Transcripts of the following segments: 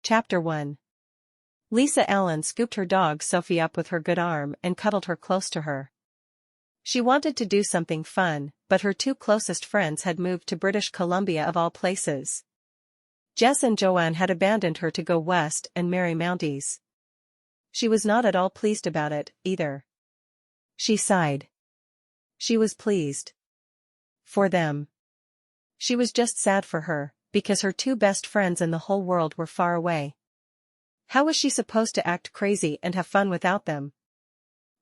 Chapter 1. Lisa Allen scooped her dog Sophie up with her good arm and cuddled her close to her. She wanted to do something fun, but her two closest friends had moved to British Columbia of all places. Jess and Joanne had abandoned her to go west and marry Mounties. She was not at all pleased about it, either. She sighed. She was pleased. For them. She was just sad for her, because her two best friends in the whole world were far away. How was she supposed to act crazy and have fun without them?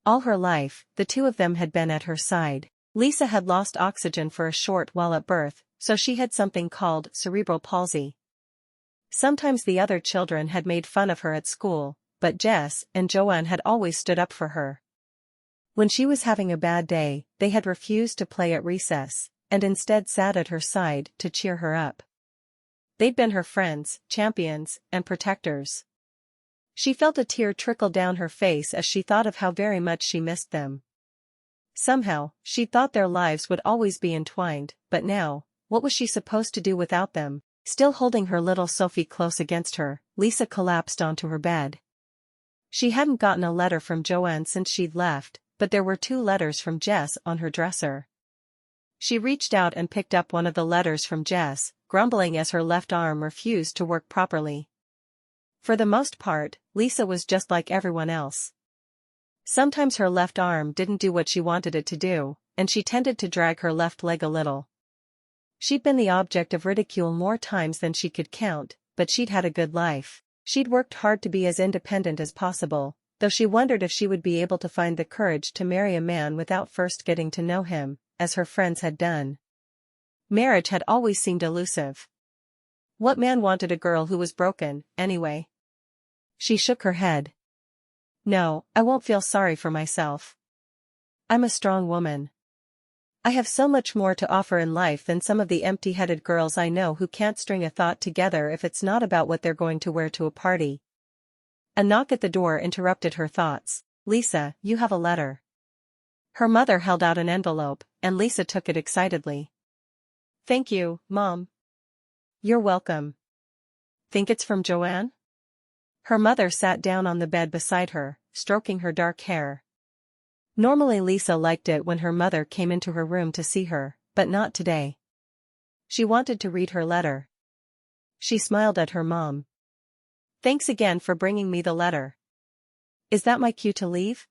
All her life, the two of them had been at her side. Lisa had lost oxygen for a short while at birth, so she had something called cerebral palsy. Sometimes the other children had made fun of her at school, but Jess and Joanne had always stood up for her. When she was having a bad day, they had refused to play at recess, and instead sat at her side to cheer her up. They'd been her friends, champions, and protectors. She felt a tear trickle down her face as she thought of how very much she missed them. Somehow, she thought their lives would always be entwined, but now, what was she supposed to do without them? Still holding her little Sophie close against her, Lisa collapsed onto her bed. She hadn't gotten a letter from Joanne since she'd left, but there were 2 letters from Jess on her dresser. She reached out and picked up one of the letters from Jess, grumbling as her left arm refused to work properly. For the most part, Lisa was just like everyone else. Sometimes her left arm didn't do what she wanted it to do, and she tended to drag her left leg a little. She'd been the object of ridicule more times than she could count, but she'd had a good life. She'd worked hard to be as independent as possible, though she wondered if she would be able to find the courage to marry a man without first getting to know him, as her friends had done. Marriage had always seemed elusive. What man wanted a girl who was broken, anyway? She shook her head. No, I won't feel sorry for myself. I'm a strong woman. I have so much more to offer in life than some of the empty-headed girls I know who can't string a thought together if it's not about what they're going to wear to a party. A knock at the door interrupted her thoughts. Lisa, you have a letter. Her mother held out an envelope, and Lisa took it excitedly. Thank you, Mom. You're welcome. Think it's from Joanne? Her mother sat down on the bed beside her, stroking her dark hair. Normally Lisa liked it when her mother came into her room to see her, but not today. She wanted to read her letter. She smiled at her mom. Thanks again for bringing me the letter. Is that my cue to leave?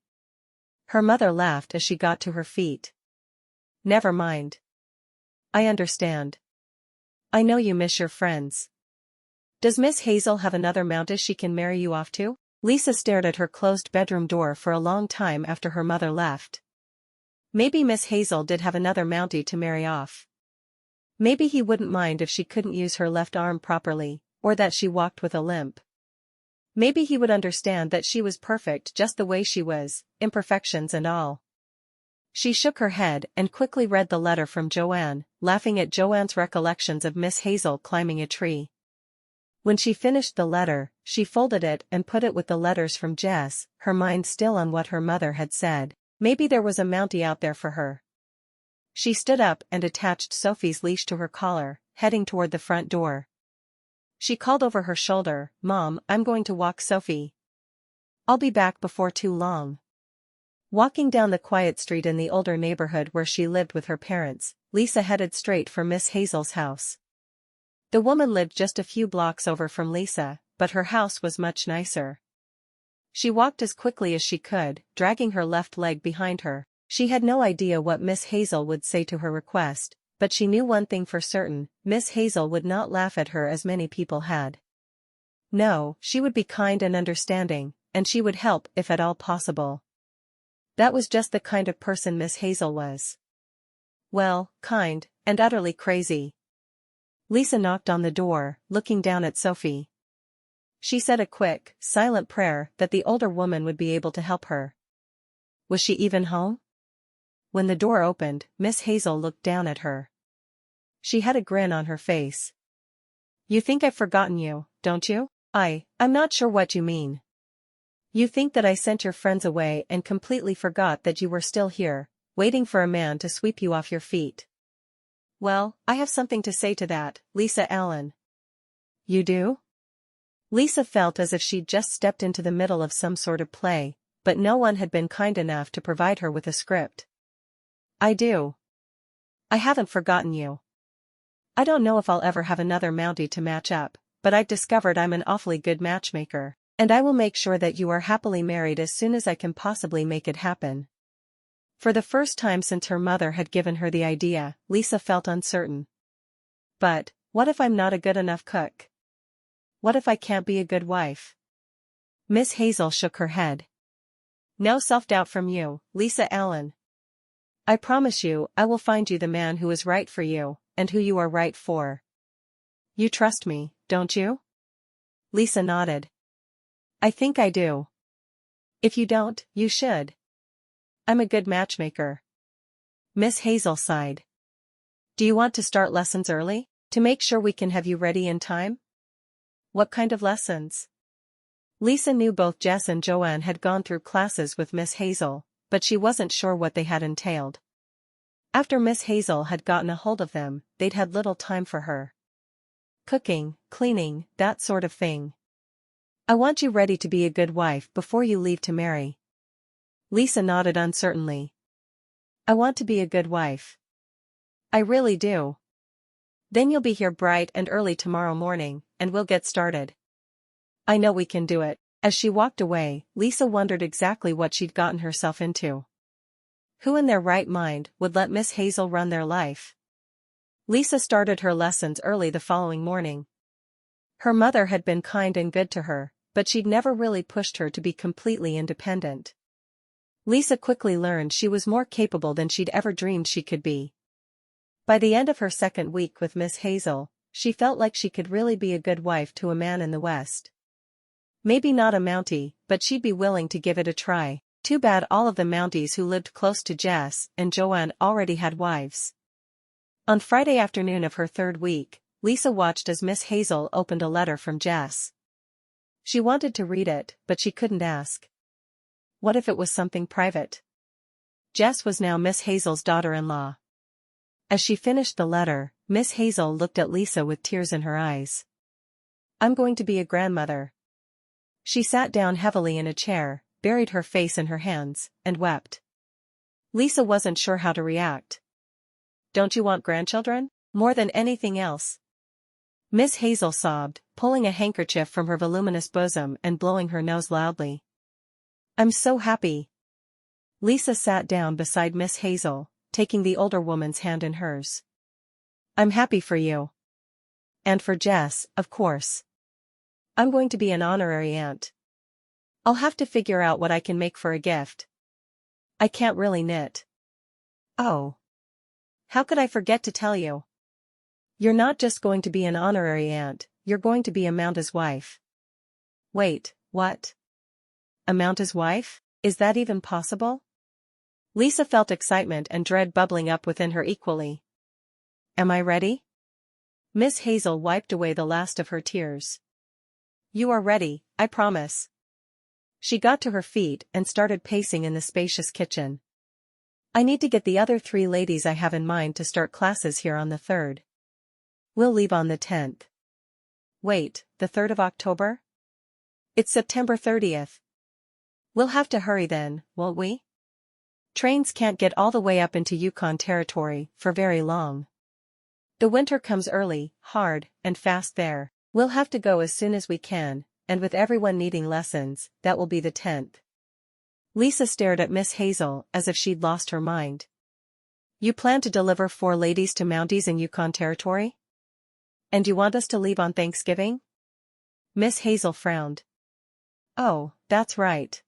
Her mother laughed as she got to her feet. Never mind. I understand. I know you miss your friends. Does Miss Hazel have another Mountie she can marry you off to? Lisa stared at her closed bedroom door for a long time after her mother left. Maybe Miss Hazel did have another Mountie to marry off. Maybe he wouldn't mind if she couldn't use her left arm properly, or that she walked with a limp. Maybe he would understand that she was perfect just the way she was, imperfections and all. She shook her head and quickly read the letter from Joanne, laughing at Joanne's recollections of Miss Hazel climbing a tree. When she finished the letter, she folded it and put it with the letters from Jess, her mind still on what her mother had said. Maybe there was a Mountie out there for her. She stood up and attached Sophie's leash to her collar, heading toward the front door. She called over her shoulder, Mom, I'm going to walk Sophie. I'll be back before too long. Walking down the quiet street in the older neighborhood where she lived with her parents, Lisa headed straight for Miss Hazel's house. The woman lived just a few blocks over from Lisa, but her house was much nicer. She walked as quickly as she could, dragging her left leg behind her. She had no idea what Miss Hazel would say to her request, but she knew one thing for certain, Miss Hazel would not laugh at her as many people had. No, she would be kind and understanding, and she would help if at all possible. That was just the kind of person Miss Hazel was. Well, kind, and utterly crazy. Lisa knocked on the door, looking down at Sophie. She said a quick, silent prayer that the older woman would be able to help her. Was she even home? When the door opened, Miss Hazel looked down at her. She had a grin on her face. You think I've forgotten you, don't you? I'm not sure what you mean. You think that I sent your friends away and completely forgot that you were still here, waiting for a man to sweep you off your feet. Well, I have something to say to that, Lisa Allen. You do? Lisa felt as if she'd just stepped into the middle of some sort of play, but no one had been kind enough to provide her with a script. I do. I haven't forgotten you. I don't know if I'll ever have another Mountie to match up, but I've discovered I'm an awfully good matchmaker, and I will make sure that you are happily married as soon as I can possibly make it happen. For the first time since her mother had given her the idea, Lisa felt uncertain. But, what if I'm not a good enough cook? What if I can't be a good wife? Miss Hazel shook her head. No self-doubt from you, Lisa Allen. I promise you, I will find you the man who is right for you, and who you are right for. You trust me, don't you? Lisa nodded. I think I do. If you don't, you should. I'm a good matchmaker. Miss Hazel sighed. Do you want to start lessons early, to make sure we can have you ready in time? What kind of lessons? Lisa knew both Jess and Joanne had gone through classes with Miss Hazel, but she wasn't sure what they had entailed. After Miss Hazel had gotten a hold of them, they'd had little time for her. Cooking, cleaning, that sort of thing. I want you ready to be a good wife before you leave to marry. Lisa nodded uncertainly. I want to be a good wife. I really do. Then you'll be here bright and early tomorrow morning, and we'll get started. I know we can do it. As she walked away, Lisa wondered exactly what she'd gotten herself into. Who in their right mind would let Miss Hazel run their life? Lisa started her lessons early the following morning. Her mother had been kind and good to her, but she'd never really pushed her to be completely independent. Lisa quickly learned she was more capable than she'd ever dreamed she could be. By the end of her second week with Miss Hazel, she felt like she could really be a good wife to a man in the West. Maybe not a Mountie, but she'd be willing to give it a try. Too bad all of the Mounties who lived close to Jess and Joanne already had wives. On Friday afternoon of her third week, Lisa watched as Miss Hazel opened a letter from Jess. She wanted to read it, but she couldn't ask. What if it was something private? Jess was now Miss Hazel's daughter-in-law. As she finished the letter, Miss Hazel looked at Lisa with tears in her eyes. I'm going to be a grandmother. She sat down heavily in a chair, buried her face in her hands, and wept. Lisa wasn't sure how to react. Don't you want grandchildren? More than anything else. Miss Hazel sobbed, pulling a handkerchief from her voluminous bosom and blowing her nose loudly. I'm so happy. Lisa sat down beside Miss Hazel, taking the older woman's hand in hers. I'm happy for you. And for Jess, of course. I'm going to be an honorary aunt. I'll have to figure out what I can make for a gift. I can't really knit. Oh. How could I forget to tell you? You're not just going to be an honorary aunt, you're going to be a Mountie's wife. Wait, what? A Mountie's wife? Is that even possible? Lisa felt excitement and dread bubbling up within her equally. Am I ready? Miss Hazel wiped away the last of her tears. You are ready, I promise. She got to her feet and started pacing in the spacious kitchen. I need to get the other 3 ladies I have in mind to start classes here on the 3rd. We'll leave on the 10th. Wait, the 3rd of October? It's September 30th. We'll have to hurry then, won't we? Trains can't get all the way up into Yukon Territory for very long. The winter comes early, hard, and fast there. We'll have to go as soon as we can, and with everyone needing lessons, that will be the 10th. Lisa stared at Miss Hazel as if she'd lost her mind. You plan to deliver 4 ladies to Mounties in Yukon Territory? And you want us to leave on Thanksgiving? Miss Hazel frowned. Oh, that's right.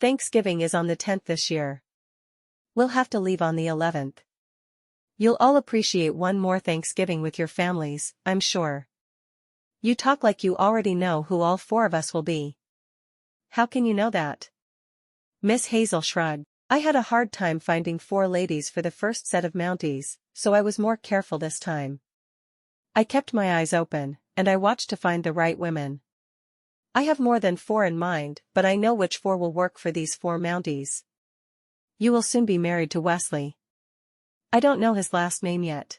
Thanksgiving is on the 10th this year. We'll have to leave on the 11th. You'll all appreciate one more Thanksgiving with your families, I'm sure. You talk like you already know who all 4 of us will be. How can you know that? Miss Hazel shrugged. I had a hard time finding 4 ladies for the first set of Mounties, so I was more careful this time. I kept my eyes open, and I watched to find the right women. I have more than 4 in mind, but I know which 4 will work for these 4 Mounties. You will soon be married to Wesley. I don't know his last name yet.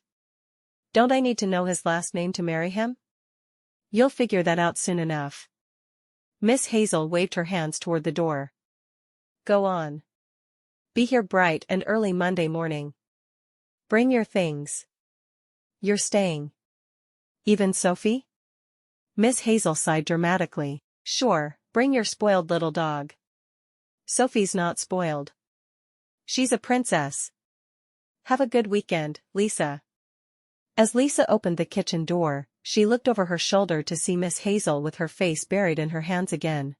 Don't I need to know his last name to marry him? You'll figure that out soon enough. Miss Hazel waved her hands toward the door. Go on. Be here bright and early Monday morning. Bring your things. You're staying. Even Sophie? Miss Hazel sighed dramatically. Sure, bring your spoiled little dog. Sophie's not spoiled. She's a princess. Have a good weekend, Lisa. As Lisa opened the kitchen door, she looked over her shoulder to see Miss Hazel with her face buried in her hands again.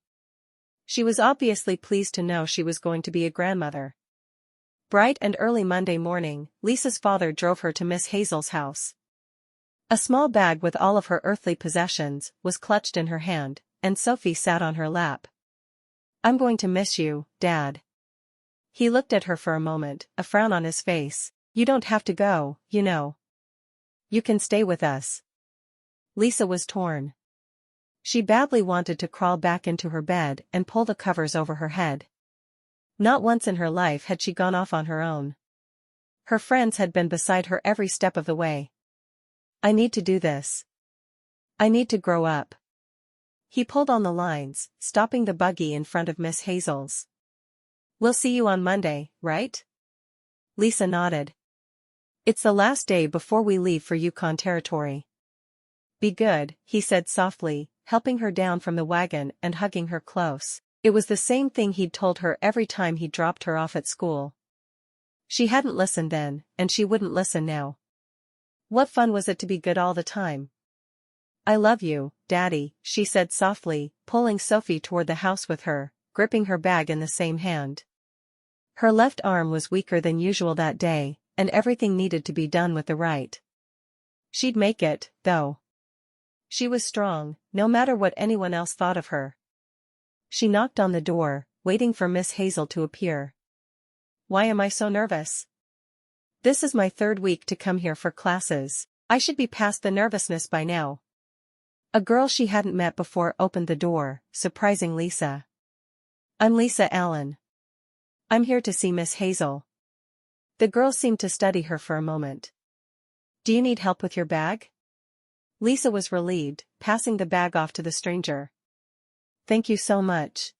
She was obviously pleased to know she was going to be a grandmother. Bright and early Monday morning, Lisa's father drove her to Miss Hazel's house. A small bag with all of her earthly possessions was clutched in her hand, and Sophie sat on her lap. I'm going to miss you, Dad. He looked at her for a moment, a frown on his face. You don't have to go, you know. You can stay with us. Lisa was torn. She badly wanted to crawl back into her bed and pull the covers over her head. Not once in her life had she gone off on her own. Her friends had been beside her every step of the way. I need to do this. I need to grow up. He pulled on the lines, stopping the buggy in front of Miss Hazel's. We'll see you on Monday, right? Lisa nodded. It's the last day before we leave for Yukon Territory. Be good, he said softly, helping her down from the wagon and hugging her close. It was the same thing he'd told her every time he dropped her off at school. She hadn't listened then, and she wouldn't listen now. What fun was it to be good all the time? I love you, Daddy, she said softly, pulling Sophie toward the house with her, gripping her bag in the same hand. Her left arm was weaker than usual that day, and everything needed to be done with the right. She'd make it, though. She was strong, no matter what anyone else thought of her. She knocked on the door, waiting for Miss Hazel to appear. Why am I so nervous? This is my third week to come here for classes. I should be past the nervousness by now. A girl she hadn't met before opened the door, surprising Lisa. I'm Lisa Allen. I'm here to see Miss Hazel. The girl seemed to study her for a moment. Do you need help with your bag? Lisa was relieved, passing the bag off to the stranger. Thank you so much.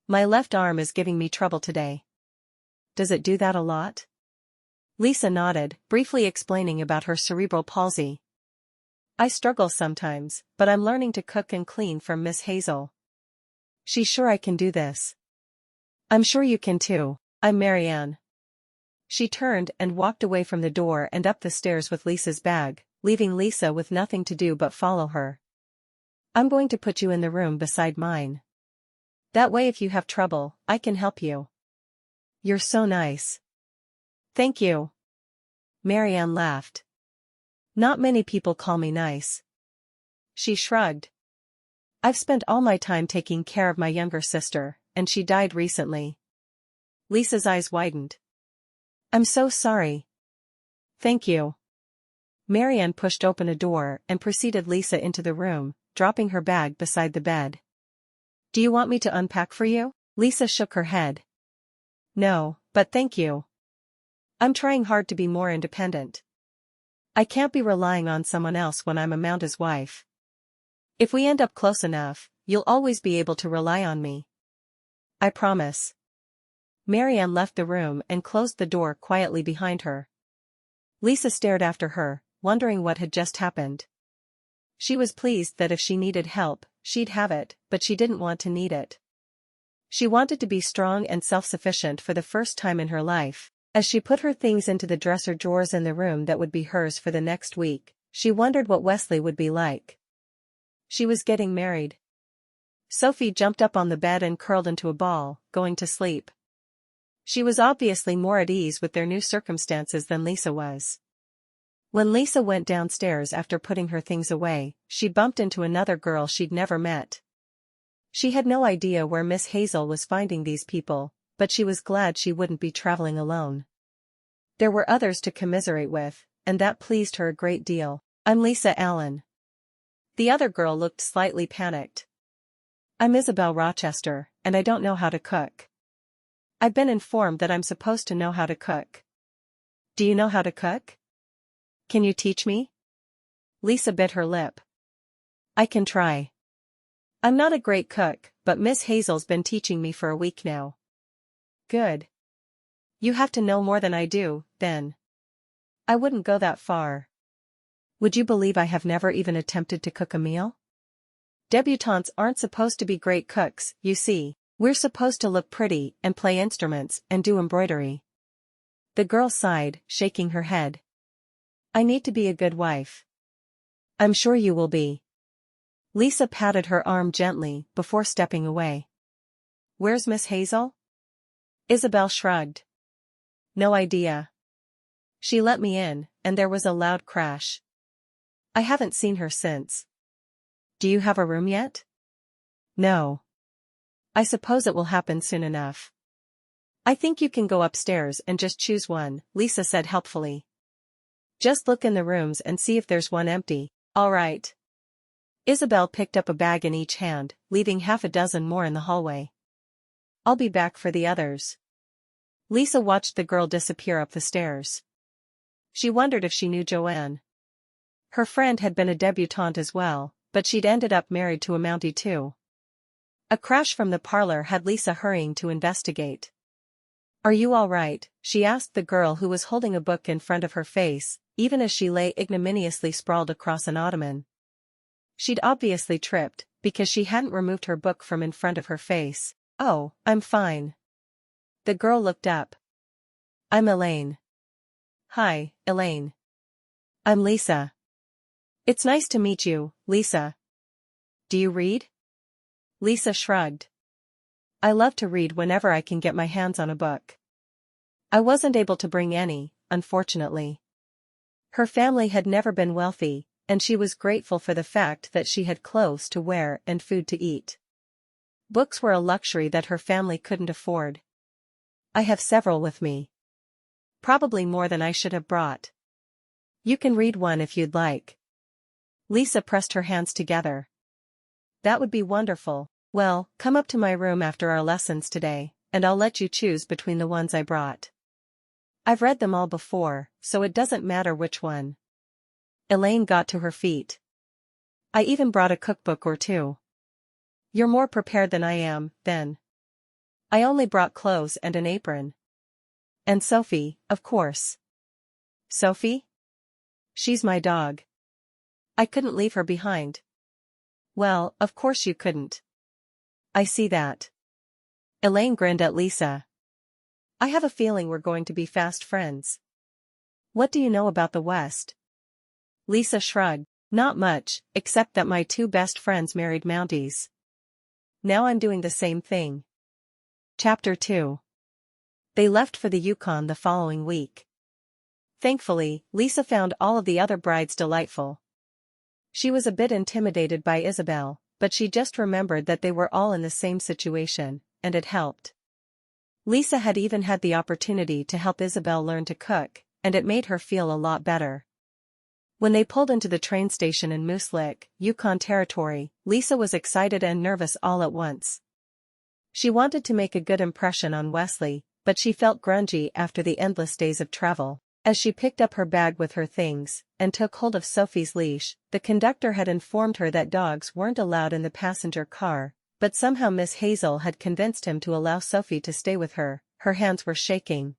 My left arm is giving me trouble today. Does it do that a lot? Lisa nodded, briefly explaining about her cerebral palsy. I struggle sometimes, but I'm learning to cook and clean from Miss Hazel. She's sure I can do this. I'm sure you can too. I'm Marianne. She turned and walked away from the door and up the stairs with Lisa's bag, leaving Lisa with nothing to do but follow her. I'm going to put you in the room beside mine. That way if you have trouble, I can help you. You're so nice. Thank you. Marianne laughed. Not many people call me nice. She shrugged. I've spent all my time taking care of my younger sister, and she died recently. Lisa's eyes widened. I'm so sorry. Thank you. Marianne pushed open a door and preceded Lisa into the room, dropping her bag beside the bed. Do you want me to unpack for you? Lisa shook her head. No, but thank you. I'm trying hard to be more independent. I can't be relying on someone else when I'm a Mounties wife. If we end up close enough, you'll always be able to rely on me. I promise. Marianne left the room and closed the door quietly behind her. Lisa stared after her, wondering what had just happened. She was pleased that if she needed help, she'd have it, but she didn't want to need it. She wanted to be strong and self-sufficient for the first time in her life. As she put her things into the dresser drawers in the room that would be hers for the next week, she wondered what Wesley would be like. She was getting married. Sophie jumped up on the bed and curled into a ball, going to sleep. She was obviously more at ease with their new circumstances than Lisa was. When Lisa went downstairs after putting her things away, she bumped into another girl she'd never met. She had no idea where Miss Hazel was finding these people, but she was glad she wouldn't be traveling alone. There were others to commiserate with, and that pleased her a great deal. I'm Lisa Allen. The other girl looked slightly panicked. I'm Isabel Rochester, and I don't know how to cook. I've been informed that I'm supposed to know how to cook. Do you know how to cook? Can you teach me? Lisa bit her lip. I can try. I'm not a great cook, but Miss Hazel's been teaching me for a week now. Good. You have to know more than I do, then. I wouldn't go that far. Would you believe I have never even attempted to cook a meal? Debutantes aren't supposed to be great cooks, you see. We're supposed to look pretty and play instruments and do embroidery. The girl sighed, shaking her head. I need to be a good wife. I'm sure you will be. Lisa patted her arm gently before stepping away. Where's Miss Hazel? Isabel shrugged. No idea. She let me in, and there was a loud crash. I haven't seen her since. Do you have a room yet? No. I suppose it will happen soon enough. I think you can go upstairs and just choose one, Lisa said helpfully. Just look in the rooms and see if there's one empty. All right. Isabel picked up a bag in each hand, leaving half a dozen more in the hallway. I'll be back for the others. Lisa watched the girl disappear up the stairs. She wondered if she knew Joanne. Her friend had been a debutante as well, but she'd ended up married to a Mountie too. A crash from the parlor had Lisa hurrying to investigate. Are you all right? She asked the girl who was holding a book in front of her face, even as she lay ignominiously sprawled across an ottoman. She'd obviously tripped, because she hadn't removed her book from in front of her face. Oh, I'm fine. The girl looked up. I'm Elaine. Hi, Elaine. I'm Lisa. It's nice to meet you, Lisa. Do you read? Lisa shrugged. I love to read whenever I can get my hands on a book. I wasn't able to bring any, unfortunately. Her family had never been wealthy, and she was grateful for the fact that she had clothes to wear and food to eat. Books were a luxury that her family couldn't afford. I have several with me. Probably more than I should have brought. You can read one if you'd like. Lisa pressed her hands together. That would be wonderful. Well, come up to my room after our lessons today, and I'll let you choose between the ones I brought. I've read them all before, so it doesn't matter which one. Elaine got to her feet. I even brought a cookbook or two. You're more prepared than I am, then. I only brought clothes and an apron. And Sophie, of course. Sophie? She's my dog. I couldn't leave her behind. Well, of course you couldn't. I see that. Elaine grinned at Lisa. I have a feeling we're going to be fast friends. What do you know about the West? Lisa shrugged. Not much, except that my two best friends married Mounties. Now I'm doing the same thing. Chapter 2. They left for the Yukon the following week. Thankfully, Lisa found all of the other brides delightful. She was a bit intimidated by Isabel, but she just remembered that they were all in the same situation, and it helped. Lisa had even had the opportunity to help Isabel learn to cook, and it made her feel a lot better. When they pulled into the train station in Moose Lick, Yukon Territory, Lisa was excited and nervous all at once. She wanted to make a good impression on Wesley, but she felt grungy after the endless days of travel. As she picked up her bag with her things, and took hold of Sophie's leash, the conductor had informed her that dogs weren't allowed in the passenger car, but somehow Miss Hazel had convinced him to allow Sophie to stay with her. Her hands were shaking.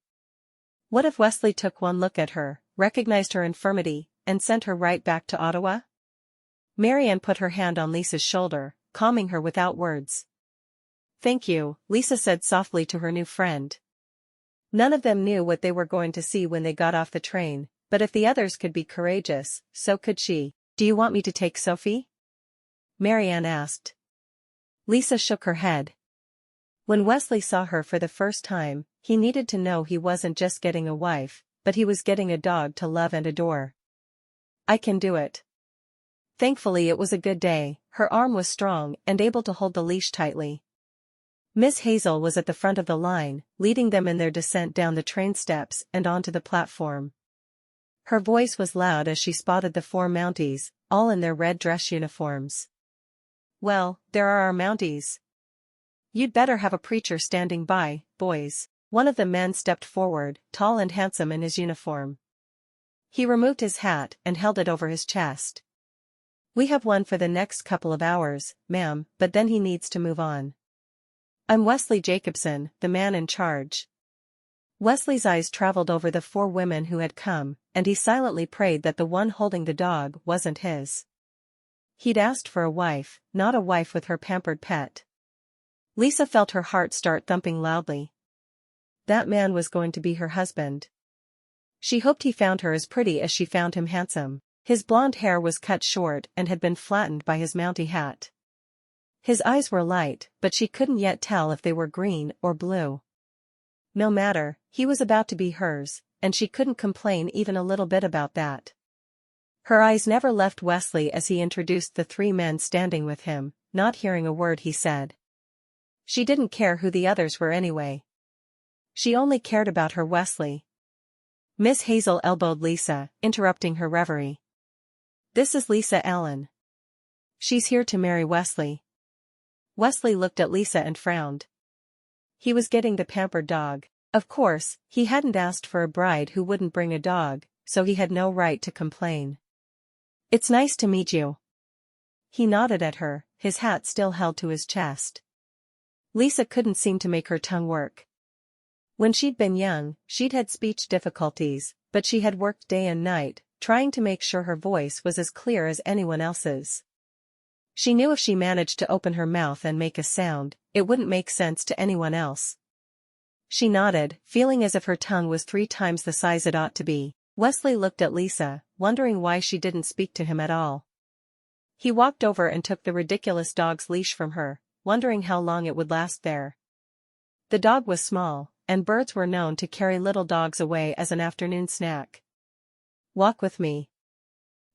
What if Wesley took one look at her, recognized her infirmity, and sent her right back to Ottawa? Marianne put her hand on Lisa's shoulder, calming her without words. Thank you, Lisa said softly to her new friend. None of them knew what they were going to see when they got off the train, but if the others could be courageous, so could she. Do you want me to take Sophie? Marianne asked. Lisa shook her head. When Wesley saw her for the first time, he needed to know he wasn't just getting a wife, but he was getting a dog to love and adore. I can do it. Thankfully it was a good day, her arm was strong and able to hold the leash tightly. Miss Hazel was at the front of the line, leading them in their descent down the train steps and onto the platform. Her voice was loud as she spotted the 4 Mounties, all in their red dress uniforms. Well, there are our Mounties. You'd better have a preacher standing by, boys. One of the men stepped forward, tall and handsome in his uniform. He removed his hat and held it over his chest. We have one for the next couple of hours, ma'am, but then he needs to move on. I'm Wesley Jacobson, the man in charge. Wesley's eyes traveled over the 4 women who had come, and he silently prayed that the one holding the dog wasn't his. He'd asked for a wife, not a wife with her pampered pet. Lisa felt her heart start thumping loudly. That man was going to be her husband. She hoped he found her as pretty as she found him handsome. His blonde hair was cut short and had been flattened by his Mountie hat. His eyes were light, but she couldn't yet tell if they were green or blue. No matter, he was about to be hers, and she couldn't complain even a little bit about that. Her eyes never left Wesley as he introduced the 3 men standing with him, not hearing a word he said. She didn't care who the others were anyway. She only cared about her Wesley. Miss Hazel elbowed Lisa, interrupting her reverie. This is Lisa Allen. She's here to marry Wesley. Wesley looked at Lisa and frowned. He was getting the pampered dog. Of course, he hadn't asked for a bride who wouldn't bring a dog, so he had no right to complain. It's nice to meet you. He nodded at her, his hat still held to his chest. Lisa couldn't seem to make her tongue work. When she'd been young, she'd had speech difficulties, but she had worked day and night, trying to make sure her voice was as clear as anyone else's. She knew if she managed to open her mouth and make a sound, it wouldn't make sense to anyone else. She nodded, feeling as if her tongue was 3 times the size it ought to be. Wesley looked at Lisa, wondering why she didn't speak to him at all. He walked over and took the ridiculous dog's leash from her, wondering how long it would last there. The dog was small, and birds were known to carry little dogs away as an afternoon snack. Walk with me.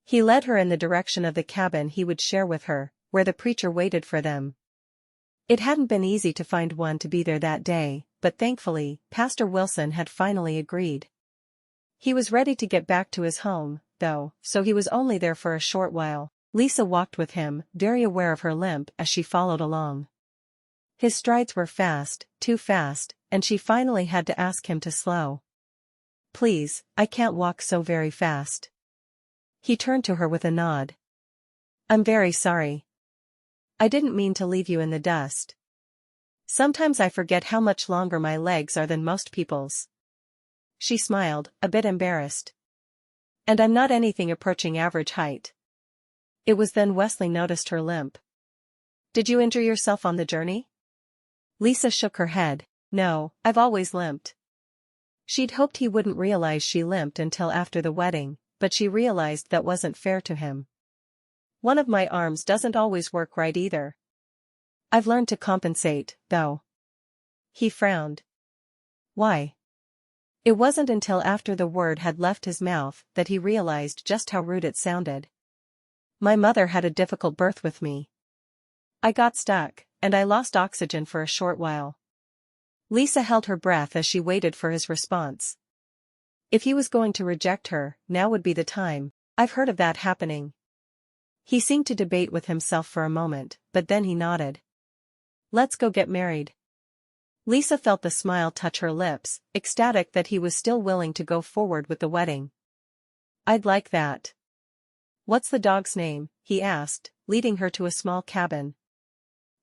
He led her in the direction of the cabin he would share with her, where the preacher waited for them. It hadn't been easy to find one to be there that day, but thankfully, Pastor Wilson had finally agreed. He was ready to get back to his home, though, so he was only there for a short while. Lisa walked with him, very aware of her limp as she followed along. His strides were fast, too fast, and she finally had to ask him to slow. Please, I can't walk so very fast. He turned to her with a nod. I'm very sorry. I didn't mean to leave you in the dust. Sometimes I forget how much longer my legs are than most people's. She smiled, a bit embarrassed. And I'm not anything approaching average height. It was then Wesley noticed her limp. Did you injure yourself on the journey? Lisa shook her head. No, I've always limped. She'd hoped he wouldn't realize she limped until after the wedding, but she realized that wasn't fair to him. One of my arms doesn't always work right either. I've learned to compensate, though. He frowned. Why? It wasn't until after the word had left his mouth that he realized just how rude it sounded. My mother had a difficult birth with me. I got stuck, and I lost oxygen for a short while. Lisa held her breath as she waited for his response. If he was going to reject her, now would be the time. I've heard of that happening. He seemed to debate with himself for a moment, but then he nodded. Let's go get married. Lisa felt the smile touch her lips, ecstatic that he was still willing to go forward with the wedding. I'd like that. What's the dog's name? He asked, leading her to a small cabin.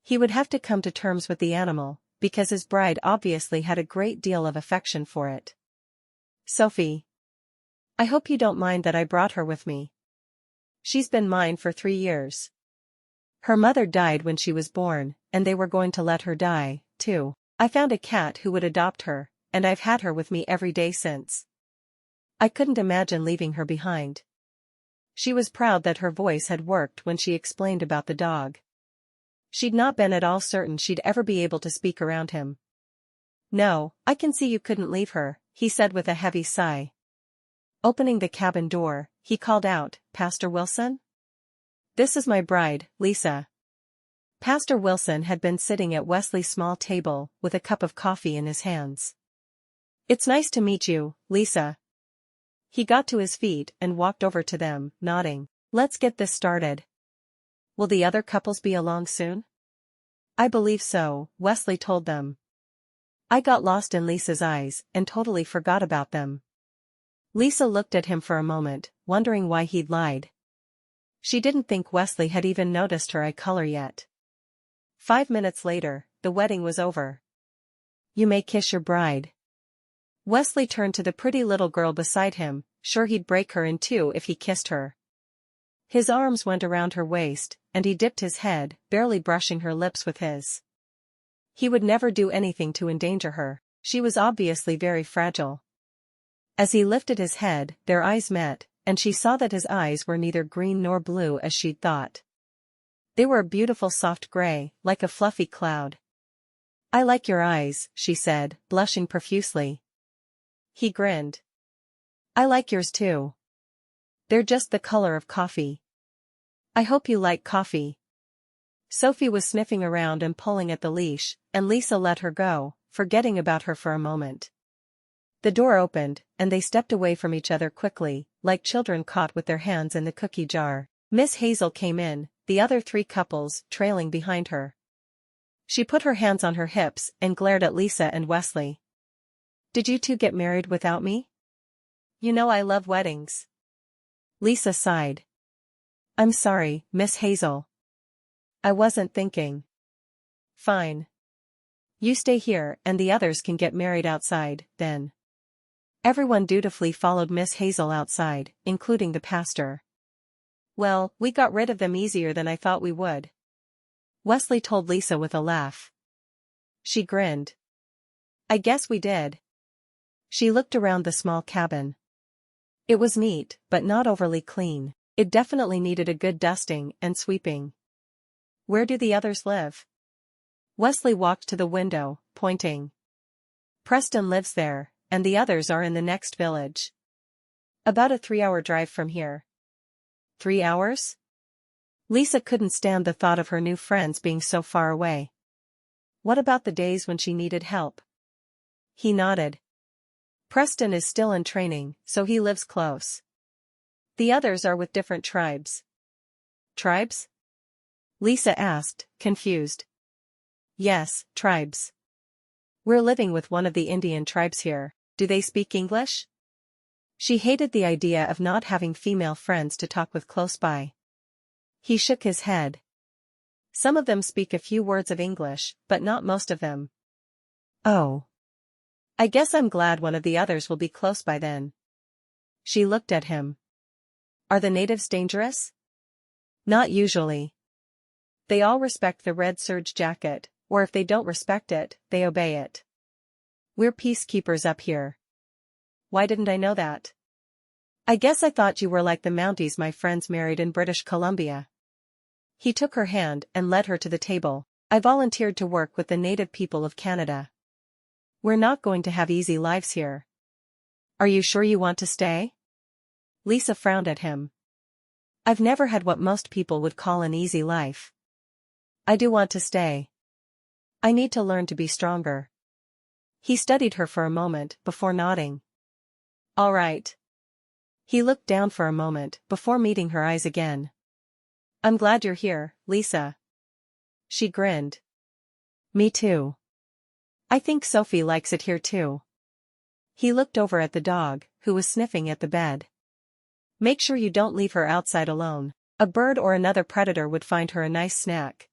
He would have to come to terms with the animal, because his bride obviously had a great deal of affection for it. Sophie. I hope you don't mind that I brought her with me. She's been mine for 3 years. Her mother died when she was born, and they were going to let her die, too. I found a cat who would adopt her, and I've had her with me every day since. I couldn't imagine leaving her behind. She was proud that her voice had worked when she explained about the dog. She'd not been at all certain she'd ever be able to speak around him. No, I can see you couldn't leave her, he said with a heavy sigh. Opening the cabin door, he called out, Pastor Wilson? This is my bride, Lisa. Pastor Wilson had been sitting at Wesley's small table, with a cup of coffee in his hands. It's nice to meet you, Lisa. He got to his feet and walked over to them, nodding. Let's get this started. Will the other couples be along soon? I believe so, Wesley told them. I got lost in Lisa's eyes and totally forgot about them. Lisa looked at him for a moment, wondering why he'd lied. She didn't think Wesley had even noticed her eye color yet. 5 minutes later, the wedding was over. "You may kiss your bride." Wesley turned to the pretty little girl beside him, sure he'd break her in two if he kissed her. His arms went around her waist, and he dipped his head, barely brushing her lips with his. He would never do anything to endanger her. She was obviously very fragile. As he lifted his head, their eyes met, and she saw that his eyes were neither green nor blue as she'd thought. They were a beautiful soft gray, like a fluffy cloud. "I like your eyes," she said, blushing profusely. He grinned. "I like yours too. They're just the color of coffee." "I hope you like coffee." Sophie was sniffing around and pulling at the leash, and Lisa let her go, forgetting about her for a moment. The door opened, and they stepped away from each other quickly, like children caught with their hands in the cookie jar. Miss Hazel came in, the other three couples trailing behind her. She put her hands on her hips and glared at Lisa and Wesley. "Did you two get married without me? You know I love weddings." Lisa sighed. "I'm sorry, Miss Hazel. I wasn't thinking." "Fine. You stay here and the others can get married outside, then." Everyone dutifully followed Miss Hazel outside, including the pastor. "Well, we got rid of them easier than I thought we would," Wesley told Lisa with a laugh. She grinned. "I guess we did." She looked around the small cabin. It was neat, but not overly clean. It definitely needed a good dusting and sweeping. "Where do the others live?" Wesley walked to the window, pointing. "Preston lives there, and the others are in the next village. About a 3-hour drive from here." 3 hours? Lisa couldn't stand the thought of her new friends being so far away. "What about the days when she needed help?" He nodded. "Preston is still in training, so he lives close. The others are with different tribes." "Tribes?" Lisa asked, confused. "Yes, tribes. We're living with one of the Indian tribes here." "Do they speak English?" She hated the idea of not having female friends to talk with close by. He shook his head. "Some of them speak a few words of English, but not most of them." "Oh. I guess I'm glad one of the others will be close by then." She looked at him. "Are the natives dangerous?" "Not usually. They all respect the red serge jacket, or if they don't respect it, they obey it. We're peacekeepers up here." "Why didn't I know that?" "I guess I thought you were like the Mounties my friends married in British Columbia." He took her hand and led her to the table. "I volunteered to work with the native people of Canada. We're not going to have easy lives here." "Are you sure you want to stay?" Lisa frowned at him. "I've never had what most people would call an easy life. I do want to stay. I need to learn to be stronger." He studied her for a moment before nodding. "All right." He looked down for a moment before meeting her eyes again. "I'm glad you're here, Lisa." She grinned. "Me too. I think Sophie likes it here too." He looked over at the dog, who was sniffing at the bed. "Make sure you don't leave her outside alone. A bird or another predator would find her a nice snack."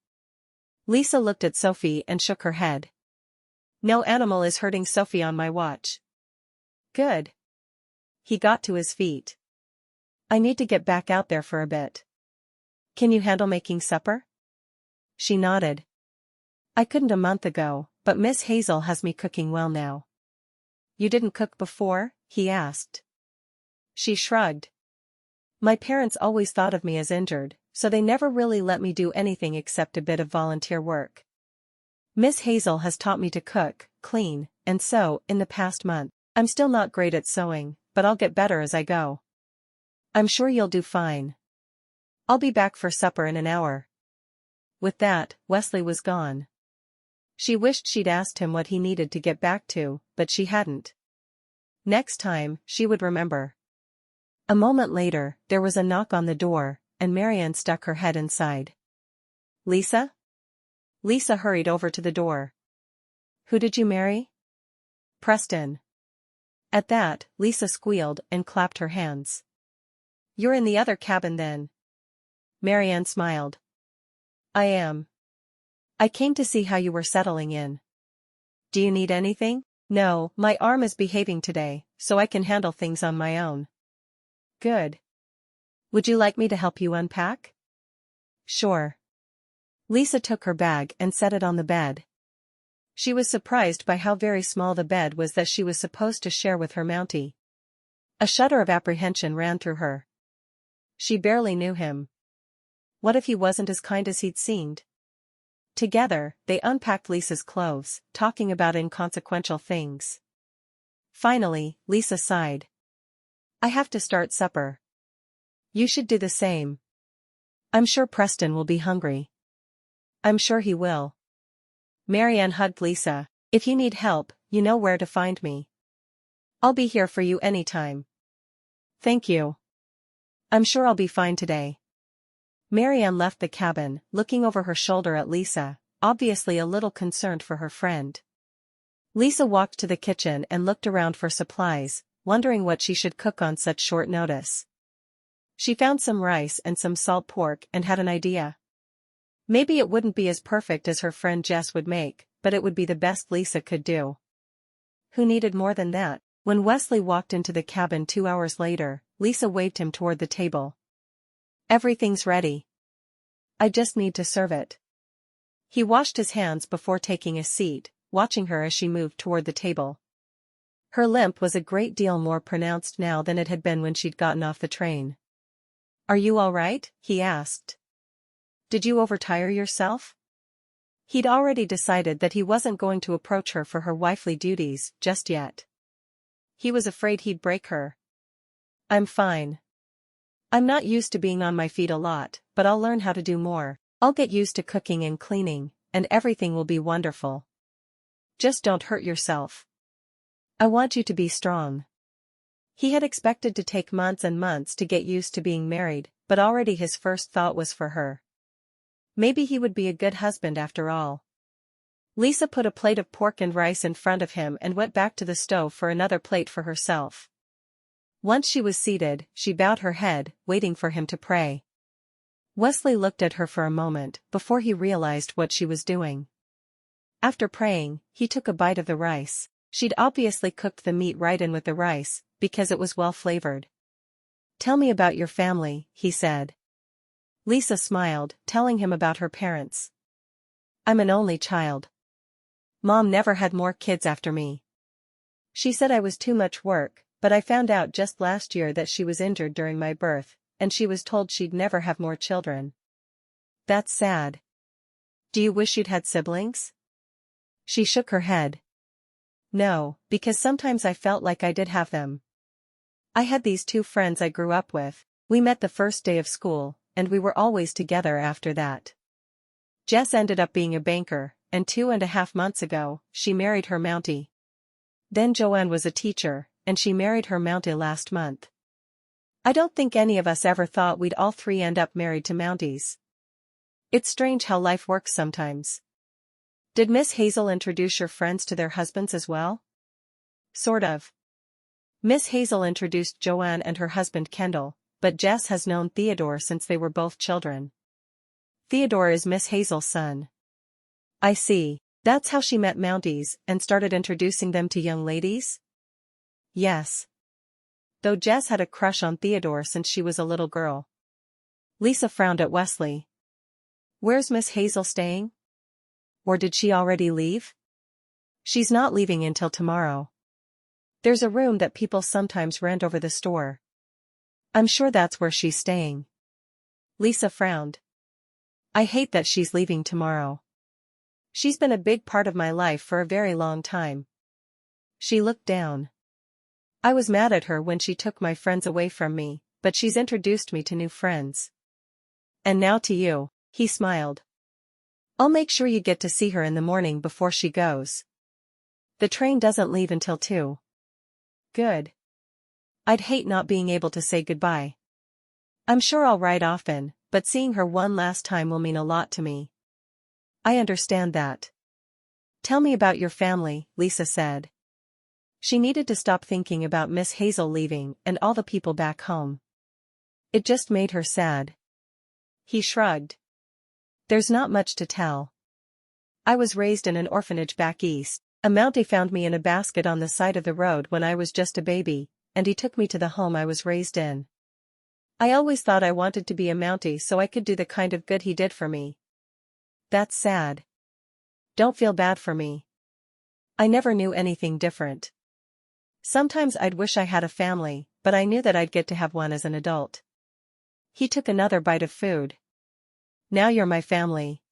Lisa looked at Sophie and shook her head. "No animal is hurting Sophie on my watch." "Good." He got to his feet. "I need to get back out there for a bit. Can you handle making supper?" She nodded. "I couldn't a month ago, but Miss Hazel has me cooking well now." "You didn't cook before?" he asked. She shrugged. "My parents always thought of me as injured, so they never really let me do anything except a bit of volunteer work. Miss Hazel has taught me to cook, clean, and sew in the past month. I'm still not great at sewing, but I'll get better as I go." "I'm sure you'll do fine. I'll be back for supper in an hour." With that, Wesley was gone. She wished she'd asked him what he needed to get back to, but she hadn't. Next time, she would remember. A moment later, there was a knock on the door, and Marianne stuck her head inside. "Lisa?" Lisa hurried over to the door. "Who did you marry?" "Preston." At that, Lisa squealed and clapped her hands. "You're in the other cabin then." Marianne smiled. I am. I came to see how you were settling in. Do you need anything? No, my arm is behaving today, so I can handle things on my own. Good. Would you like me to help you unpack? Sure. Lisa took her bag and set it on the bed. She was surprised by how very small the bed was that she was supposed to share with her Mountie. A shudder of apprehension ran through her. She barely knew him. What if he wasn't as kind as he'd seemed? Together, they unpacked Lisa's clothes, talking about inconsequential things. Finally, Lisa sighed. I have to start supper. You should do the same. I'm sure Preston will be hungry. I'm sure he will. Marianne hugged Lisa. If you need help, you know where to find me. I'll be here for you anytime. Thank you. I'm sure I'll be fine today. Marianne left the cabin, looking over her shoulder at Lisa, obviously a little concerned for her friend. Lisa walked to the kitchen and looked around for supplies, wondering what she should cook on such short notice. She found some rice and some salt pork and had an idea. Maybe it wouldn't be as perfect as her friend Jess would make, but it would be the best Lisa could do. Who needed more than that? When Wesley walked into the cabin 2 hours later, Lisa waved him toward the table. Everything's ready. I just need to serve it. He washed his hands before taking a seat, watching her as she moved toward the table. Her limp was a great deal more pronounced now than it had been when she'd gotten off the train. Are you all right? He asked. Did you overtire yourself? He'd already decided that he wasn't going to approach her for her wifely duties just yet. He was afraid he'd break her. I'm fine. I'm not used to being on my feet a lot, but I'll learn how to do more. I'll get used to cooking and cleaning, and everything will be wonderful. Just don't hurt yourself. I want you to be strong. He had expected to take months and months to get used to being married, but already his first thought was for her. Maybe he would be a good husband after all. Lisa put a plate of pork and rice in front of him and went back to the stove for another plate for herself. Once she was seated, she bowed her head, waiting for him to pray. Wesley looked at her for a moment before he realized what she was doing. After praying, he took a bite of the rice. She'd obviously cooked the meat right in with the rice, because it was well flavored. Tell me about your family, he said. Lisa smiled, telling him about her parents. I'm an only child. Mom never had more kids after me. She said I was too much work, but I found out just last year that she was injured during my birth, and she was told she'd never have more children. That's sad. Do you wish you'd had siblings? She shook her head. No, because sometimes I felt like I did have them. I had these 2 friends I grew up with. We met the first day of school, and we were always together after that. Jess ended up being a banker, and 2.5 months ago, she married her Mountie. Then Joanne was a teacher, and she married her Mountie last month. I don't think any of us ever thought we'd all 3 end up married to Mounties. It's strange how life works sometimes. Did Miss Hazel introduce your friends to their husbands as well? Sort of. Miss Hazel introduced Joanne and her husband Kendall, but Jess has known Theodore since they were both children. Theodore is Miss Hazel's son. I see. That's how she met Mounties and started introducing them to young ladies? Yes. Though Jess had a crush on Theodore since she was a little girl. Lisa frowned at Wesley. Where's Miss Hazel staying? Or did she already leave? She's not leaving until tomorrow. There's a room that people sometimes rent over the store. I'm sure that's where she's staying. Lisa frowned. I hate that she's leaving tomorrow. She's been a big part of my life for a very long time. She looked down. I was mad at her when she took my friends away from me, but she's introduced me to new friends. And now to you, he smiled. I'll make sure you get to see her in the morning before she goes. The train doesn't leave until 2. Good. I'd hate not being able to say goodbye. I'm sure I'll write often, but seeing her one last time will mean a lot to me. I understand that. Tell me about your family, Lisa said. She needed to stop thinking about Miss Hazel leaving and all the people back home. It just made her sad. He shrugged. There's not much to tell. I was raised in an orphanage back east. A Mountie found me in a basket on the side of the road when I was just a baby, and he took me to the home I was raised in. I always thought I wanted to be a Mountie so I could do the kind of good he did for me. That's sad. Don't feel bad for me. I never knew anything different. Sometimes I'd wish I had a family, but I knew that I'd get to have one as an adult. He took another bite of food. Now you're my family.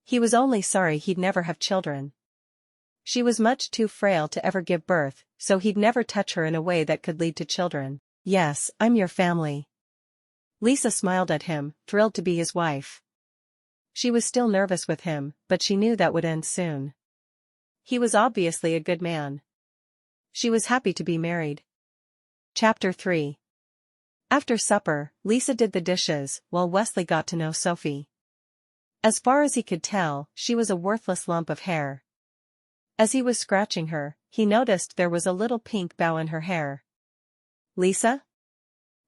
He was only sorry he'd never have children. She was much too frail to ever give birth, so he'd never touch her in a way that could lead to children. Yes, I'm your family. Lisa smiled at him, thrilled to be his wife. She was still nervous with him, but she knew that would end soon. He was obviously a good man. She was happy to be married. Chapter 3. After supper, Lisa did the dishes, while Wesley got to know Sophie. As far as he could tell, she was a worthless lump of hair. As he was scratching her, he noticed there was a little pink bow in her hair. Lisa?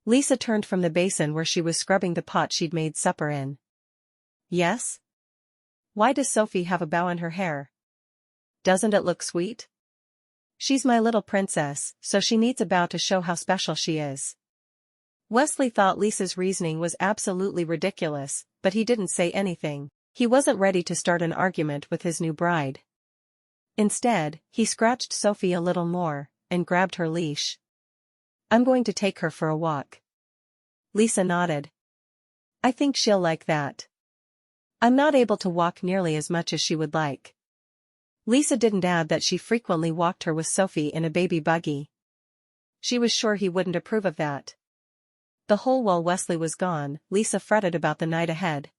Lisa turned from the basin where she was scrubbing the pot she'd made supper in. Yes? Why does Sophie have a bow in her hair? Doesn't it look sweet? She's my little princess, so she needs a bow to show how special she is. Wesley thought Lisa's reasoning was absolutely ridiculous, but he didn't say anything. He wasn't ready to start an argument with his new bride. Instead, he scratched Sophie a little more, and grabbed her leash. I'm going to take her for a walk. Lisa nodded. I think she'll like that. I'm not able to walk nearly as much as she would like. Lisa didn't add that she frequently walked her with Sophie in a baby buggy. She was sure he wouldn't approve of that. The whole while Wesley was gone, Lisa fretted about the night ahead.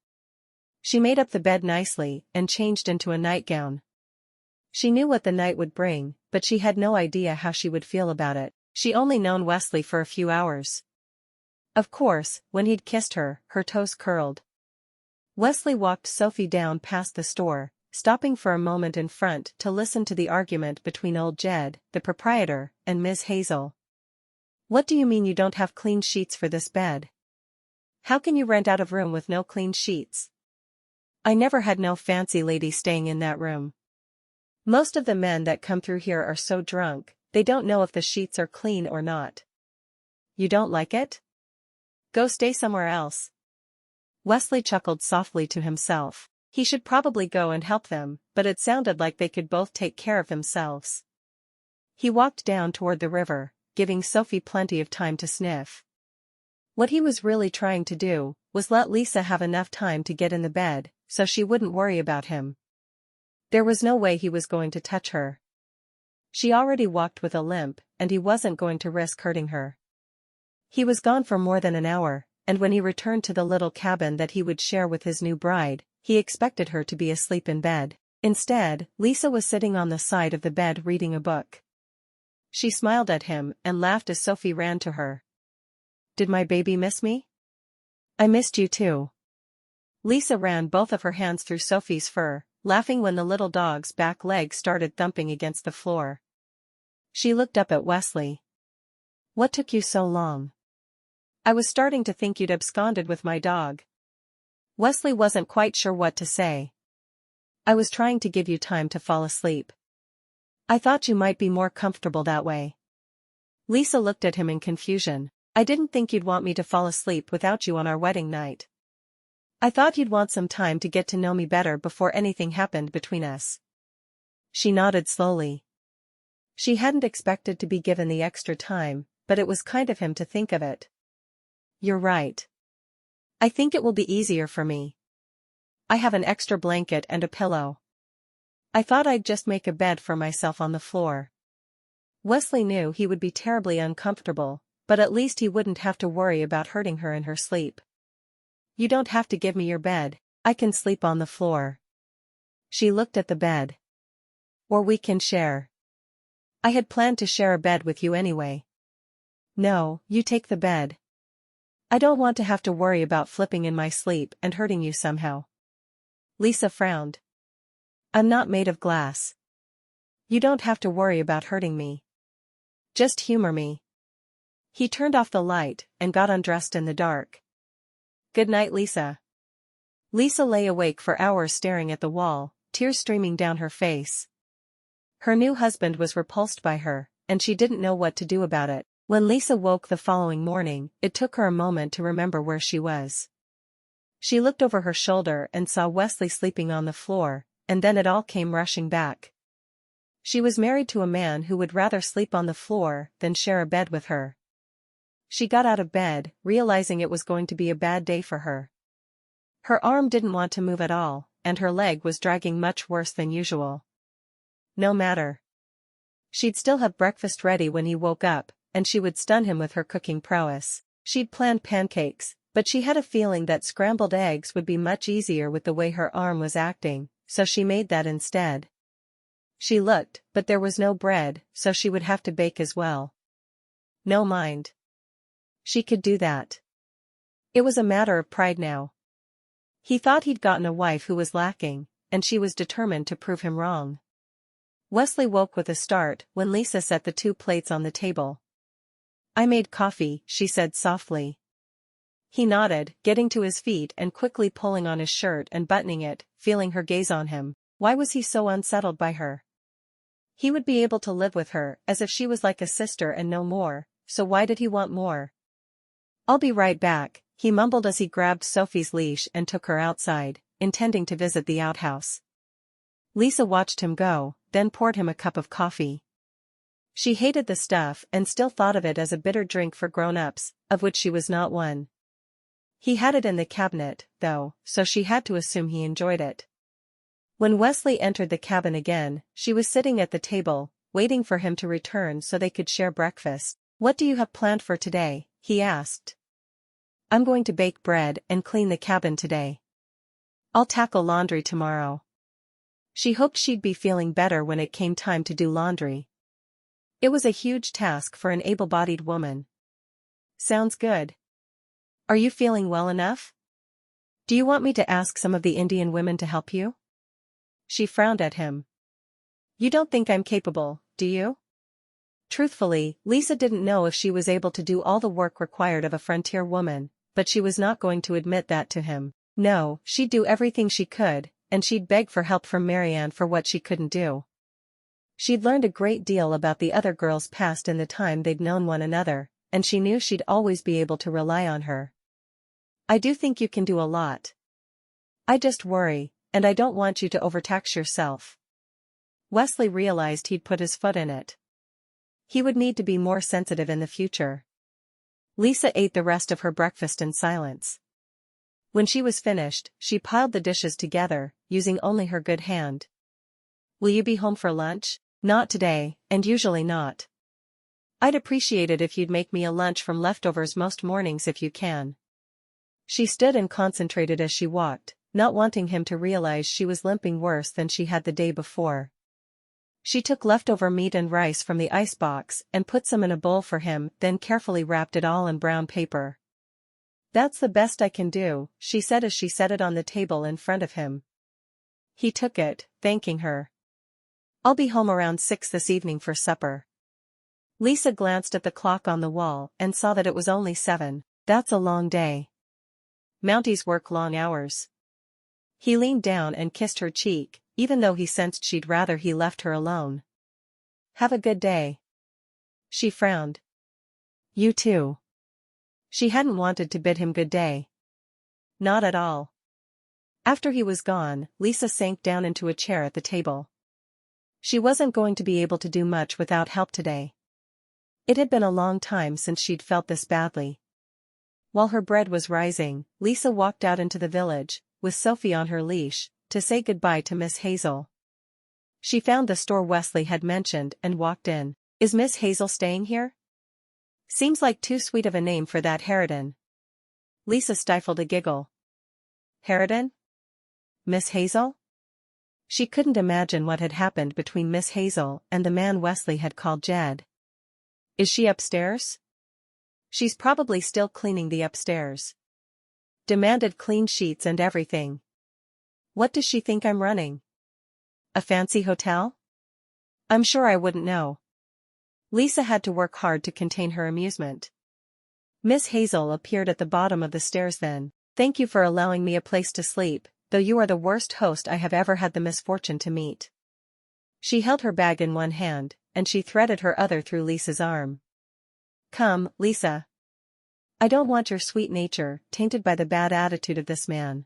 She made up the bed nicely, and changed into a nightgown. She knew what the night would bring, but she had no idea how she would feel about it. She only known Wesley for a few hours. Of course, when he'd kissed her, her toes curled. Wesley walked Sophie down past the store, stopping for a moment in front to listen to the argument between old Jed, the proprietor, and Miss Hazel. What do you mean you don't have clean sheets for this bed? How can you rent out a room with no clean sheets? I never had no fancy lady staying in that room. Most of the men that come through here are so drunk, they don't know if the sheets are clean or not. You don't like it? Go stay somewhere else. Wesley chuckled softly to himself. He should probably go and help them, but it sounded like they could both take care of themselves. He walked down toward the river, giving Sophie plenty of time to sniff. What he was really trying to do was let Lisa have enough time to get in the bed, so she wouldn't worry about him. There was no way he was going to touch her. She already walked with a limp, and he wasn't going to risk hurting her. He was gone for more than an hour, and when he returned to the little cabin that he would share with his new bride, he expected her to be asleep in bed. Instead, Lisa was sitting on the side of the bed reading a book. She smiled at him and laughed as Sophie ran to her. Did my baby miss me? I missed you too. Lisa ran both of her hands through Sophie's fur, laughing when the little dog's back legs started thumping against the floor. She looked up at Wesley. What took you so long? I was starting to think you'd absconded with my dog. Wesley wasn't quite sure what to say. I was trying to give you time to fall asleep. I thought you might be more comfortable that way. Lisa looked at him in confusion. I didn't think you'd want me to fall asleep without you on our wedding night. I thought you'd want some time to get to know me better before anything happened between us. She nodded slowly. She hadn't expected to be given the extra time, but it was kind of him to think of it. You're right. I think it will be easier for me. I have an extra blanket and a pillow. I thought I'd just make a bed for myself on the floor. Wesley knew he would be terribly uncomfortable, but at least he wouldn't have to worry about hurting her in her sleep. You don't have to give me your bed, I can sleep on the floor. She looked at the bed. Or we can share. I had planned to share a bed with you anyway. No, you take the bed. I don't want to have to worry about flipping in my sleep and hurting you somehow. Lisa frowned. I'm not made of glass. You don't have to worry about hurting me. Just humor me. He turned off the light and got undressed in the dark. Good night, Lisa. Lisa lay awake for hours staring at the wall, tears streaming down her face. Her new husband was repulsed by her, and she didn't know what to do about it. When Lisa woke the following morning, it took her a moment to remember where she was. She looked over her shoulder and saw Wesley sleeping on the floor, and then it all came rushing back. She was married to a man who would rather sleep on the floor than share a bed with her. She got out of bed, realizing it was going to be a bad day for her. Her arm didn't want to move at all, and her leg was dragging much worse than usual. No matter. She'd still have breakfast ready when he woke up, and she would stun him with her cooking prowess. She'd planned pancakes, but she had a feeling that scrambled eggs would be much easier with the way her arm was acting, so she made that instead. She looked, but there was no bread, so she would have to bake as well. No mind. She could do that. It was a matter of pride now. He thought he'd gotten a wife who was lacking, and she was determined to prove him wrong. Wesley woke with a start when Lisa set the 2 plates on the table. I made coffee, she said softly. He nodded, getting to his feet and quickly pulling on his shirt and buttoning it, feeling her gaze on him. Why was he so unsettled by her? He would be able to live with her as if she was like a sister and no more, so why did he want more? I'll be right back, he mumbled as he grabbed Sophie's leash and took her outside, intending to visit the outhouse. Lisa watched him go, then poured him a cup of coffee. She hated the stuff and still thought of it as a bitter drink for grown-ups, of which she was not one. He had it in the cabinet, though, so she had to assume he enjoyed it. When Wesley entered the cabin again, she was sitting at the table, waiting for him to return so they could share breakfast. What do you have planned for today? He asked. I'm going to bake bread and clean the cabin today. I'll tackle laundry tomorrow. She hoped she'd be feeling better when it came time to do laundry. It was a huge task for an able-bodied woman. Sounds good. Are you feeling well enough? Do you want me to ask some of the Indian women to help you? She frowned at him. You don't think I'm capable, do you? Truthfully, Lisa didn't know if she was able to do all the work required of a frontier woman, but she was not going to admit that to him. No, she'd do everything she could, and she'd beg for help from Marianne for what she couldn't do. She'd learned a great deal about the other girl's past in the time they'd known one another, and she knew she'd always be able to rely on her. I do think you can do a lot. I just worry, and I don't want you to overtax yourself. Wesley realized he'd put his foot in it. He would need to be more sensitive in the future. Lisa ate the rest of her breakfast in silence. When she was finished, she piled the dishes together, using only her good hand. Will you be home for lunch? Not today, and usually not. I'd appreciate it if you'd make me a lunch from leftovers most mornings if you can. She stood and concentrated as she walked, not wanting him to realize she was limping worse than she had the day before. She took leftover meat and rice from the icebox and put some in a bowl for him, then carefully wrapped it all in brown paper. That's the best I can do, she said as she set it on the table in front of him. He took it, thanking her. I'll be home around 6 this evening for supper. Lisa glanced at the clock on the wall and saw that it was only 7. That's a long day. Mounties work long hours. He leaned down and kissed her cheek, even though he sensed she'd rather he left her alone. Have a good day. She frowned. You too. She hadn't wanted to bid him good day. Not at all. After he was gone, Lisa sank down into a chair at the table. She wasn't going to be able to do much without help today. It had been a long time since she'd felt this badly. While her bread was rising, Lisa walked out into the village, with Sophie on her leash, to say goodbye to Miss Hazel. She found the store Wesley had mentioned and walked in. Is Miss Hazel staying here? Seems like too sweet of a name for that harridan. Lisa stifled a giggle. Harridan? Miss Hazel? She couldn't imagine what had happened between Miss Hazel and the man Wesley had called Jed. Is she upstairs? She's probably still cleaning the upstairs. Demanded clean sheets and everything. What does she think I'm running? A fancy hotel? I'm sure I wouldn't know. Lisa had to work hard to contain her amusement. Miss Hazel appeared at the bottom of the stairs then. Thank you for allowing me a place to sleep, though you are the worst host I have ever had the misfortune to meet. She held her bag in one hand, and she threaded her other through Lisa's arm. Come, Lisa. I don't want your sweet nature tainted by the bad attitude of this man.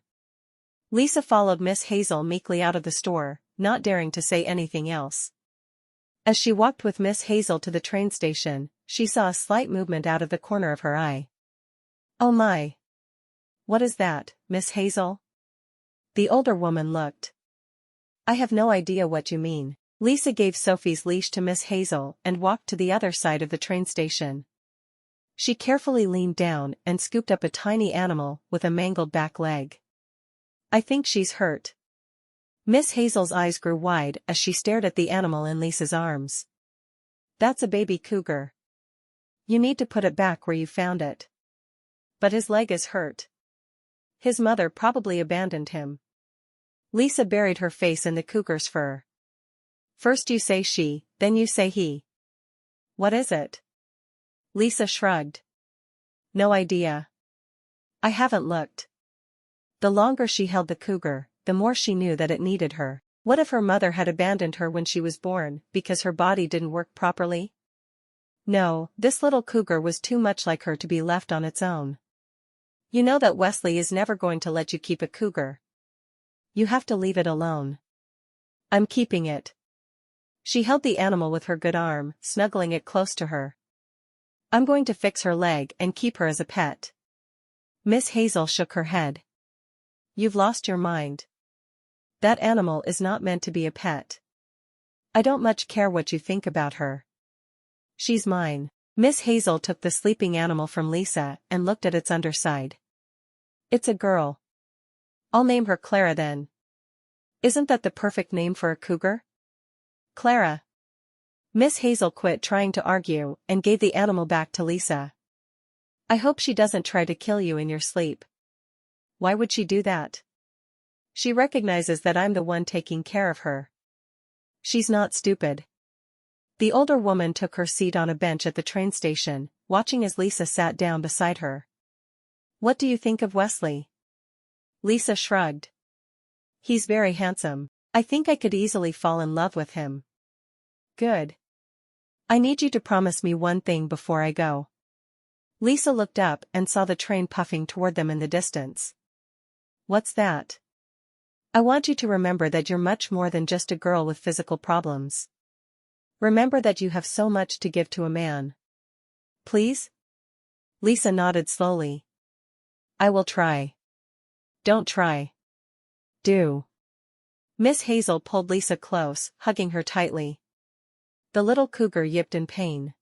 Lisa followed Miss Hazel meekly out of the store, not daring to say anything else. As she walked with Miss Hazel to the train station, she saw a slight movement out of the corner of her eye. Oh my! What is that, Miss Hazel? The older woman looked. I have no idea what you mean. Lisa gave Sophie's leash to Miss Hazel and walked to the other side of the train station. She carefully leaned down and scooped up a tiny animal with a mangled back leg. I think she's hurt. Miss Hazel's eyes grew wide as she stared at the animal in Lisa's arms. That's a baby cougar. You need to put it back where you found it. But his leg is hurt. His mother probably abandoned him. Lisa buried her face in the cougar's fur. First you say she, then you say he. What is it? Lisa shrugged. No idea. I haven't looked. The longer she held the cougar, the more she knew that it needed her. What if her mother had abandoned her when she was born because her body didn't work properly? No, this little cougar was too much like her to be left on its own. You know that Wesley is never going to let you keep a cougar. You have to leave it alone. I'm keeping it. She held the animal with her good arm, snuggling it close to her. I'm going to fix her leg and keep her as a pet. Miss Hazel shook her head. You've lost your mind. That animal is not meant to be a pet. I don't much care what you think about her. She's mine. Miss Hazel took the sleeping animal from Lisa and looked at its underside. It's a girl. I'll name her Clara then. Isn't that the perfect name for a cougar? Clara. Miss Hazel quit trying to argue and gave the animal back to Lisa. I hope she doesn't try to kill you in your sleep. Why would she do that? She recognizes that I'm the one taking care of her. She's not stupid. The older woman took her seat on a bench at the train station, watching as Lisa sat down beside her. What do you think of Wesley? Lisa shrugged. He's very handsome. I think I could easily fall in love with him. Good. I need you to promise me one thing before I go. Lisa looked up and saw the train puffing toward them in the distance. What's that? I want you to remember that you're much more than just a girl with physical problems. Remember that you have so much to give to a man. Please? Lisa nodded slowly. I will try. Don't try. Do. Miss Hazel pulled Lisa close, hugging her tightly. The little cougar yipped in pain.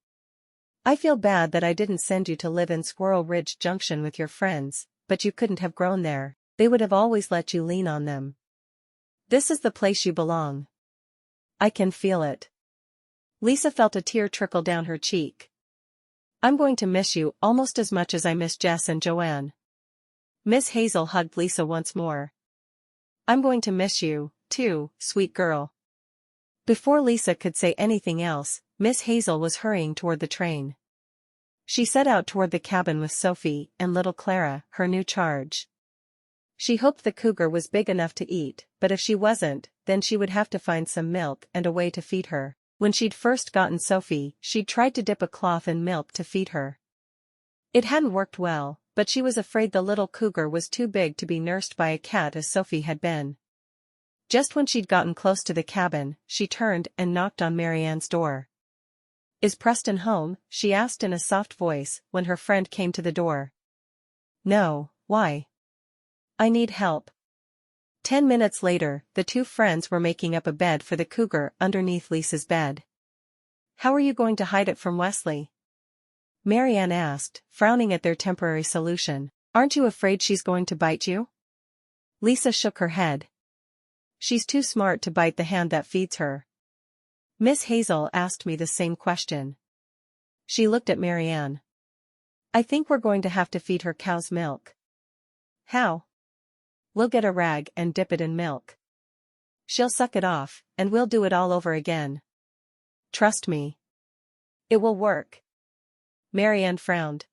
I feel bad that I didn't send you to live in Squirrel Ridge Junction with your friends, but you couldn't have grown there. They would have always let you lean on them. This is the place you belong. I can feel it. Lisa felt a tear trickle down her cheek. I'm going to miss you almost as much as I miss Jess and Joanne. Miss Hazel hugged Lisa once more. I'm going to miss you, too, sweet girl. Before Lisa could say anything else, Miss Hazel was hurrying toward the train. She set out toward the cabin with Sophie and little Clara, her new charge. She hoped the cougar was big enough to eat, but if she wasn't, then she would have to find some milk and a way to feed her. When she'd first gotten Sophie, she'd tried to dip a cloth in milk to feed her. It hadn't worked well, but she was afraid the little cougar was too big to be nursed by a cat as Sophie had been. Just when she'd gotten close to the cabin, she turned and knocked on Mary Ann's door. Is Preston home? She asked in a soft voice when her friend came to the door. No, why? I need help. 10 minutes later, the two friends were making up a bed for the cougar underneath Lisa's bed. How are you going to hide it from Wesley? Mary Ann asked, frowning at their temporary solution. Aren't you afraid she's going to bite you? Lisa shook her head. She's too smart to bite the hand that feeds her. Miss Hazel asked me the same question. She looked at Mary Ann. I think we're going to have to feed her cow's milk. How? We'll get a rag and dip it in milk. She'll suck it off, and we'll do it all over again. Trust me. It will work. Mary Ann frowned.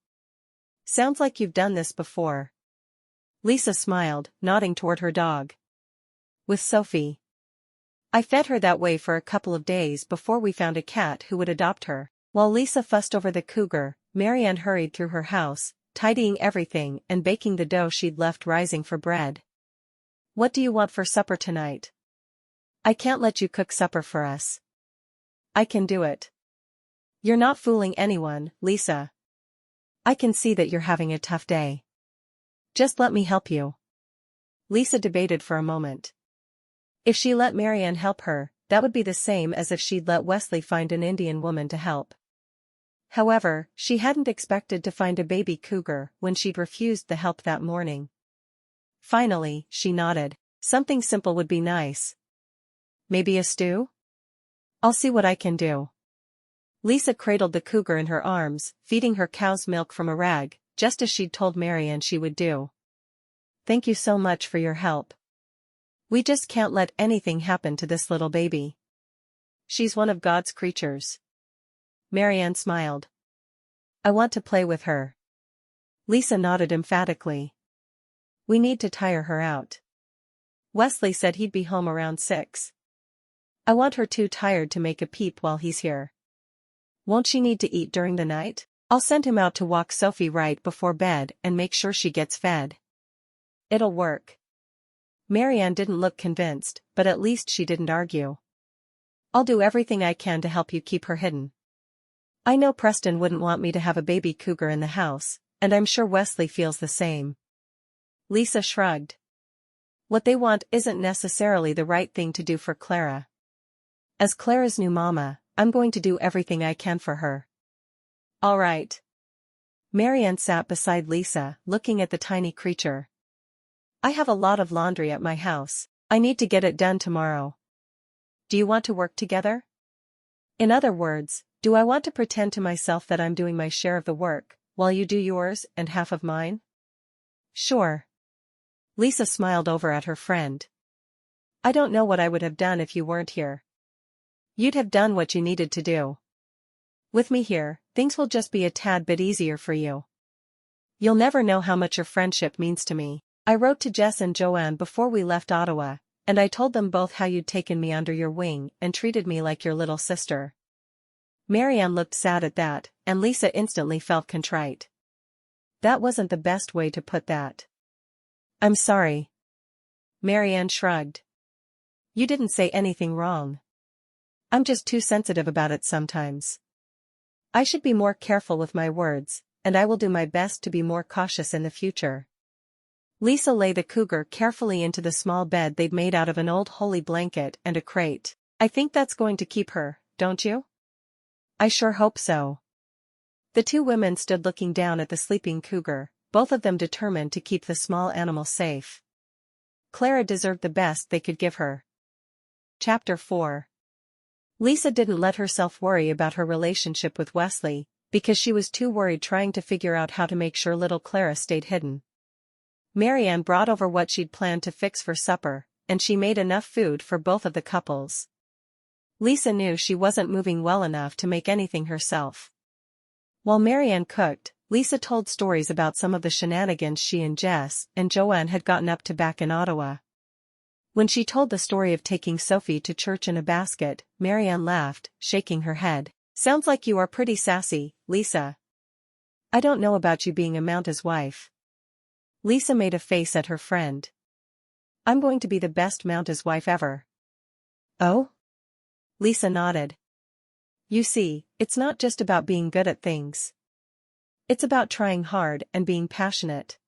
Sounds like you've done this before. Lisa smiled, nodding toward her dog. With Sophie. I fed her that way for a couple of days before we found a cat who would adopt her. While Lisa fussed over the cougar, Marianne hurried through her house, tidying everything and baking the dough she'd left rising for bread. What do you want for supper tonight? I can't let you cook supper for us. I can do it. You're not fooling anyone, Lisa. I can see that you're having a tough day. Just let me help you. Lisa debated for a moment. If she let Marianne help her, that would be the same as if she'd let Wesley find an Indian woman to help. However, she hadn't expected to find a baby cougar when she'd refused the help that morning. Finally, she nodded. Something simple would be nice. Maybe a stew? I'll see what I can do. Lisa cradled the cougar in her arms, feeding her cow's milk from a rag, just as she'd told Marianne she would do. Thank you so much for your help. We just can't let anything happen to this little baby. She's one of God's creatures. Marianne smiled. I want to play with her. Lisa nodded emphatically. We need to tire her out. Wesley said he'd be home around 6. I want her too tired to make a peep while he's here. Won't she need to eat during the night? I'll send him out to walk Sophie right before bed and make sure she gets fed. It'll work. Marianne didn't look convinced, but at least she didn't argue. I'll do everything I can to help you keep her hidden. I know Preston wouldn't want me to have a baby cougar in the house, and I'm sure Wesley feels the same. Lisa shrugged. What they want isn't necessarily the right thing to do for Clara. As Clara's new mama, I'm going to do everything I can for her. All right. Marianne sat beside Lisa, looking at the tiny creature. I have a lot of laundry at my house. I need to get it done tomorrow. Do you want to work together? In other words, do I want to pretend to myself that I'm doing my share of the work, while you do yours and half of mine? Sure. Lisa smiled over at her friend. I don't know what I would have done if you weren't here. You'd have done what you needed to do. With me here, things will just be a tad bit easier for you. You'll never know how much your friendship means to me. I wrote to Jess and Joanne before we left Ottawa, and I told them both how you'd taken me under your wing and treated me like your little sister. Marianne looked sad at that, and Lisa instantly felt contrite. That wasn't the best way to put that. I'm sorry. Marianne shrugged. You didn't say anything wrong. I'm just too sensitive about it sometimes. I should be more careful with my words, and I will do my best to be more cautious in the future. Lisa lay the cougar carefully into the small bed they'd made out of an old holey blanket and a crate. I think that's going to keep her, don't you? I sure hope so. The two women stood looking down at the sleeping cougar, both of them determined to keep the small animal safe. Clara deserved the best they could give her. Chapter 4. Lisa didn't let herself worry about her relationship with Wesley, because she was too worried trying to figure out how to make sure little Clara stayed hidden. Marianne brought over what she'd planned to fix for supper, and she made enough food for both of the couples. Lisa knew she wasn't moving well enough to make anything herself. While Marianne cooked, Lisa told stories about some of the shenanigans she and Jess and Joanne had gotten up to back in Ottawa. When she told the story of taking Sophie to church in a basket, Marianne laughed, shaking her head. Sounds like you are pretty sassy, Lisa. I don't know about you being a Mounties wife. Lisa made a face at her friend. I'm going to be the best Mounties wife ever. Oh? Lisa nodded. You see, it's not just about being good at things. It's about trying hard and being passionate.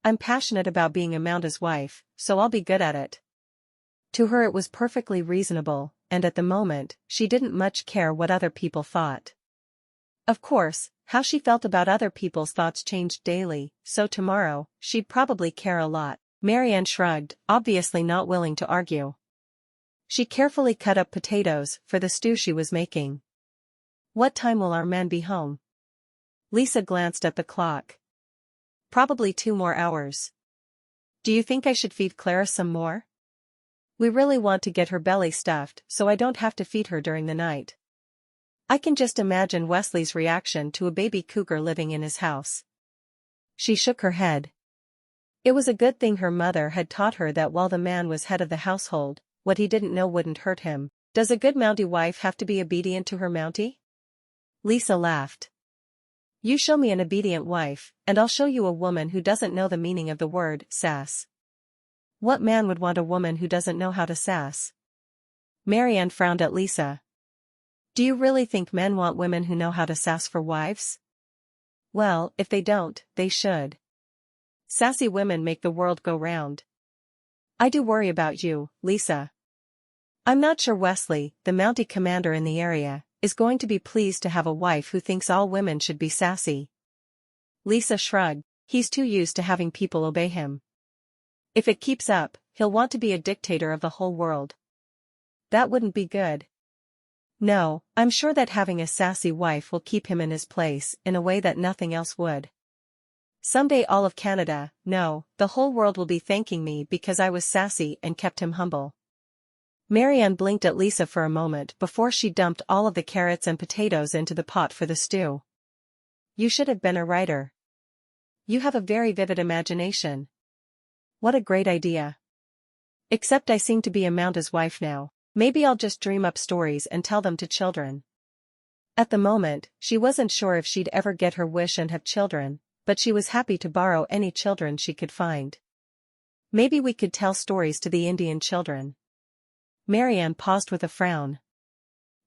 I'm passionate about being a Mounties wife, so I'll be good at it. To her it was perfectly reasonable, and at the moment, she didn't much care what other people thought. Of course, how she felt about other people's thoughts changed daily, so tomorrow, she'd probably care a lot. Marianne shrugged, obviously not willing to argue. She carefully cut up potatoes for the stew she was making. What time will our men be home? Lisa glanced at the clock. Probably 2 more hours. Do you think I should feed Clara some more? We really want to get her belly stuffed so I don't have to feed her during the night. I can just imagine Wesley's reaction to a baby cougar living in his house. She shook her head. It was a good thing her mother had taught her that while the man was head of the household, what he didn't know wouldn't hurt him. Does a good Mountie wife have to be obedient to her Mountie? Lisa laughed. You show me an obedient wife, and I'll show you a woman who doesn't know the meaning of the word sass. What man would want a woman who doesn't know how to sass? Marianne frowned at Lisa. Do you really think men want women who know how to sass for wives? Well, if they don't, they should. Sassy women make the world go round. I do worry about you, Lisa. I'm not sure Wesley, the Mountie commander in the area, is going to be pleased to have a wife who thinks all women should be sassy. Lisa shrugged. He's too used to having people obey him. If it keeps up, he'll want to be a dictator of the whole world. That wouldn't be good. No, I'm sure that having a sassy wife will keep him in his place in a way that nothing else would. Someday all of Canada, no, the whole world will be thanking me because I was sassy and kept him humble. Marianne blinked at Lisa for a moment before she dumped all of the carrots and potatoes into the pot for the stew. You should have been a writer. You have a very vivid imagination. What a great idea. Except I seem to be a Mountie's wife now. Maybe I'll just dream up stories and tell them to children. At the moment, she wasn't sure if she'd ever get her wish and have children, but she was happy to borrow any children she could find. Maybe we could tell stories to the Indian children. Marianne paused with a frown.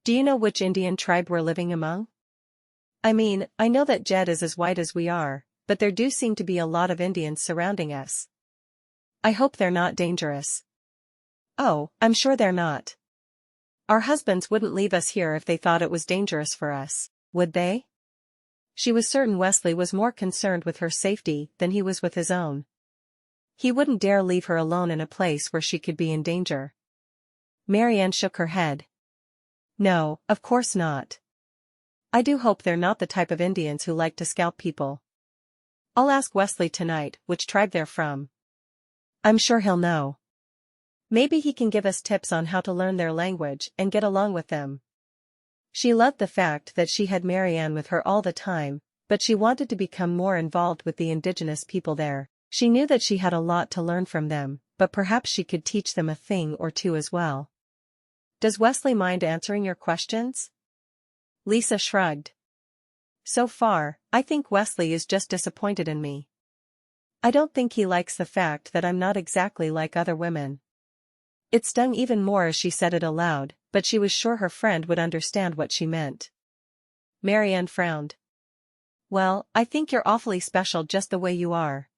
Do you know which Indian tribe we're living among? I mean, I know that Jed is as white as we are, but there do seem to be a lot of Indians surrounding us. I hope they're not dangerous. Oh, I'm sure they're not. Our husbands wouldn't leave us here if they thought it was dangerous for us, would they? She was certain Wesley was more concerned with her safety than he was with his own. He wouldn't dare leave her alone in a place where she could be in danger. Marianne shook her head. No, of course not. I do hope they're not the type of Indians who like to scalp people. I'll ask Wesley tonight which tribe they're from. I'm sure he'll know. Maybe he can give us tips on how to learn their language and get along with them. She loved the fact that she had Marianne with her all the time, but she wanted to become more involved with the indigenous people there. She knew that she had a lot to learn from them, but perhaps she could teach them a thing or two as well. Does Wesley mind answering your questions? Lisa shrugged. So far, I think Wesley is just disappointed in me. I don't think he likes the fact that I'm not exactly like other women. It stung even more as she said it aloud, but she was sure her friend would understand what she meant. Marianne frowned. Well, I think you're awfully special just the way you are.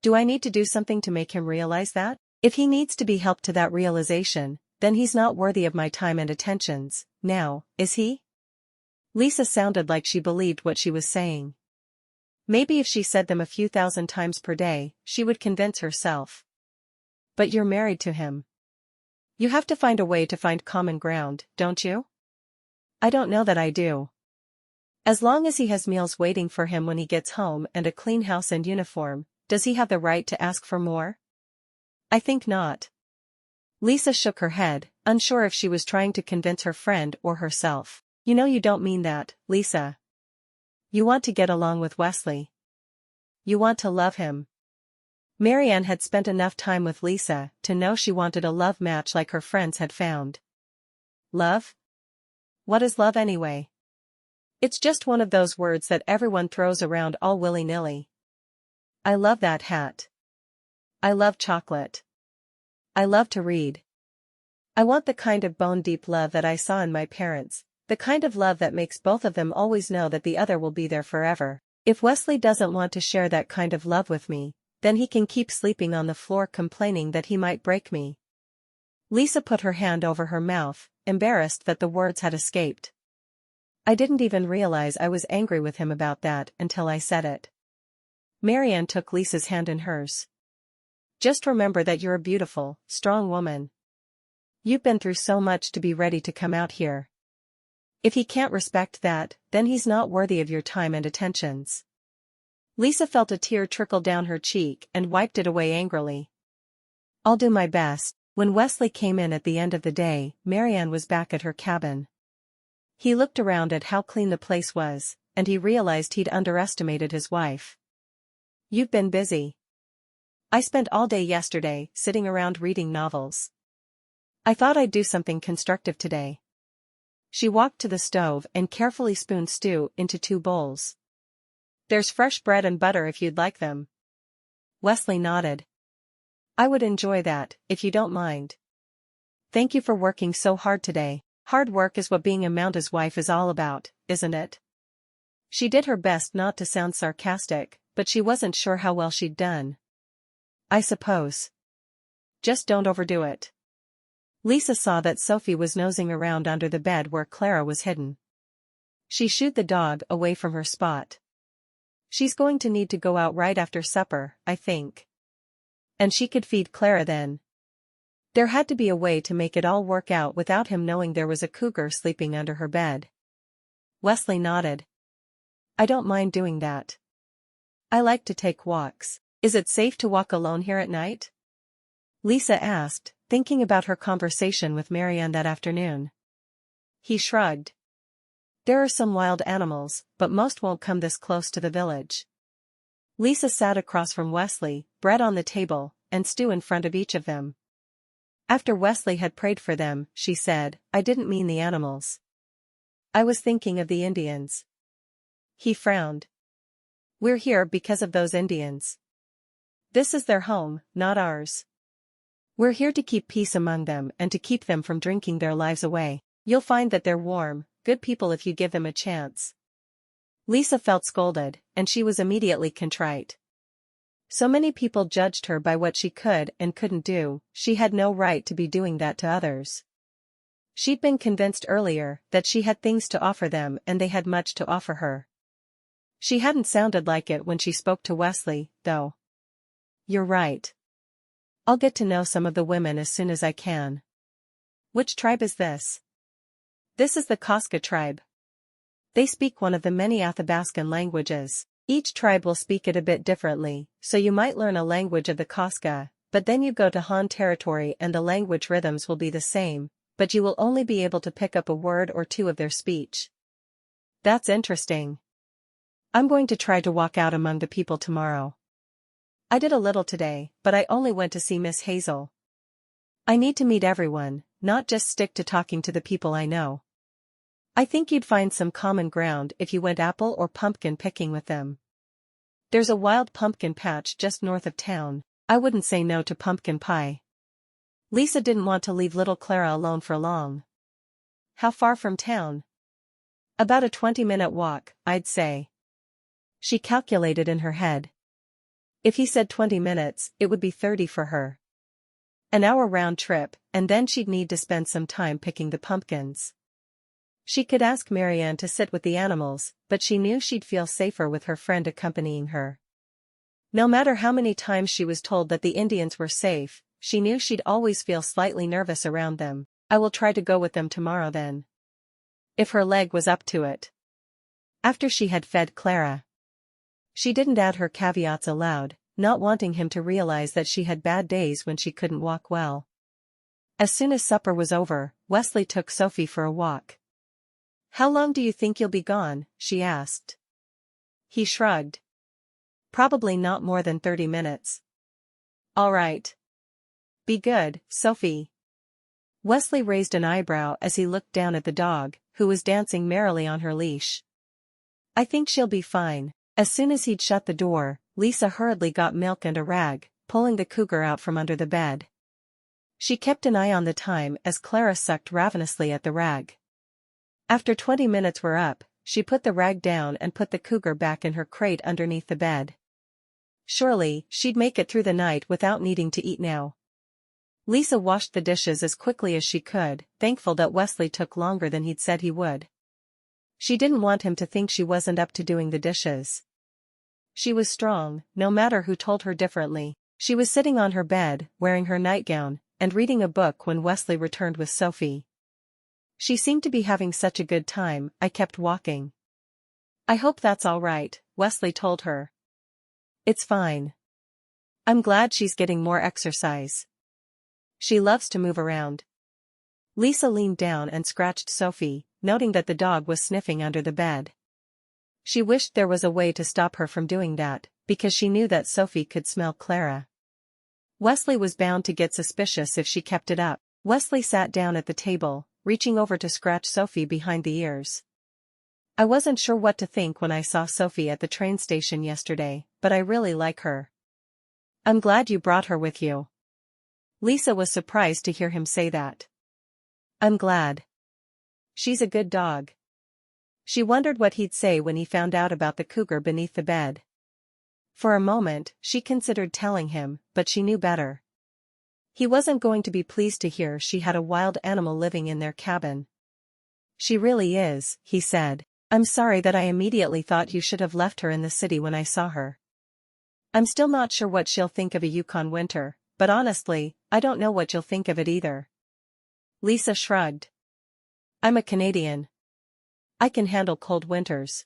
Do I need to do something to make him realize that? If he needs to be helped to that realization, then he's not worthy of my time and attentions, now, is he? Lisa sounded like she believed what she was saying. Maybe if she said them a few thousand times per day, she would convince herself. But you're married to him. You have to find a way to find common ground, don't you? I don't know that I do. As long as he has meals waiting for him when he gets home and a clean house and uniform, does he have the right to ask for more? I think not. Lisa shook her head, unsure if she was trying to convince her friend or herself. You know you don't mean that, Lisa. You want to get along with Wesley. You want to love him. Marianne had spent enough time with Lisa to know she wanted a love match like her friends had found. Love? What is love anyway? It's just one of those words that everyone throws around all willy-nilly. I love that hat. I love chocolate. I love to read. I want the kind of bone-deep love that I saw in my parents, the kind of love that makes both of them always know that the other will be there forever. If Wesley doesn't want to share that kind of love with me, then he can keep sleeping on the floor complaining that he might break me. Lisa put her hand over her mouth, embarrassed that the words had escaped. I didn't even realize I was angry with him about that until I said it. Marianne took Lisa's hand in hers. Just remember that you're a beautiful, strong woman. You've been through so much to be ready to come out here. If he can't respect that, then he's not worthy of your time and attentions. Lisa felt a tear trickle down her cheek and wiped it away angrily. I'll do my best. When Wesley came in at the end of the day, Marianne was back at her cabin. He looked around at how clean the place was, and he realized he'd underestimated his wife. You've been busy. I spent all day yesterday sitting around reading novels. I thought I'd do something constructive today. She walked to the stove and carefully spooned stew into 2 bowls. There's fresh bread and butter if you'd like them. Wesley nodded. I would enjoy that, if you don't mind. Thank you for working so hard today. Hard work is what being a Mountie's wife is all about, isn't it? She did her best not to sound sarcastic, but she wasn't sure how well she'd done. I suppose. Just don't overdo it. Lisa saw that Sophie was nosing around under the bed where Clara was hidden. She shooed the dog away from her spot. She's going to need to go out right after supper, I think. And she could feed Clara then. There had to be a way to make it all work out without him knowing there was a cougar sleeping under her bed. Wesley nodded. I don't mind doing that. I like to take walks. Is it safe to walk alone here at night? Lisa asked, thinking about her conversation with Marianne that afternoon. He shrugged. There are some wild animals, but most won't come this close to the village. Lisa sat across from Wesley, bread on the table, and stew in front of each of them. After Wesley had prayed for them, she said, I didn't mean the animals. I was thinking of the Indians. He frowned. We're here because of those Indians. This is their home, not ours. We're here to keep peace among them and to keep them from drinking their lives away. You'll find that they're warm, good people if you give them a chance. Lisa felt scolded, and she was immediately contrite. So many people judged her by what she could and couldn't do, she had no right to be doing that to others. She'd been convinced earlier that she had things to offer them and they had much to offer her. She hadn't sounded like it when she spoke to Wesley, though. You're right. I'll get to know some of the women as soon as I can. Which tribe is this? This is the Koska tribe. They speak one of the many Athabascan languages. Each tribe will speak it a bit differently, so you might learn a language of the Koska, but then you go to Han territory and the language rhythms will be the same, but you will only be able to pick up a word or 2 of their speech. That's interesting. I'm going to try to walk out among the people tomorrow. I did a little today, but I only went to see Miss Hazel. I need to meet everyone, not just stick to talking to the people I know. I think you'd find some common ground if you went apple or pumpkin picking with them. There's a wild pumpkin patch just north of town. I wouldn't say no to pumpkin pie. Lisa didn't want to leave little Clara alone for long. How far from town? About a 20-minute walk, I'd say. She calculated in her head. If he said 20 minutes, it would be 30 for her. An hour round trip, and then she'd need to spend some time picking the pumpkins. She could ask Marianne to sit with the animals, but she knew she'd feel safer with her friend accompanying her. No matter how many times she was told that the Indians were safe, she knew she'd always feel slightly nervous around them. I will try to go with them tomorrow then. If her leg was up to it. After she had fed Clara. She didn't add her caveats aloud, not wanting him to realize that she had bad days when she couldn't walk well. As soon as supper was over, Wesley took Sophie for a walk. How long do you think you'll be gone? She asked. He shrugged. Probably not more than 30 minutes. All right. Be good, Sophie. Wesley raised an eyebrow as he looked down at the dog, who was dancing merrily on her leash. I think she'll be fine. As soon as he'd shut the door, Lisa hurriedly got milk and a rag, pulling the cougar out from under the bed. She kept an eye on the time as Clara sucked ravenously at the rag. After 20 minutes were up, she put the rag down and put the cougar back in her crate underneath the bed. Surely, she'd make it through the night without needing to eat now. Lisa washed the dishes as quickly as she could, thankful that Wesley took longer than he'd said he would. She didn't want him to think she wasn't up to doing the dishes. She was strong, no matter who told her differently. She was sitting on her bed, wearing her nightgown, and reading a book when Wesley returned with Sophie. She seemed to be having such a good time, I kept walking. I hope that's all right, Wesley told her. It's fine. I'm glad she's getting more exercise. She loves to move around. Lisa leaned down and scratched Sophie, noting that the dog was sniffing under the bed. She wished there was a way to stop her from doing that, because she knew that Sophie could smell Clara. Wesley was bound to get suspicious if she kept it up. Wesley sat down at the table, reaching over to scratch Sophie behind the ears. I wasn't sure what to think when I saw Sophie at the train station yesterday, but I really like her. I'm glad you brought her with you. Lisa was surprised to hear him say that. I'm glad. She's a good dog. She wondered what he'd say when he found out about the cougar beneath the bed. For a moment, she considered telling him, but she knew better. He wasn't going to be pleased to hear she had a wild animal living in their cabin. She really is, he said. I'm sorry that I immediately thought you should have left her in the city when I saw her. I'm still not sure what she'll think of a Yukon winter, but honestly, I don't know what you'll think of it either. Lisa shrugged. I'm a Canadian. I can handle cold winters.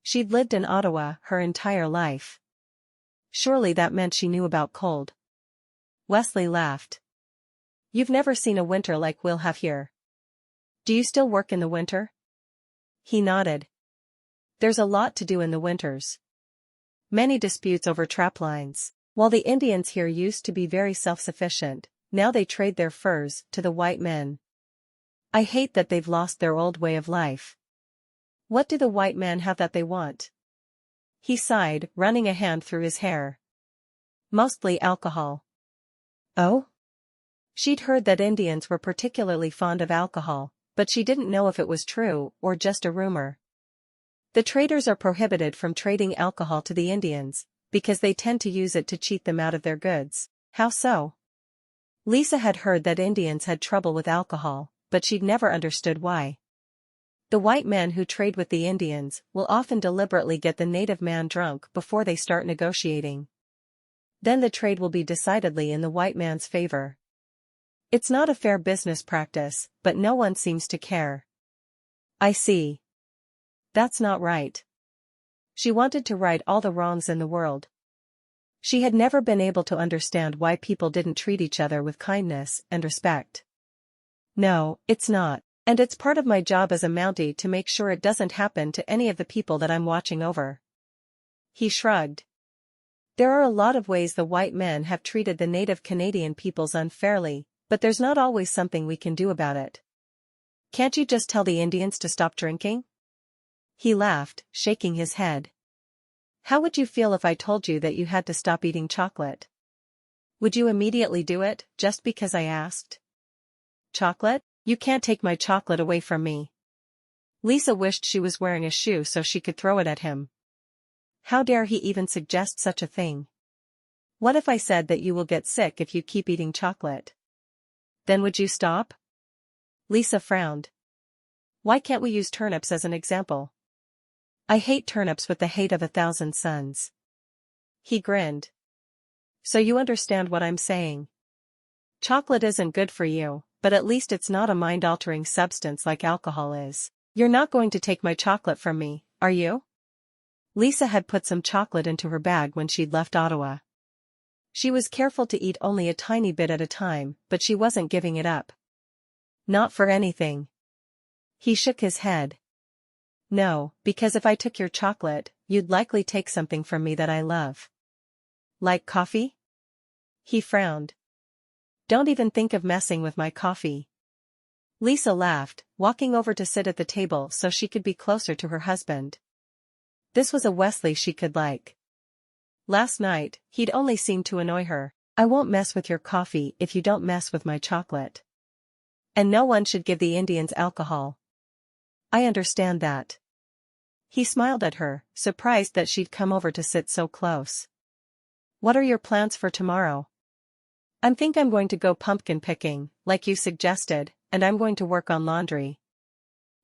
She'd lived in Ottawa her entire life. Surely that meant she knew about cold. Wesley laughed. You've never seen a winter like we'll have here. Do you still work in the winter? He nodded. There's a lot to do in the winters. Many disputes over trap lines. While the Indians here used to be very self-sufficient, now they trade their furs to the white men. I hate that they've lost their old way of life. What do the white men have that they want? He sighed, running a hand through his hair. Mostly alcohol. Oh? She'd heard that Indians were particularly fond of alcohol, but she didn't know if it was true or just a rumor. The traders are prohibited from trading alcohol to the Indians, because they tend to use it to cheat them out of their goods. How so? Lisa had heard that Indians had trouble with alcohol, but she'd never understood why. The white men who trade with the Indians will often deliberately get the native man drunk before they start negotiating. Then the trade will be decidedly in the white man's favor. It's not a fair business practice, but no one seems to care. I see. That's not right. She wanted to right all the wrongs in the world. She had never been able to understand why people didn't treat each other with kindness and respect. No, it's not. And it's part of my job as a Mountie to make sure it doesn't happen to any of the people that I'm watching over. He shrugged. There are a lot of ways the white men have treated the native Canadian peoples unfairly, but there's not always something we can do about it. Can't you just tell the Indians to stop drinking? He laughed, shaking his head. How would you feel if I told you that you had to stop eating chocolate? Would you immediately do it, just because I asked? Chocolate? You can't take my chocolate away from me. Lisa wished she was wearing a shoe so she could throw it at him. How dare he even suggest such a thing? What if I said that you will get sick if you keep eating chocolate? Then would you stop? Lisa frowned. Why can't we use turnips as an example? I hate turnips with the hate of 1,000 suns. He grinned. So you understand what I'm saying. Chocolate isn't good for you, but at least it's not a mind-altering substance like alcohol is. You're not going to take my chocolate from me, are you? Lisa had put some chocolate into her bag when she'd left Ottawa. She was careful to eat only a tiny bit at a time, but she wasn't giving it up. Not for anything. He shook his head. No, because if I took your chocolate, you'd likely take something from me that I love. Like coffee? He frowned. Don't even think of messing with my coffee. Lisa laughed, walking over to sit at the table so she could be closer to her husband. This was a Wesley she could like. Last night, he'd only seemed to annoy her. I won't mess with your coffee if you don't mess with my chocolate. And no one should give the Indians alcohol. I understand that. He smiled at her, surprised that she'd come over to sit so close. What are your plans for tomorrow? I think I'm going to go pumpkin picking, like you suggested, and I'm going to work on laundry.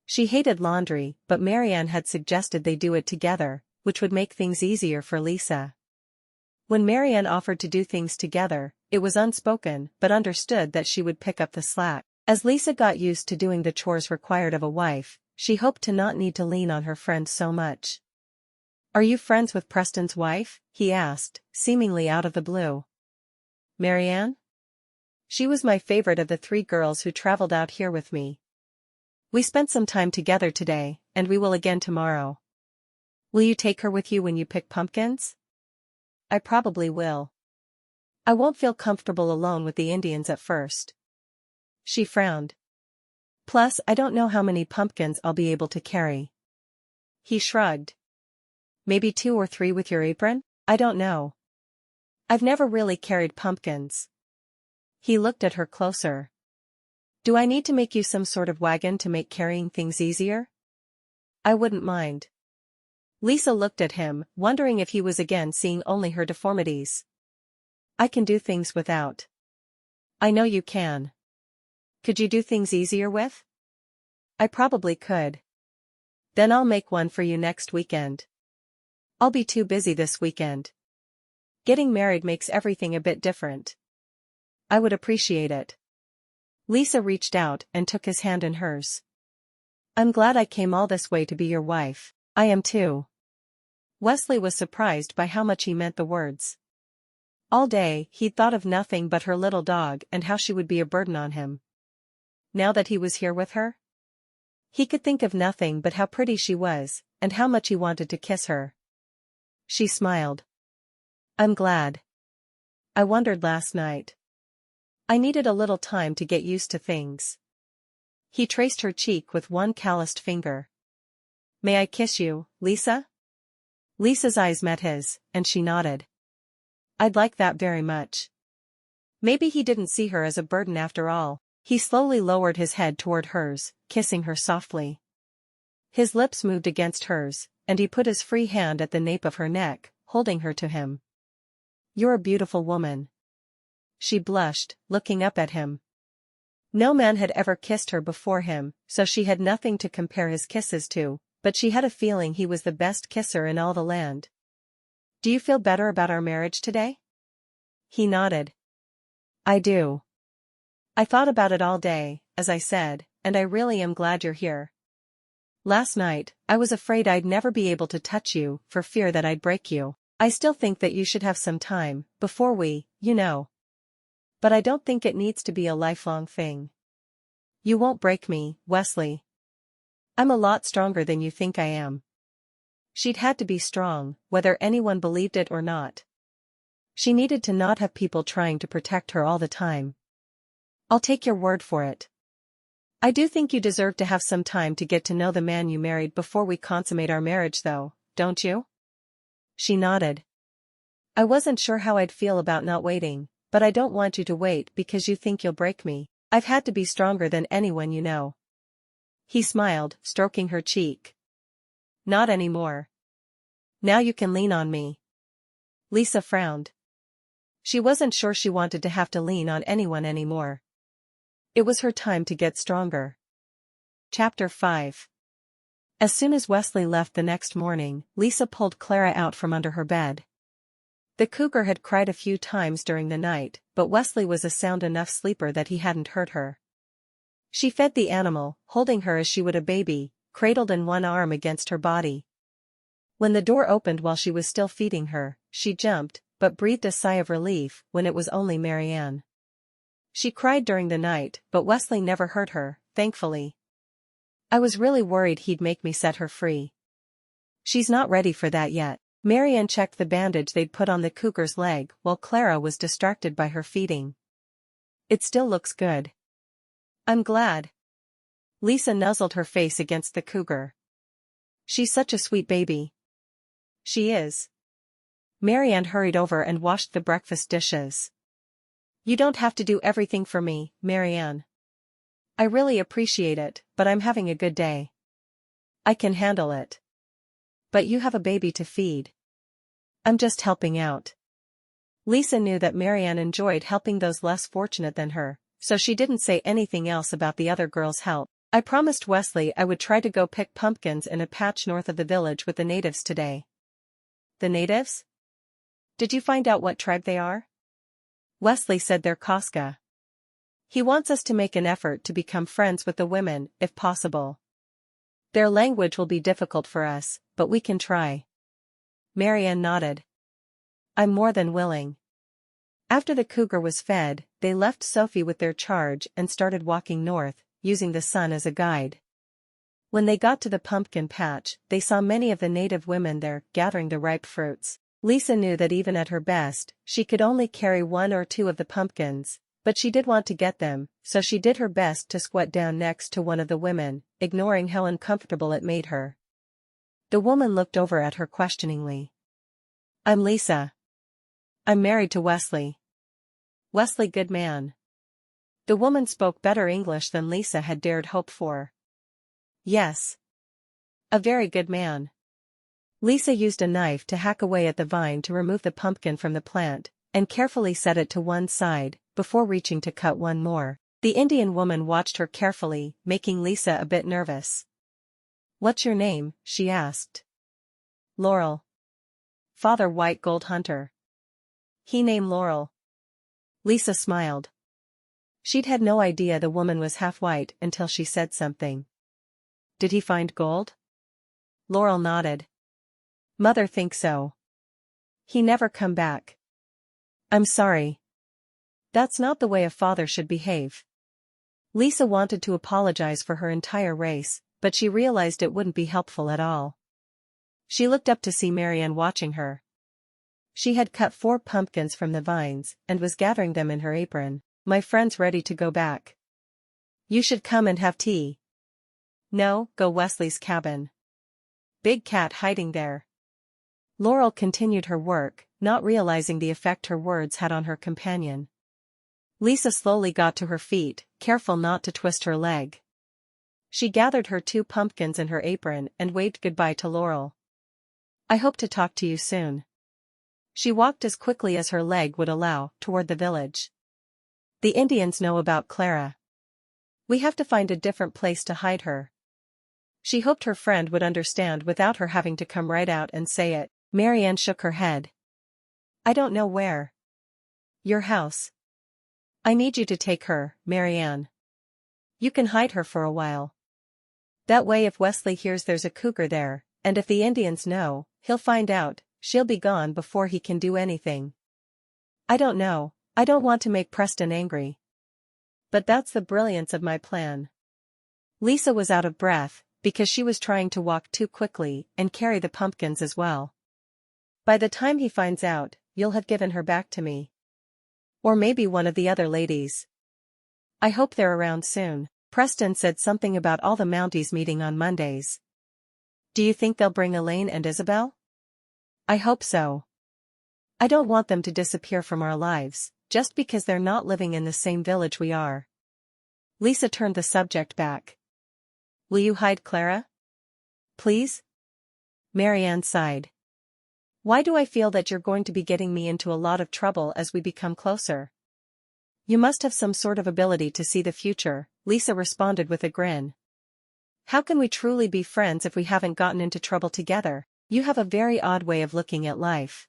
She hated laundry, but Marianne had suggested they do it together, which would make things easier for Lisa. When Marianne offered to do things together, it was unspoken but understood that she would pick up the slack. As Lisa got used to doing the chores required of a wife, she hoped to not need to lean on her friend so much. Are you friends with Preston's wife? He asked, seemingly out of the blue. Marianne? She was my favorite of the 3 girls who traveled out here with me. We spent some time together today, and we will again tomorrow. Will you take her with you when you pick pumpkins? I probably will. I won't feel comfortable alone with the Indians at first. She frowned. Plus, I don't know how many pumpkins I'll be able to carry. He shrugged. Maybe 2 or 3 with your apron? I don't know. I've never really carried pumpkins. He looked at her closer. Do I need to make you some sort of wagon to make carrying things easier? I wouldn't mind. Lisa looked at him, wondering if he was again seeing only her deformities. I can do things without. I know you can. Could you do things easier with? I probably could. Then I'll make one for you next weekend. I'll be too busy this weekend. Getting married makes everything a bit different. I would appreciate it. Lisa reached out and took his hand in hers. I'm glad I came all this way to be your wife. I am too. Wesley was surprised by how much he meant the words. All day, he'd thought of nothing but her little dog and how she would be a burden on him. Now that he was here with her, he could think of nothing but how pretty she was, and how much he wanted to kiss her. She smiled. I'm glad. I wondered last night. I needed a little time to get used to things. He traced her cheek with one calloused finger. May I kiss you, Lisa? Lisa's eyes met his, and she nodded. I'd like that very much. Maybe he didn't see her as a burden after all. He slowly lowered his head toward hers, kissing her softly. His lips moved against hers, and he put his free hand at the nape of her neck, holding her to him. You're a beautiful woman. She blushed, looking up at him. No man had ever kissed her before him, so she had nothing to compare his kisses to, but she had a feeling he was the best kisser in all the land. Do you feel better about our marriage today? He nodded. I do. I thought about it all day, as I said, and I really am glad you're here. Last night, I was afraid I'd never be able to touch you, for fear that I'd break you. I still think that you should have some time, before we, you know. But I don't think it needs to be a lifelong thing. You won't break me, Wesley. I'm a lot stronger than you think I am. She'd had to be strong, whether anyone believed it or not. She needed to not have people trying to protect her all the time. I'll take your word for it. I do think you deserve to have some time to get to know the man you married before we consummate our marriage though, don't you? She nodded. I wasn't sure how I'd feel about not waiting, but I don't want you to wait because you think you'll break me. I've had to be stronger than anyone you know. He smiled, stroking her cheek. Not anymore. Now you can lean on me. Lisa frowned. She wasn't sure she wanted to have to lean on anyone anymore. It was her time to get stronger. Chapter 5. As soon as Wesley left the next morning, Lisa pulled Clara out from under her bed. The cougar had cried a few times during the night, but Wesley was a sound enough sleeper that he hadn't hurt her. She fed the animal, holding her as she would a baby, cradled in one arm against her body. When the door opened while she was still feeding her, she jumped, but breathed a sigh of relief when it was only Marianne. She cried during the night, but Wesley never hurt her, thankfully. I was really worried he'd make me set her free. She's not ready for that yet. Marianne checked the bandage they'd put on the cougar's leg while Clara was distracted by her feeding. It still looks good. I'm glad. Lisa nuzzled her face against the cougar. She's such a sweet baby. She is. Marianne hurried over and washed the breakfast dishes. You don't have to do everything for me, Marianne. I really appreciate it, but I'm having a good day. I can handle it. But you have a baby to feed. I'm just helping out. Lisa knew that Marianne enjoyed helping those less fortunate than her, so she didn't say anything else about the other girl's help. I promised Wesley I would try to go pick pumpkins in a patch north of the village with the natives today. The natives? Did you find out what tribe they are? Wesley said they're Koska. He wants us to make an effort to become friends with the women, if possible. Their language will be difficult for us, but we can try. Marianne nodded. I'm more than willing. After the cougar was fed, they left Sophie with their charge and started walking north, using the sun as a guide. When they got to the pumpkin patch, they saw many of the native women there, gathering the ripe fruits. Lisa knew that even at her best, she could only carry one or two of the pumpkins, but she did want to get them, so she did her best to squat down next to one of the women, ignoring how uncomfortable it made her. The woman looked over at her questioningly. "I'm Lisa. I'm married to Wesley. Wesley, good man." The woman spoke better English than Lisa had dared hope for. "Yes. A very good man." Lisa used a knife to hack away at the vine to remove the pumpkin from the plant, and carefully set it to one side, before reaching to cut one more. The Indian woman watched her carefully, making Lisa a bit nervous. "What's your name?" she asked. "Laurel. Father white gold hunter. He name Laurel." Lisa smiled. She'd had no idea the woman was half white until she said something. "Did he find gold?" Laurel nodded. "Mother thinks so. He never come back." "I'm sorry. That's not the way a father should behave." Lisa wanted to apologize for her entire race, but she realized it wouldn't be helpful at all. She looked up to see Marianne watching her. She had cut 4 pumpkins from the vines, and was gathering them in her apron. "My friend's ready to go back. You should come and have tea." "No, go Wesley's cabin. Big cat hiding there." Laurel continued her work, not realizing the effect her words had on her companion. Lisa slowly got to her feet, careful not to twist her leg. She gathered her 2 pumpkins in her apron and waved goodbye to Laurel. "I hope to talk to you soon." She walked as quickly as her leg would allow, toward the village. "The Indians know about Clara. We have to find a different place to hide her." She hoped her friend would understand without her having to come right out and say it. Marianne shook her head. "I don't know where." "Your house. I need you to take her, Marianne. You can hide her for a while. That way if Wesley hears there's a cougar there, and if the Indians know, he'll find out, she'll be gone before he can do anything." "I don't know, I don't want to make Preston angry. But that's the brilliance of my plan." Lisa was out of breath, because she was trying to walk too quickly and carry the pumpkins as well. "By the time he finds out, you'll have given her back to me. Or maybe one of the other ladies. I hope they're around soon." Preston said something about all the Mounties meeting on Mondays. "Do you think they'll bring Elaine and Isabel?" "I hope so. I don't want them to disappear from our lives, just because they're not living in the same village we are." Lisa turned the subject back. "Will you hide Clara? Please?" Marianne sighed. "Why do I feel that you're going to be getting me into a lot of trouble as we become closer?" "You must have some sort of ability to see the future," Lisa responded with a grin. "How can we truly be friends if we haven't gotten into trouble together? You have a very odd way of looking at life."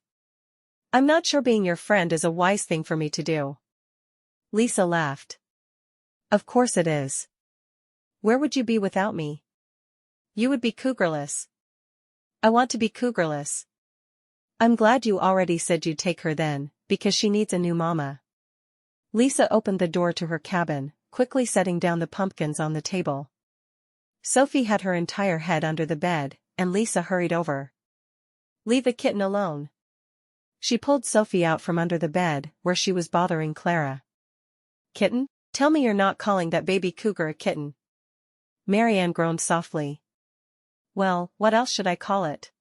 "I'm not sure being your friend is a wise thing for me to do." Lisa laughed. "Of course it is. Where would you be without me? You would be cougarless." "I want to be cougarless." "I'm glad you already said you'd take her then, because she needs a new mama." Lisa opened the door to her cabin, quickly setting down the pumpkins on the table. Sophie had her entire head under the bed, and Lisa hurried over. "Leave the kitten alone." She pulled Sophie out from under the bed, where she was bothering Clara. "Kitten? Tell me you're not calling that baby cougar a kitten." Marianne groaned softly. "Well, what else should I call it?"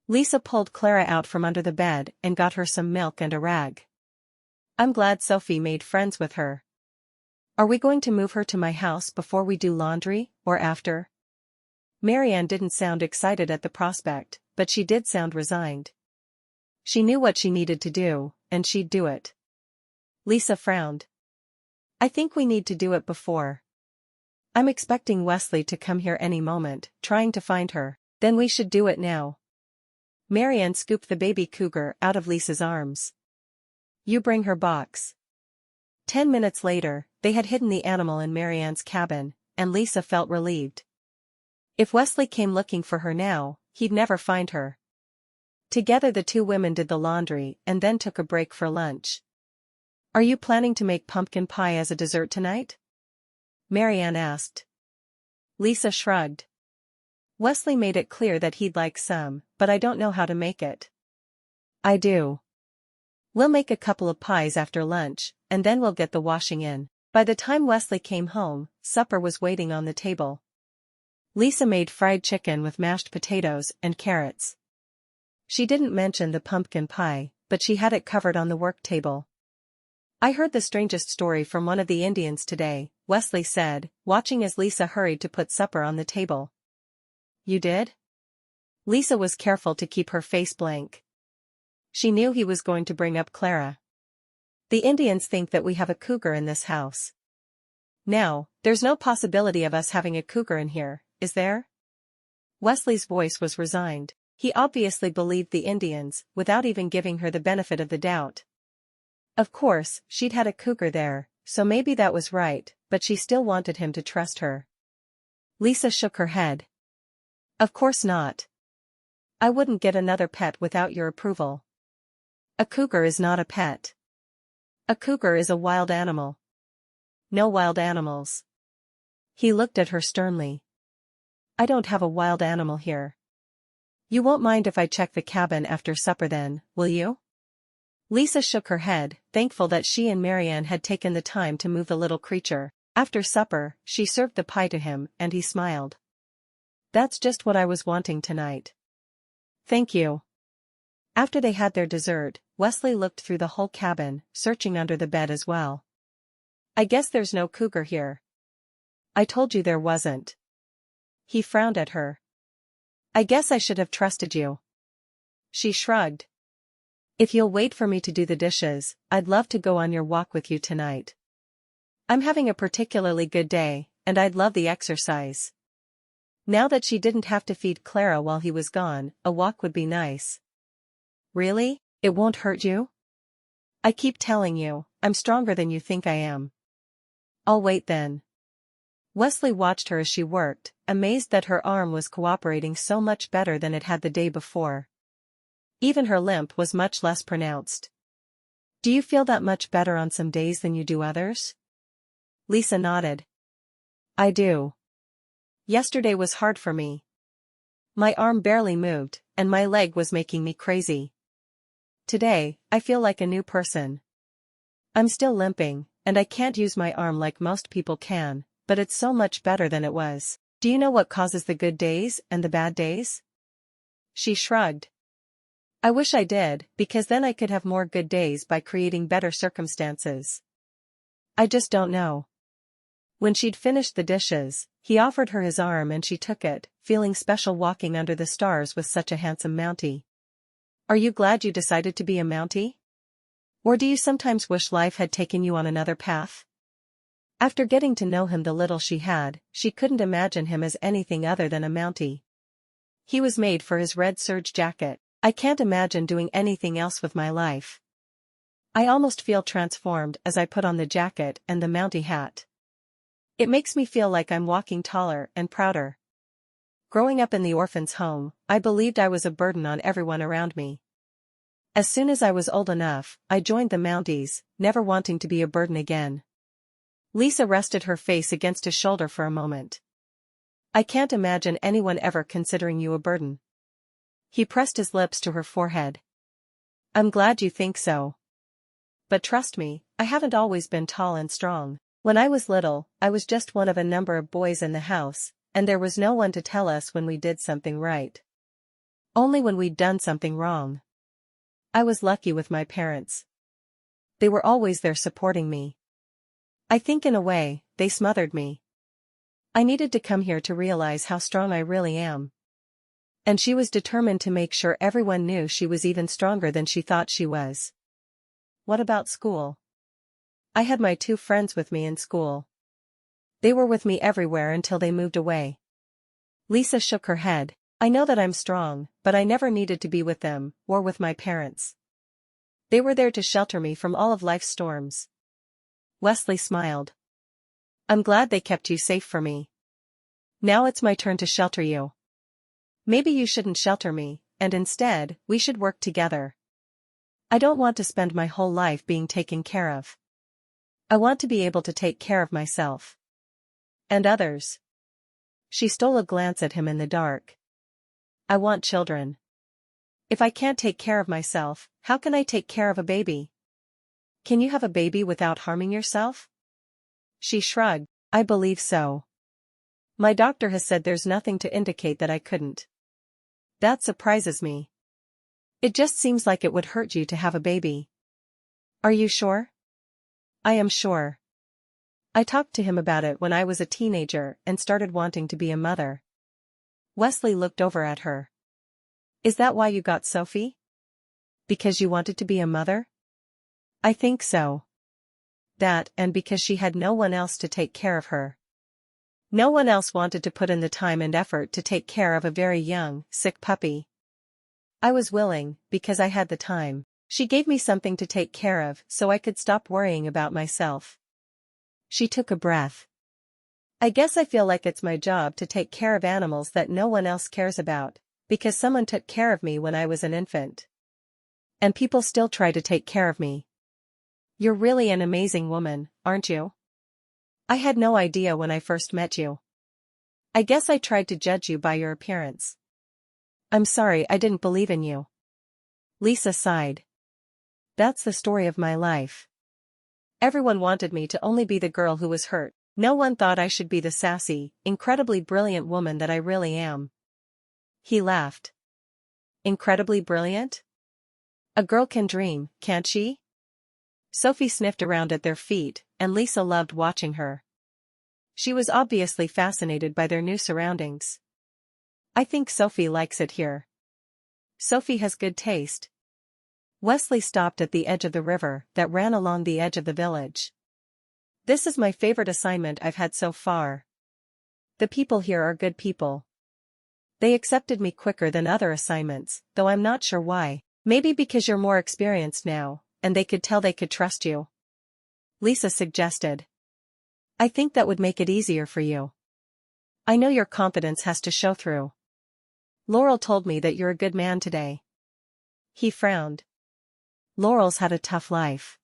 Lisa pulled Clara out from under the bed and got her some milk and a rag. "I'm glad Sophie made friends with her. Are we going to move her to my house before we do laundry, or after?" Marianne didn't sound excited at the prospect, but she did sound resigned. She knew what she needed to do, and she'd do it. Lisa frowned. "I think we need to do it before. I'm expecting Wesley to come here any moment, trying to find her. Then we should do it now." Marianne scooped the baby cougar out of Lisa's arms. "You bring her box." 10 minutes later, they had hidden the animal in Marianne's cabin, and Lisa felt relieved. If Wesley came looking for her now, he'd never find her. Together the 2 women did the laundry and then took a break for lunch. "Are you planning to make pumpkin pie as a dessert tonight?" Marianne asked. Lisa shrugged. "Wesley made it clear that he'd like some, but I don't know how to make it." I do. We'll make a couple of pies after lunch, and then we'll get the washing in. By the time Wesley came home, supper was waiting on the table. Lisa made fried chicken with mashed potatoes and carrots. She didn't mention the pumpkin pie, but she had it covered on the work table. I heard the strangest story from one of the Indians today, Wesley said, watching as Lisa hurried to put supper on the table. You did? Lisa was careful to keep her face blank. She knew he was going to bring up Clara. The Indians think that we have a cougar in this house. Now, there's no possibility of us having a cougar in here, is there? Wesley's voice was resigned. He obviously believed the Indians, without even giving her the benefit of the doubt. Of course, she'd had a cougar there, so maybe that was right, but she still wanted him to trust her. Lisa shook her head. Of course not. I wouldn't get another pet without your approval. A cougar is not a pet. A cougar is a wild animal. No wild animals. He looked at her sternly. I don't have a wild animal here. You won't mind if I check the cabin after supper then, will you? Lisa shook her head, thankful that she and Marianne had taken the time to move the little creature. After supper, she served the pie to him, and he smiled. That's just what I was wanting tonight. Thank you. After they had their dessert, Wesley looked through the whole cabin, searching under the bed as well. I guess there's no cougar here. I told you there wasn't. He frowned at her. I guess I should have trusted you. She shrugged. If you'll wait for me to do the dishes, I'd love to go on your walk with you tonight. I'm having a particularly good day, and I'd love the exercise. Now that she didn't have to feed Clara while he was gone, a walk would be nice. Really? It won't hurt you? I keep telling you, I'm stronger than you think I am. I'll wait then. Wesley watched her as she worked, amazed that her arm was cooperating so much better than it had the day before. Even her limp was much less pronounced. Do you feel that much better on some days than you do others? Lisa nodded. I do. Yesterday was hard for me. My arm barely moved, and my leg was making me crazy. Today, I feel like a new person. I'm still limping, and I can't use my arm like most people can, but it's so much better than it was. Do you know what causes the good days and the bad days? She shrugged. I wish I did, because then I could have more good days by creating better circumstances. I just don't know. When she'd finished the dishes, he offered her his arm and she took it, feeling special walking under the stars with such a handsome Mountie. Are you glad you decided to be a Mountie? Or do you sometimes wish life had taken you on another path? After getting to know him the little she had, she couldn't imagine him as anything other than a Mountie. He was made for his red serge jacket. I can't imagine doing anything else with my life. I almost feel transformed as I put on the jacket and the Mountie hat. It makes me feel like I'm walking taller and prouder. Growing up in the orphan's home, I believed I was a burden on everyone around me. As soon as I was old enough, I joined the Mounties, never wanting to be a burden again. Lisa rested her face against his shoulder for a moment. I can't imagine anyone ever considering you a burden. He pressed his lips to her forehead. I'm glad you think so. But trust me, I haven't always been tall and strong. When I was little, I was just one of a number of boys in the house, and there was no one to tell us when we did something right. Only when we'd done something wrong. I was lucky with my parents. They were always there supporting me. I think in a way, they smothered me. I needed to come here to realize how strong I really am. And she was determined to make sure everyone knew she was even stronger than she thought she was. What about school? I had my 2 friends with me in school. They were with me everywhere until they moved away. Lisa shook her head. I know that I'm strong, but I never needed to be with them, or with my parents. They were there to shelter me from all of life's storms. Wesley smiled. I'm glad they kept you safe for me. Now it's my turn to shelter you. Maybe you shouldn't shelter me, and instead, we should work together. I don't want to spend my whole life being taken care of. I want to be able to take care of myself. And others. She stole a glance at him in the dark. I want children. If I can't take care of myself, how can I take care of a baby? Can you have a baby without harming yourself? She shrugged. I believe so. My doctor has said there's nothing to indicate that I couldn't. That surprises me. It just seems like it would hurt you to have a baby. Are you sure? I am sure. I talked to him about it when I was a teenager and started wanting to be a mother. Wesley looked over at her. Is that why you got Sophie? Because you wanted to be a mother? I think so. That, and because she had no one else to take care of her. No one else wanted to put in the time and effort to take care of a very young, sick puppy. I was willing, because I had the time. She gave me something to take care of so I could stop worrying about myself. She took a breath. I guess I feel like it's my job to take care of animals that no one else cares about, because someone took care of me when I was an infant. And people still try to take care of me. You're really an amazing woman, aren't you? I had no idea when I first met you. I guess I tried to judge you by your appearance. I'm sorry I didn't believe in you. Lisa sighed. That's the story of my life. Everyone wanted me to only be the girl who was hurt. No one thought I should be the sassy, incredibly brilliant woman that I really am. He laughed. Incredibly brilliant? A girl can dream, can't she? Sophie sniffed around at their feet, and Lisa loved watching her. She was obviously fascinated by their new surroundings. I think Sophie likes it here. Sophie has good taste. Wesley stopped at the edge of the river that ran along the edge of the village. This is my favorite assignment I've had so far. The people here are good people. They accepted me quicker than other assignments, though I'm not sure why. Maybe because you're more experienced now, and they could tell they could trust you. Lisa suggested. I think that would make it easier for you. I know your confidence has to show through. Laurel told me that you're a good man today. He frowned. Laurel's had a tough life.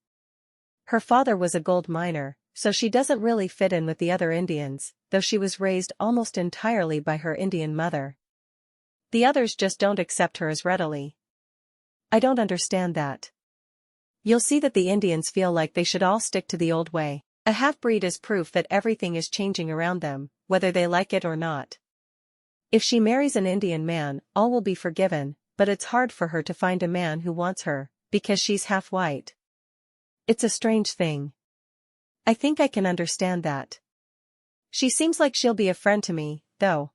Her father was a gold miner, so she doesn't really fit in with the other Indians, though she was raised almost entirely by her Indian mother. The others just don't accept her as readily. I don't understand that. You'll see that the Indians feel like they should all stick to the old way. A half-breed is proof that everything is changing around them, whether they like it or not. If she marries an Indian man, all will be forgiven, but it's hard for her to find a man who wants her, because she's half white. It's a strange thing. I think I can understand that. She seems like she'll be a friend to me, though.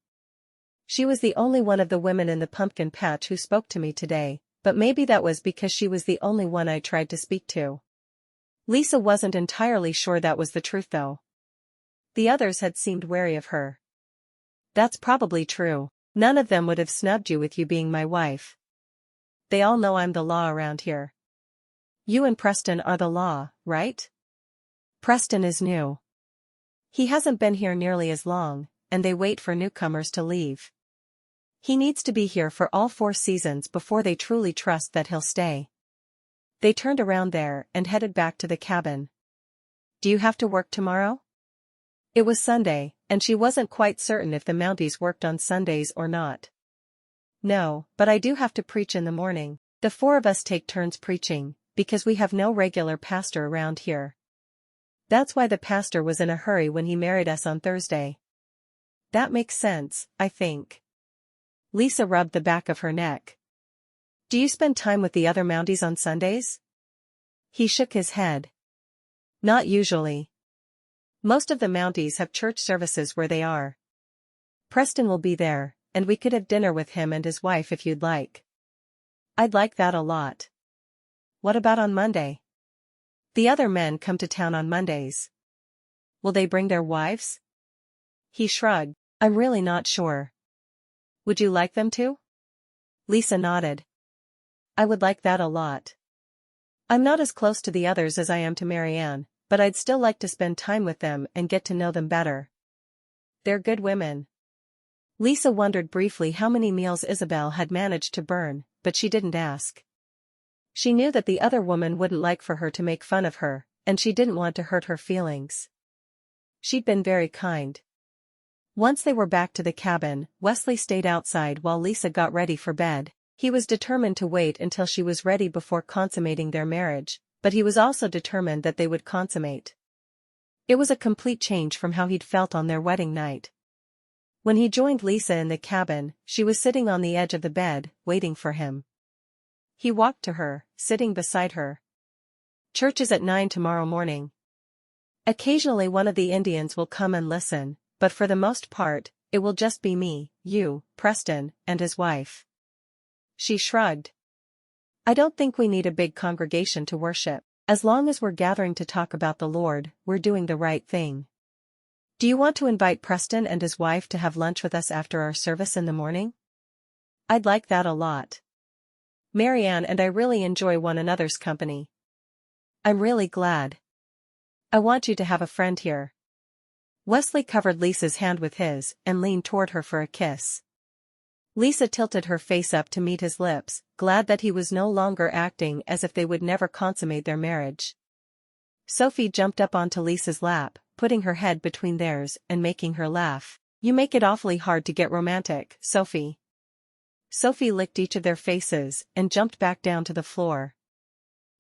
She was the only one of the women in the pumpkin patch who spoke to me today, but maybe that was because she was the only one I tried to speak to. Lisa wasn't entirely sure that was the truth though. The others had seemed wary of her. That's probably true. None of them would have snubbed you with you being my wife. They all know I'm the law around here. You and Preston are the law, right? Preston is new. He hasn't been here nearly as long, and they wait for newcomers to leave. He needs to be here for all 4 seasons before they truly trust that he'll stay. They turned around there and headed back to the cabin. Do you have to work tomorrow? It was Sunday, and she wasn't quite certain if the Mounties worked on Sundays or not. No, but I do have to preach in the morning. The 4 of us take turns preaching, because we have no regular pastor around here. That's why the pastor was in a hurry when he married us on Thursday. That makes sense, I think. Lisa rubbed the back of her neck. Do you spend time with the other Mounties on Sundays? He shook his head. Not usually. Most of the Mounties have church services where they are. Preston will be there, and we could have dinner with him and his wife if you'd like. I'd like that a lot. What about on Monday? The other men come to town on Mondays. Will they bring their wives? He shrugged. I'm really not sure. Would you like them to? Lisa nodded. I would like that a lot. I'm not as close to the others as I am to Marianne, but I'd still like to spend time with them and get to know them better. They're good women. Lisa wondered briefly how many meals Isabel had managed to burn, but she didn't ask. She knew that the other woman wouldn't like for her to make fun of her, and she didn't want to hurt her feelings. She'd been very kind. Once they were back to the cabin, Wesley stayed outside while Lisa got ready for bed. He was determined to wait until she was ready before consummating their marriage, but he was also determined that they would consummate. It was a complete change from how he'd felt on their wedding night. When he joined Lisa in the cabin, she was sitting on the edge of the bed, waiting for him. He walked to her, sitting beside her. "Church is at 9 tomorrow morning. Occasionally one of the Indians will come and listen, but for the most part, it will just be me, you, Preston, and his wife." She shrugged. "I don't think we need a big congregation to worship. As long as we're gathering to talk about the Lord, we're doing the right thing. Do you want to invite Preston and his wife to have lunch with us after our service in the morning?" "I'd like that a lot. Marianne and I really enjoy one another's company." "I'm really glad. I want you to have a friend here." Wesley covered Lisa's hand with his and leaned toward her for a kiss. Lisa tilted her face up to meet his lips, glad that he was no longer acting as if they would never consummate their marriage. Sophie jumped up onto Lisa's lap, putting her head between theirs and making her laugh. "You make it awfully hard to get romantic, Sophie." Sophie licked each of their faces and jumped back down to the floor.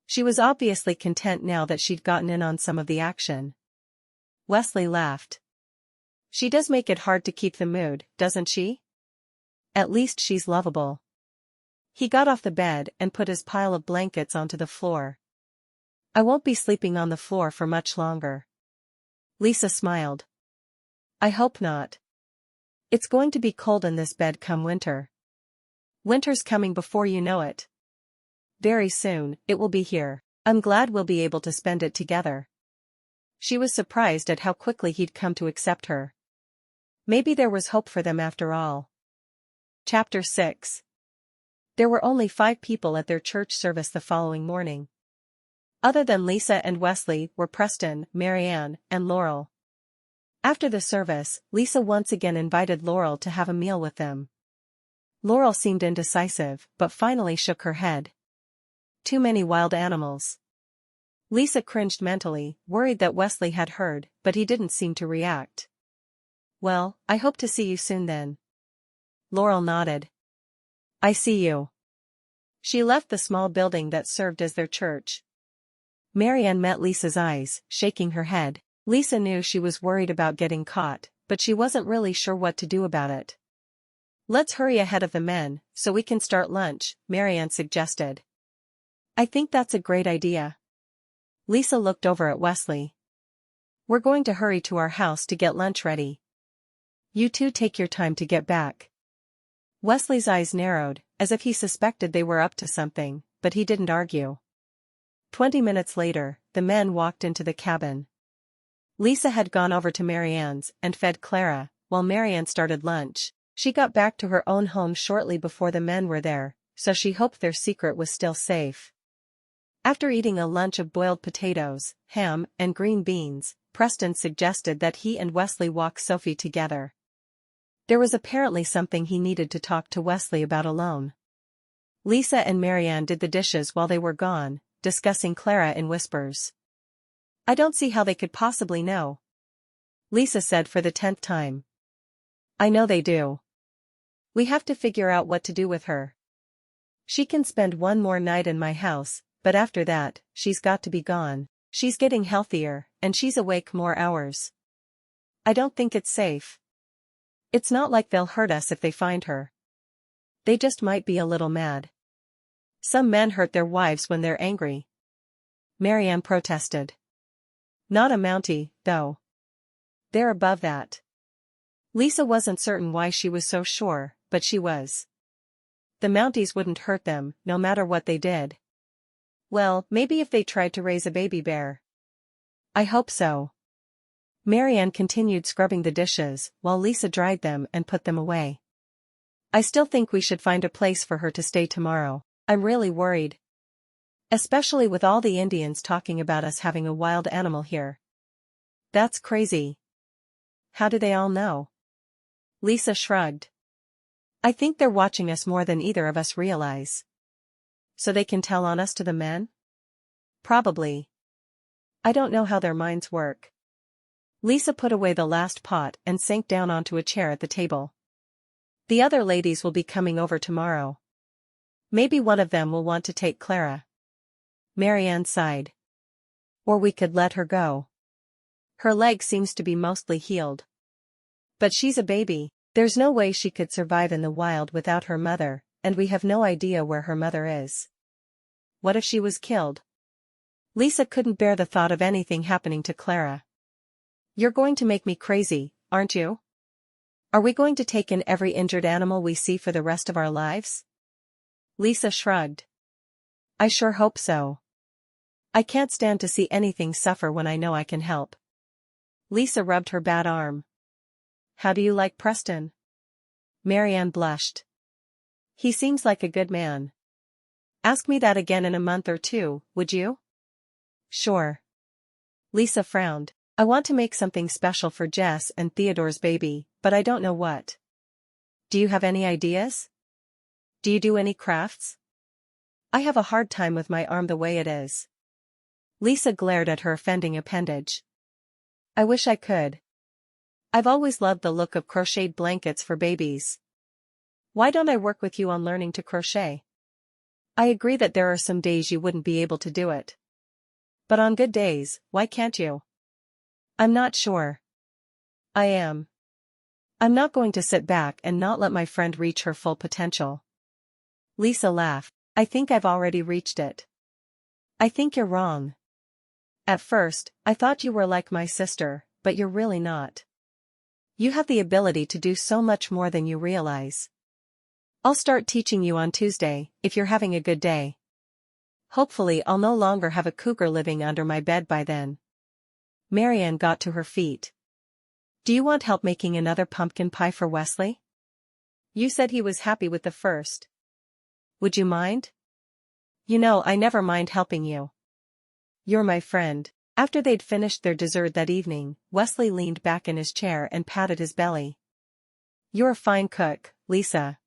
She was obviously content now that she'd gotten in on some of the action. Wesley laughed. "She does make it hard to keep the mood, doesn't she? At least she's lovable." He got off the bed and put his pile of blankets onto the floor. "I won't be sleeping on the floor for much longer." Lisa smiled. "I hope not. It's going to be cold in this bed come winter." "Winter's coming before you know it. Very soon, it will be here. I'm glad we'll be able to spend it together." She was surprised at how quickly he'd come to accept her. Maybe there was hope for them after all. Chapter 6. There were only 5 people at their church service the following morning. Other than Lisa and Wesley were Preston, Marianne, and Laurel. After the service, Lisa once again invited Laurel to have a meal with them. Laurel seemed indecisive, but finally shook her head. Too many wild animals. Lisa cringed mentally, worried that Wesley had heard, but he didn't seem to react. "Well, I hope to see you soon then." Laurel nodded. "I see you." She left the small building that served as their church. Marianne met Lisa's eyes, shaking her head. Lisa knew she was worried about getting caught, but she wasn't really sure what to do about it. "Let's hurry ahead of the men, so we can start lunch," Marianne suggested. "I think that's a great idea." Lisa looked over at Wesley. "We're going to hurry to our house to get lunch ready. You two take your time to get back." Wesley's eyes narrowed, as if he suspected they were up to something, but he didn't argue. 20 minutes later, the men walked into the cabin. Lisa had gone over to Marianne's and fed Clara, while Marianne started lunch. She got back to her own home shortly before the men were there, so she hoped their secret was still safe. After eating a lunch of boiled potatoes, ham, and green beans, Preston suggested that he and Wesley walk Sophie together. There was apparently something he needed to talk to Wesley about alone. Lisa and Marianne did the dishes while they were gone, discussing Clara in whispers. "I don't see how they could possibly know," Lisa said for the 10th time. "I know they do. We have to figure out what to do with her. She can spend one more night in my house, but after that, she's got to be gone. She's getting healthier, and she's awake more hours. I don't think it's safe. It's not like they'll hurt us if they find her. They just might be a little mad. Some men hurt their wives when they're angry." Marianne protested. "Not a Mountie, though. They're above that." Lisa wasn't certain why she was so sure, but she was. The Mounties wouldn't hurt them, no matter what they did. Well, maybe if they tried to raise a baby bear. "I hope so." Marianne continued scrubbing the dishes, while Lisa dried them and put them away. "I still think we should find a place for her to stay tomorrow. I'm really worried. Especially with all the Indians talking about us having a wild animal here." "That's crazy. How do they all know?" Lisa shrugged. "I think they're watching us more than either of us realize." "So they can tell on us to the men?" "Probably. I don't know how their minds work." Lisa put away the last pot and sank down onto a chair at the table. "The other ladies will be coming over tomorrow. Maybe one of them will want to take Clara. Marianne sighed. Or we could let her go. Her leg seems to be mostly healed. But she's a baby. There's no way she could survive in the wild without her mother, and we have no idea where her mother is. What if she was killed? Lisa couldn't bear the thought of anything happening to Clara. You're going to make me crazy, aren't you? Are we going to take in every injured animal we see for the rest of our lives? Lisa shrugged. I sure hope so. I can't stand to see anything suffer when I know I can help. Lisa rubbed her bad arm. How do you like Preston? Marianne blushed. He seems like a good man. Ask me that again in a month or two, would you? Sure. Lisa frowned. I want to make something special for Jess and Theodore's baby, but I don't know what. Do you have any ideas? Do you do any crafts? I have a hard time with my arm the way it is. Lisa glared at her offending appendage. I wish I could. I've always loved the look of crocheted blankets for babies. Why don't I work with you on learning to crochet? I agree that there are some days you wouldn't be able to do it. But on good days, why can't you? I'm not sure. I am. I'm not going to sit back and not let my friend reach her full potential. Lisa laughed. I think I've already reached it. I think you're wrong. At first, I thought you were like my sister, but you're really not. You have the ability to do so much more than you realize. I'll start teaching you on Tuesday, if you're having a good day. Hopefully I'll no longer have a cougar living under my bed by then. Marianne got to her feet. Do you want help making another pumpkin pie for Wesley? You said he was happy with the first. Would you mind? You know I never mind helping you. You're my friend. After they'd finished their dessert that evening, Wesley leaned back in his chair and patted his belly. You're a fine cook, Lisa.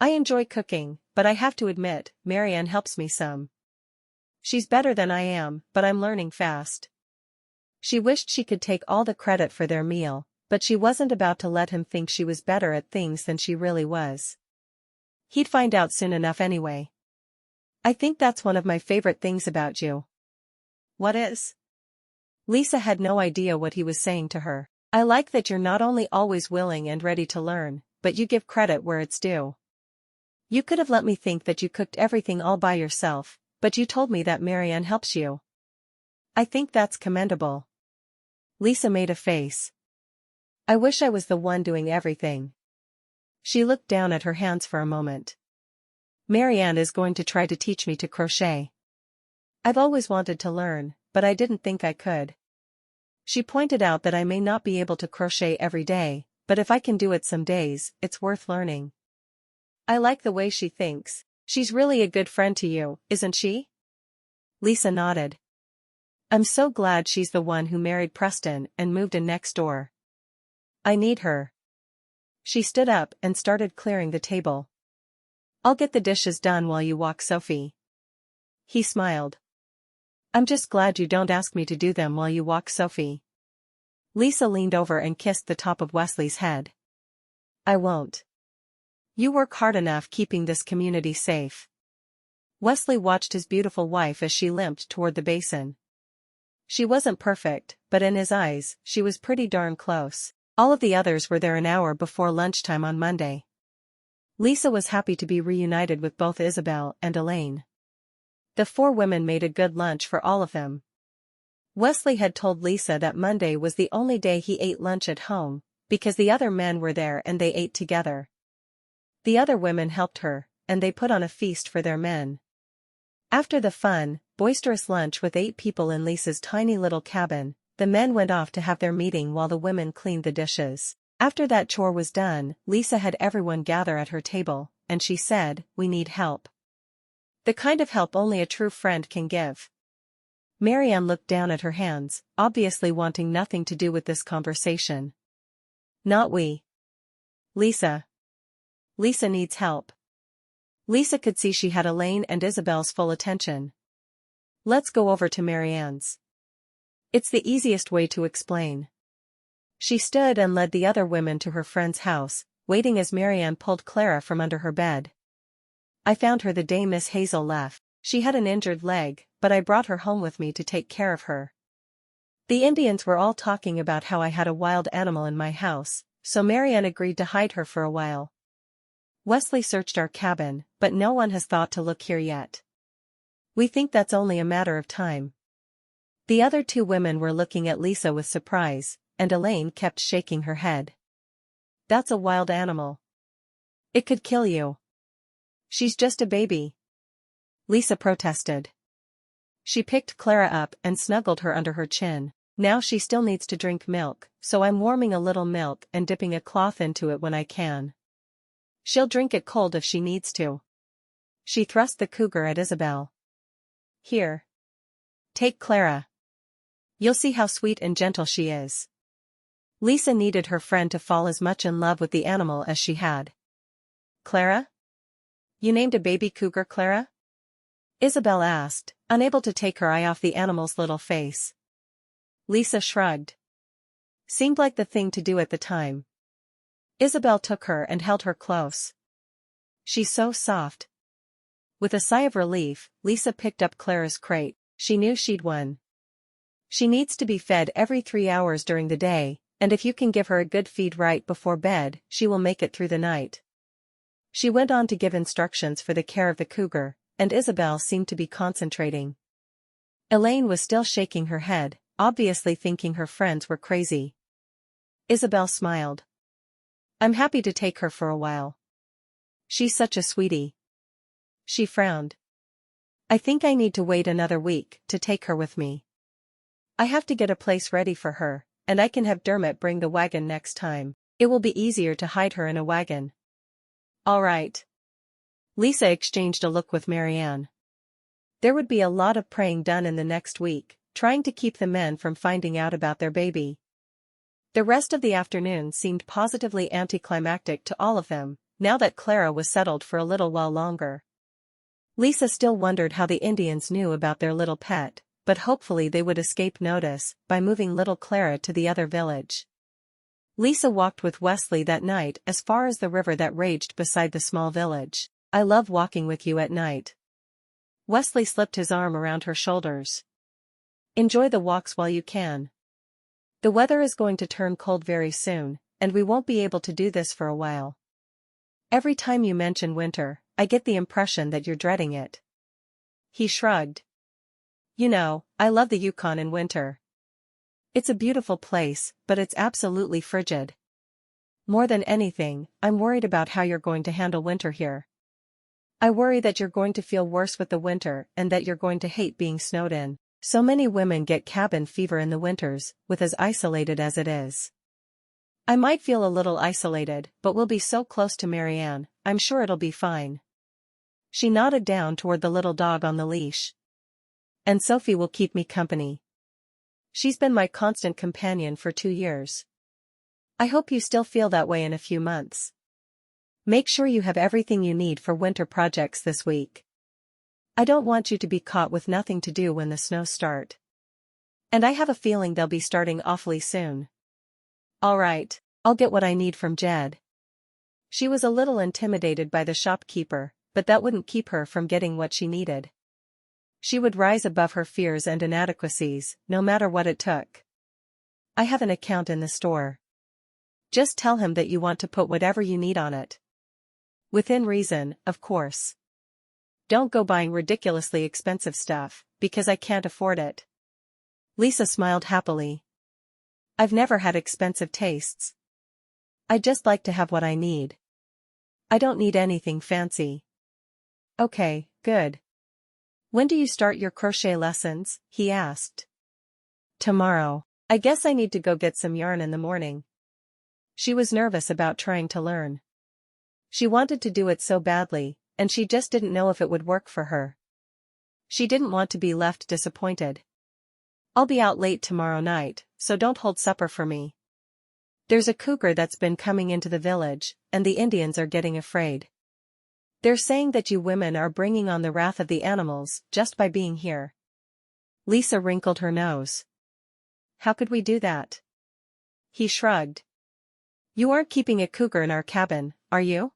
I enjoy cooking, but I have to admit, Marianne helps me some. She's better than I am, but I'm learning fast. She wished she could take all the credit for their meal, but she wasn't about to let him think she was better at things than she really was. He'd find out soon enough anyway. I think that's one of my favorite things about you. What is? Lisa had no idea what he was saying to her. I like that you're not only always willing and ready to learn, but you give credit where it's due. You could have let me think that you cooked everything all by yourself, but you told me that Marianne helps you. I think that's commendable. Lisa made a face. I wish I was the one doing everything. She looked down at her hands for a moment. Marianne is going to try to teach me to crochet. I've always wanted to learn, but I didn't think I could. She pointed out that I may not be able to crochet every day, but if I can do it some days, it's worth learning. I like the way she thinks. She's really a good friend to you, isn't she? Lisa nodded. I'm so glad she's the one who married Preston and moved in next door. I need her. She stood up and started clearing the table. I'll get the dishes done while you walk Sophie. He smiled. I'm just glad you don't ask me to do them while you walk Sophie. Lisa leaned over and kissed the top of Wesley's head. I won't. You work hard enough keeping this community safe. Wesley watched his beautiful wife as she limped toward the basin. She wasn't perfect, but in his eyes, she was pretty darn close. All of the others were there an hour before lunchtime on Monday. Lisa was happy to be reunited with both Isabel and Elaine. The four women made a good lunch for all of them. Wesley had told Lisa that Monday was the only day he ate lunch at home, because the other men were there and they ate together. The other women helped her, and they put on a feast for their men. After the fun, boisterous lunch with 8 people in Lisa's tiny little cabin, the men went off to have their meeting while the women cleaned the dishes. After that chore was done, Lisa had everyone gather at her table, and she said, "We need help. The kind of help only a true friend can give." Marianne looked down at her hands, obviously wanting nothing to do with this conversation. Not we. Lisa. Lisa needs help. Lisa could see she had Elaine and Isabel's full attention. Let's go over to Marianne's. It's the easiest way to explain. She stood and led the other women to her friend's house, waiting as Marianne pulled Clara from under her bed. I found her the day Miss Hazel left. She had an injured leg, but I brought her home with me to take care of her. The Indians were all talking about how I had a wild animal in my house, so Marianne agreed to hide her for a while. Wesley searched our cabin, but no one has thought to look here yet. We think that's only a matter of time. The other two women were looking at Lisa with surprise, and Elaine kept shaking her head. That's a wild animal. It could kill you. She's just a baby. Lisa protested. She picked Clara up and snuggled her under her chin. Now she still needs to drink milk, so I'm warming a little milk and dipping a cloth into it when I can. She'll drink it cold if she needs to. She thrust the cougar at Isabel. Here. Take Clara. You'll see how sweet and gentle she is. Lisa needed her friend to fall as much in love with the animal as she had. Clara? You named a baby cougar Clara? Isabel asked, unable to take her eye off the animal's little face. Lisa shrugged. Seemed like the thing to do at the time. Isabel took her and held her close. She's so soft. With a sigh of relief, Lisa picked up Clara's crate. She knew she'd won. She needs to be fed every 3 hours during the day, and if you can give her a good feed right before bed, she will make it through the night. She went on to give instructions for the care of the cougar, and Isabel seemed to be concentrating. Elaine was still shaking her head, obviously thinking her friends were crazy. Isabel smiled. I'm happy to take her for a while. She's such a sweetie. She frowned. I think I need to wait another week to take her with me. I have to get a place ready for her, and I can have Dermot bring the wagon next time. It will be easier to hide her in a wagon. All right. Lisa exchanged a look with Marianne. There would be a lot of praying done in the next week, trying to keep the men from finding out about their baby. The rest of the afternoon seemed positively anticlimactic to all of them, now that Clara was settled for a little while longer. Lisa still wondered how the Indians knew about their little pet, but hopefully they would escape notice by moving little Clara to the other village. Lisa walked with Wesley that night as far as the river that raged beside the small village. I love walking with you at night. Wesley slipped his arm around her shoulders. Enjoy the walks while you can. The weather is going to turn cold very soon, and we won't be able to do this for a while. Every time you mention winter, I get the impression that you're dreading it. He shrugged. You know, I love the Yukon in winter. It's a beautiful place, but it's absolutely frigid. More than anything, I'm worried about how you're going to handle winter here. I worry that you're going to feel worse with the winter and that you're going to hate being snowed in. So many women get cabin fever in the winters, with as isolated as it is. I might feel a little isolated, but we'll be so close to Marianne, I'm sure it'll be fine. She nodded down toward the little dog on the leash. And Sophie will keep me company. She's been my constant companion for 2 years. I hope you still feel that way in a few months. Make sure you have everything you need for winter projects this week. I don't want you to be caught with nothing to do when the snows start. And I have a feeling they'll be starting awfully soon. All right, I'll get what I need from Jed. She was a little intimidated by the shopkeeper, but that wouldn't keep her from getting what she needed. She would rise above her fears and inadequacies, no matter what it took. I have an account in the store. Just tell him that you want to put whatever you need on it. Within reason, of course. Don't go buying ridiculously expensive stuff, because I can't afford it. Lisa smiled happily. I've never had expensive tastes. I just like to have what I need. I don't need anything fancy. Okay, good. When do you start your crochet lessons? He asked. Tomorrow. I guess I need to go get some yarn in the morning. She was nervous about trying to learn. She wanted to do it so badly, and she just didn't know if it would work for her. She didn't want to be left disappointed. I'll be out late tomorrow night, so don't hold supper for me. There's a cougar that's been coming into the village, and the Indians are getting afraid. They're saying that you women are bringing on the wrath of the animals just by being here. Lisa wrinkled her nose. How could we do that? He shrugged. You aren't keeping a cougar in our cabin, are you?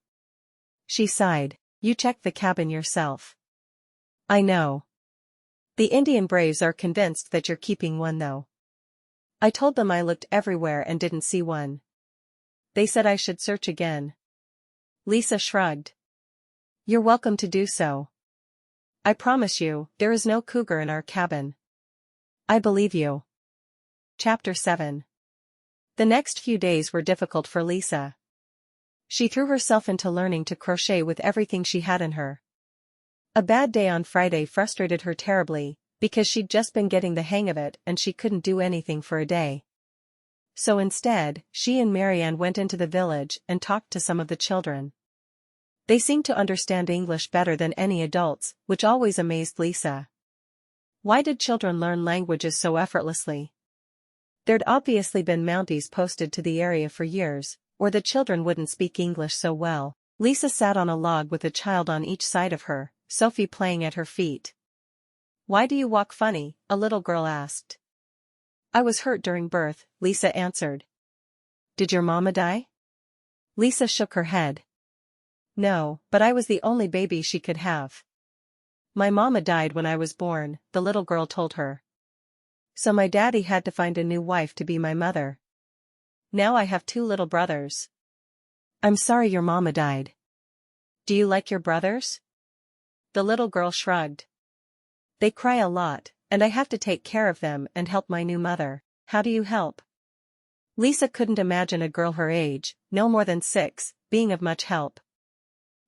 She sighed. You check the cabin yourself. I know. The Indian Braves are convinced that you're keeping one though. I told them I looked everywhere and didn't see one. They said I should search again. Lisa shrugged. You're welcome to do so. I promise you, there is no cougar in our cabin. I believe you. Chapter 7. The next few days were difficult for Lisa. She threw herself into learning to crochet with everything she had in her. A bad day on Friday frustrated her terribly, because she'd just been getting the hang of it and she couldn't do anything for a day. So instead, she and Marianne went into the village and talked to some of the children. They seemed to understand English better than any adults, which always amazed Lisa. Why did children learn languages so effortlessly? There'd obviously been Mounties posted to the area for years, or the children wouldn't speak English so well. Lisa sat on a log with a child on each side of her, Sophie playing at her feet. Why do you walk funny? A little girl asked. I was hurt during birth, Lisa answered. Did your mama die? Lisa shook her head. No, but I was the only baby she could have. My mama died when I was born, the little girl told her. So my daddy had to find a new wife to be my mother. Now I have 2 little brothers. I'm sorry your mama died. Do you like your brothers? The little girl shrugged. They cry a lot, and I have to take care of them and help my new mother. How do you help? Lisa couldn't imagine a girl her age, no more than 6, being of much help.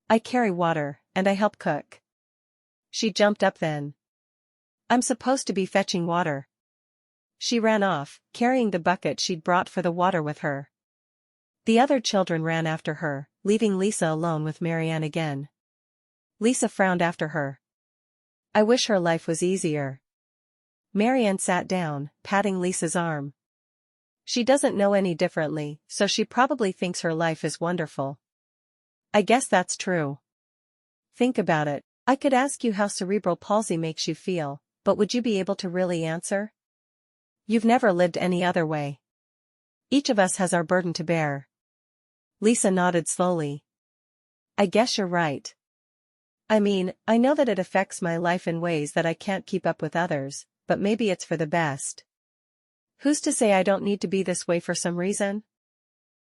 I carry water, and I help cook. She jumped up then. I'm supposed to be fetching water. She ran off, carrying the bucket she'd brought for the water with her. The other children ran after her, leaving Lisa alone with Marianne again. Lisa frowned after her. I wish her life was easier. Marianne sat down, patting Lisa's arm. She doesn't know any differently, so she probably thinks her life is wonderful. I guess that's true. Think about it. I could ask you how cerebral palsy makes you feel, but would you be able to really answer? You've never lived any other way. Each of us has our burden to bear. Lisa nodded slowly. I guess you're right. I mean, I know that it affects my life in ways that I can't keep up with others, but maybe it's for the best. Who's to say I don't need to be this way for some reason?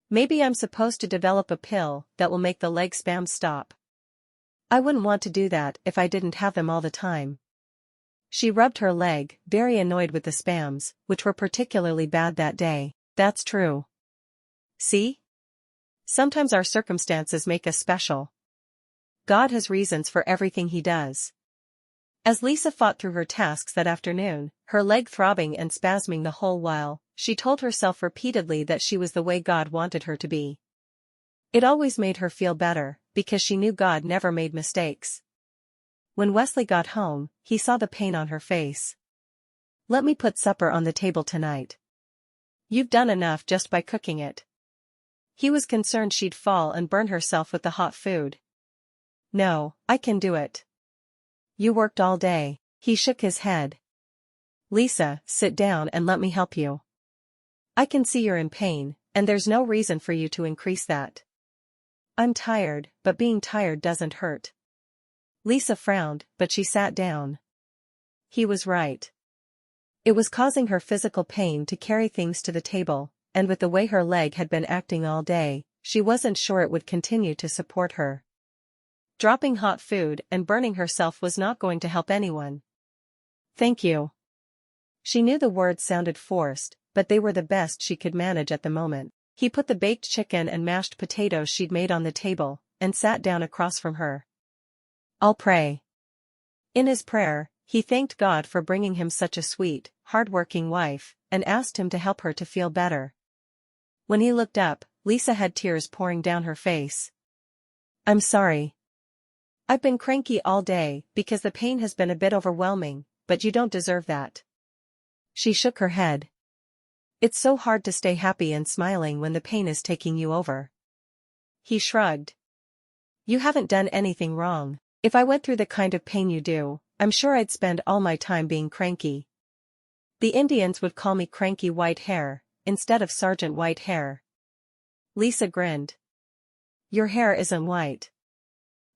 Maybe I'm supposed to develop a pill that will make the leg spasms stop. I wouldn't want to do that if I didn't have them all the time. She rubbed her leg, very annoyed with the spasms, which were particularly bad that day. That's true. See? Sometimes our circumstances make us special. God has reasons for everything he does. As Lisa fought through her tasks that afternoon, her leg throbbing and spasming the whole while, she told herself repeatedly that she was the way God wanted her to be. It always made her feel better, because she knew God never made mistakes. When Wesley got home, he saw the pain on her face. Let me put supper on the table tonight. You've done enough just by cooking it. He was concerned she'd fall and burn herself with the hot food. No, I can do it. You worked all day. He shook his head. Lisa, sit down and let me help you. I can see you're in pain, and there's no reason for you to increase that. I'm tired, but being tired doesn't hurt. Lisa frowned, but she sat down. He was right. It was causing her physical pain to carry things to the table, and with the way her leg had been acting all day, she wasn't sure it would continue to support her. Dropping hot food and burning herself was not going to help anyone. Thank you. She knew the words sounded forced, but they were the best she could manage at the moment. He put the baked chicken and mashed potatoes she'd made on the table, and sat down across from her. I'll pray. In his prayer, he thanked God for bringing him such a sweet, hard-working wife, and asked him to help her to feel better. When he looked up, Lisa had tears pouring down her face. I'm sorry. I've been cranky all day because the pain has been a bit overwhelming, but you don't deserve that. She shook her head. It's so hard to stay happy and smiling when the pain is taking you over. He shrugged. You haven't done anything wrong. If I went through the kind of pain you do, I'm sure I'd spend all my time being cranky. The Indians would call me Cranky White Hair, instead of Sergeant White Hair. Lisa grinned. Your hair isn't white.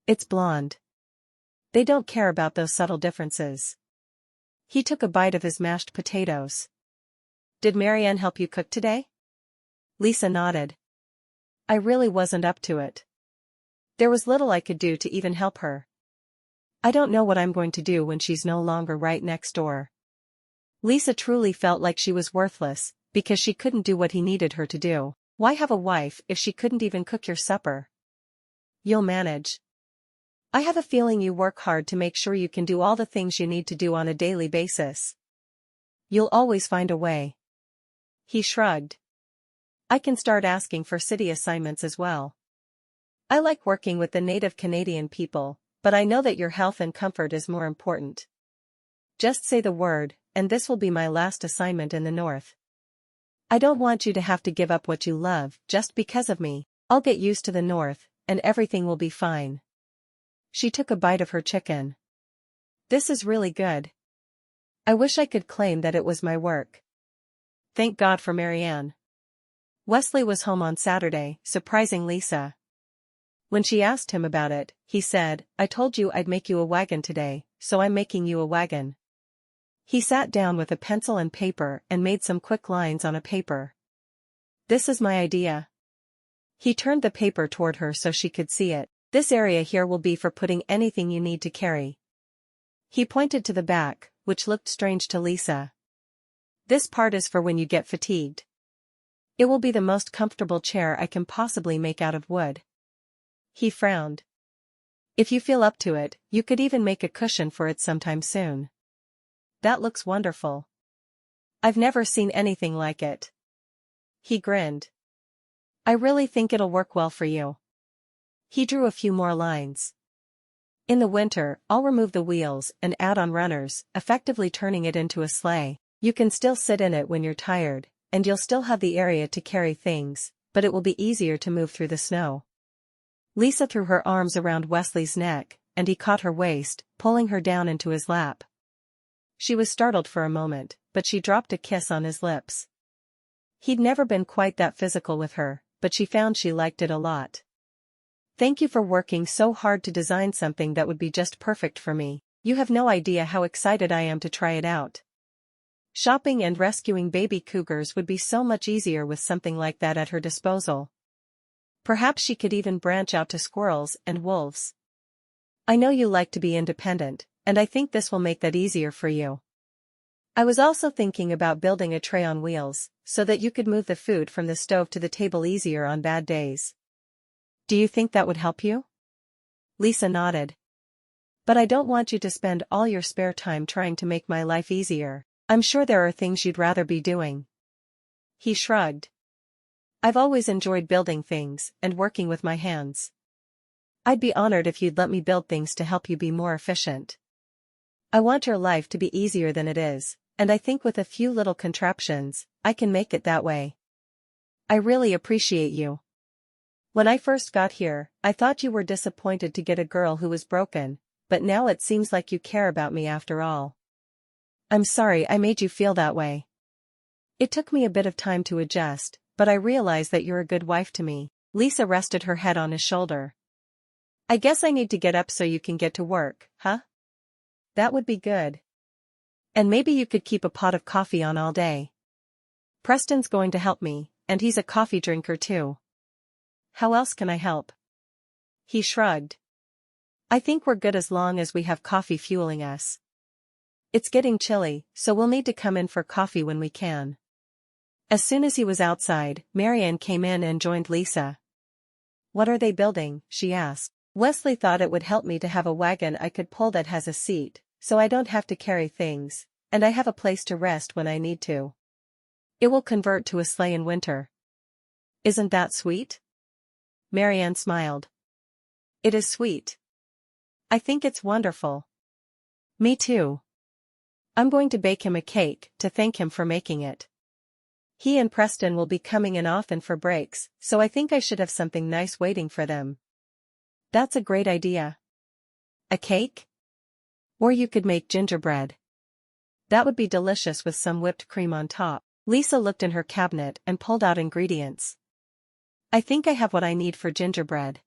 It's blonde. They don't care about those subtle differences. He took a bite of his mashed potatoes. Did Marianne help you cook today? Lisa nodded. I really wasn't up to it. There was little I could do to even help her. I don't know what I'm going to do when she's no longer right next door. Lisa truly felt like she was worthless, because she couldn't do what he needed her to do. Why have a wife if she couldn't even cook your supper? You'll manage. I have a feeling you work hard to make sure you can do all the things you need to do on a daily basis. You'll always find a way. He shrugged. I can start asking for city assignments as well. I like working with the native Canadian people, but I know that your health and comfort is more important. Just say the word, and this will be my last assignment in the north. I don't want you to have to give up what you love just because of me. I'll get used to the north, and everything will be fine. She took a bite of her chicken. This is really good. I wish I could claim that it was my work. Thank God for Marianne. Wesley was home on Saturday, surprising Lisa. When she asked him about it, he said, I told you I'd make you a wagon today, so I'm making you a wagon. He sat down with a pencil and paper and made some quick lines on a paper. This is my idea. He turned the paper toward her so she could see it. This area here will be for putting anything you need to carry. He pointed to the back, which looked strange to Lisa. This part is for when you get fatigued. It will be the most comfortable chair I can possibly make out of wood. He frowned. If you feel up to it, you could even make a cushion for it sometime soon. That looks wonderful. I've never seen anything like it. He grinned. I really think it'll work well for you. He drew a few more lines. In the winter, I'll remove the wheels and add on runners, effectively turning it into a sleigh. You can still sit in it when you're tired, and you'll still have the area to carry things, but it will be easier to move through the snow. Lisa threw her arms around Wesley's neck, and he caught her waist, pulling her down into his lap. She was startled for a moment, but she dropped a kiss on his lips. He'd never been quite that physical with her, but she found she liked it a lot. Thank you for working so hard to design something that would be just perfect for me. You have no idea how excited I am to try it out. Shopping and rescuing baby cougars would be so much easier with something like that at her disposal. Perhaps she could even branch out to squirrels and wolves. I know you like to be independent, and I think this will make that easier for you. I was also thinking about building a tray on wheels, so that you could move the food from the stove to the table easier on bad days. Do you think that would help you? Lisa nodded. But I don't want you to spend all your spare time trying to make my life easier. I'm sure there are things you'd rather be doing. He shrugged. I've always enjoyed building things and working with my hands. I'd be honored if you'd let me build things to help you be more efficient. I want your life to be easier than it is, and I think with a few little contraptions, I can make it that way. I really appreciate you. When I first got here, I thought you were disappointed to get a girl who was broken, but now it seems like you care about me after all. I'm sorry I made you feel that way. It took me a bit of time to adjust, but I realize that you're a good wife to me. Lisa rested her head on his shoulder. I guess I need to get up so you can get to work, huh? That would be good. And maybe you could keep a pot of coffee on all day. Preston's going to help me, and he's a coffee drinker too. How else can I help? He shrugged. I think we're good as long as we have coffee fueling us. It's getting chilly, so we'll need to come in for coffee when we can. As soon as he was outside, Marianne came in and joined Lisa. What are they building? She asked. Wesley thought it would help me to have a wagon I could pull that has a seat, so I don't have to carry things, and I have a place to rest when I need to. It will convert to a sleigh in winter. Isn't that sweet? Marianne smiled. It is sweet. I think it's wonderful. Me too. I'm going to bake him a cake to thank him for making it. He and Preston will be coming in often for breaks, so I think I should have something nice waiting for them. That's a great idea. A cake? Or you could make gingerbread. That would be delicious with some whipped cream on top. Lisa looked in her cabinet and pulled out ingredients. I think I have what I need for gingerbread.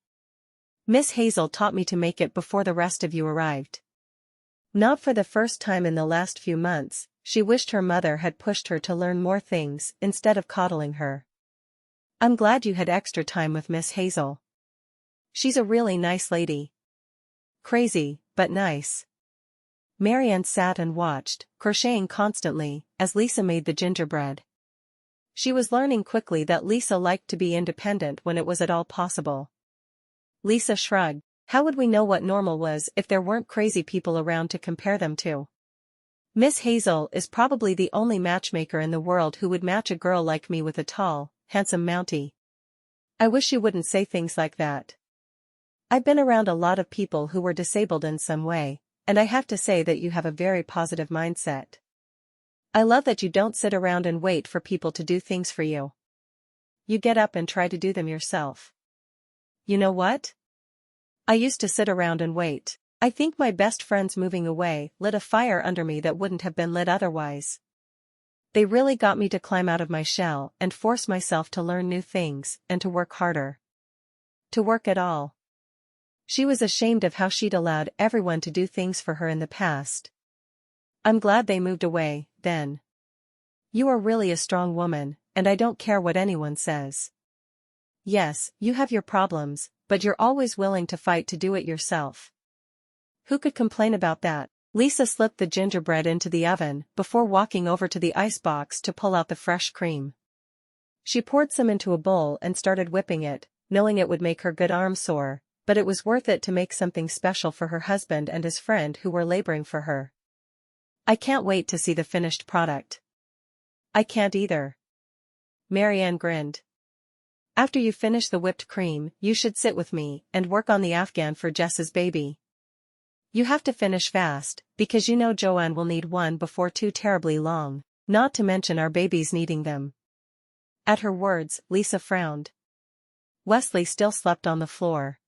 Miss Hazel taught me to make it before the rest of you arrived. Not for the first time in the last few months, she wished her mother had pushed her to learn more things instead of coddling her. I'm glad you had extra time with Miss Hazel. She's a really nice lady. Crazy, but nice. Marianne sat and watched, crocheting constantly, as Lisa made the gingerbread. She was learning quickly that Lisa liked to be independent when it was at all possible. Lisa shrugged. How would we know what normal was if there weren't crazy people around to compare them to? Miss Hazel is probably the only matchmaker in the world who would match a girl like me with a tall, handsome Mountie. I wish you wouldn't say things like that. I've been around a lot of people who were disabled in some way, and I have to say that you have a very positive mindset. I love that you don't sit around and wait for people to do things for you. You get up and try to do them yourself. You know what? I used to sit around and wait. I think my best friends moving away lit a fire under me that wouldn't have been lit otherwise. They really got me to climb out of my shell and force myself to learn new things and to work harder. To work at all. She was ashamed of how she'd allowed everyone to do things for her in the past. I'm glad they moved away, then. You are really a strong woman, and I don't care what anyone says. Yes, you have your problems, but you're always willing to fight to do it yourself. Who could complain about that? Lisa slipped the gingerbread into the oven before walking over to the icebox to pull out the fresh cream. She poured some into a bowl and started whipping it, knowing it would make her good arm sore, but it was worth it to make something special for her husband and his friend who were laboring for her. I can't wait to see the finished product. I can't either. Marianne grinned. After you finish the whipped cream, you should sit with me and work on the Afghan for Jess's baby. You have to finish fast, because you know Joanne will need one before too terribly long, not to mention our babies needing them. At her words, Lisa frowned. Wesley still slept on the floor.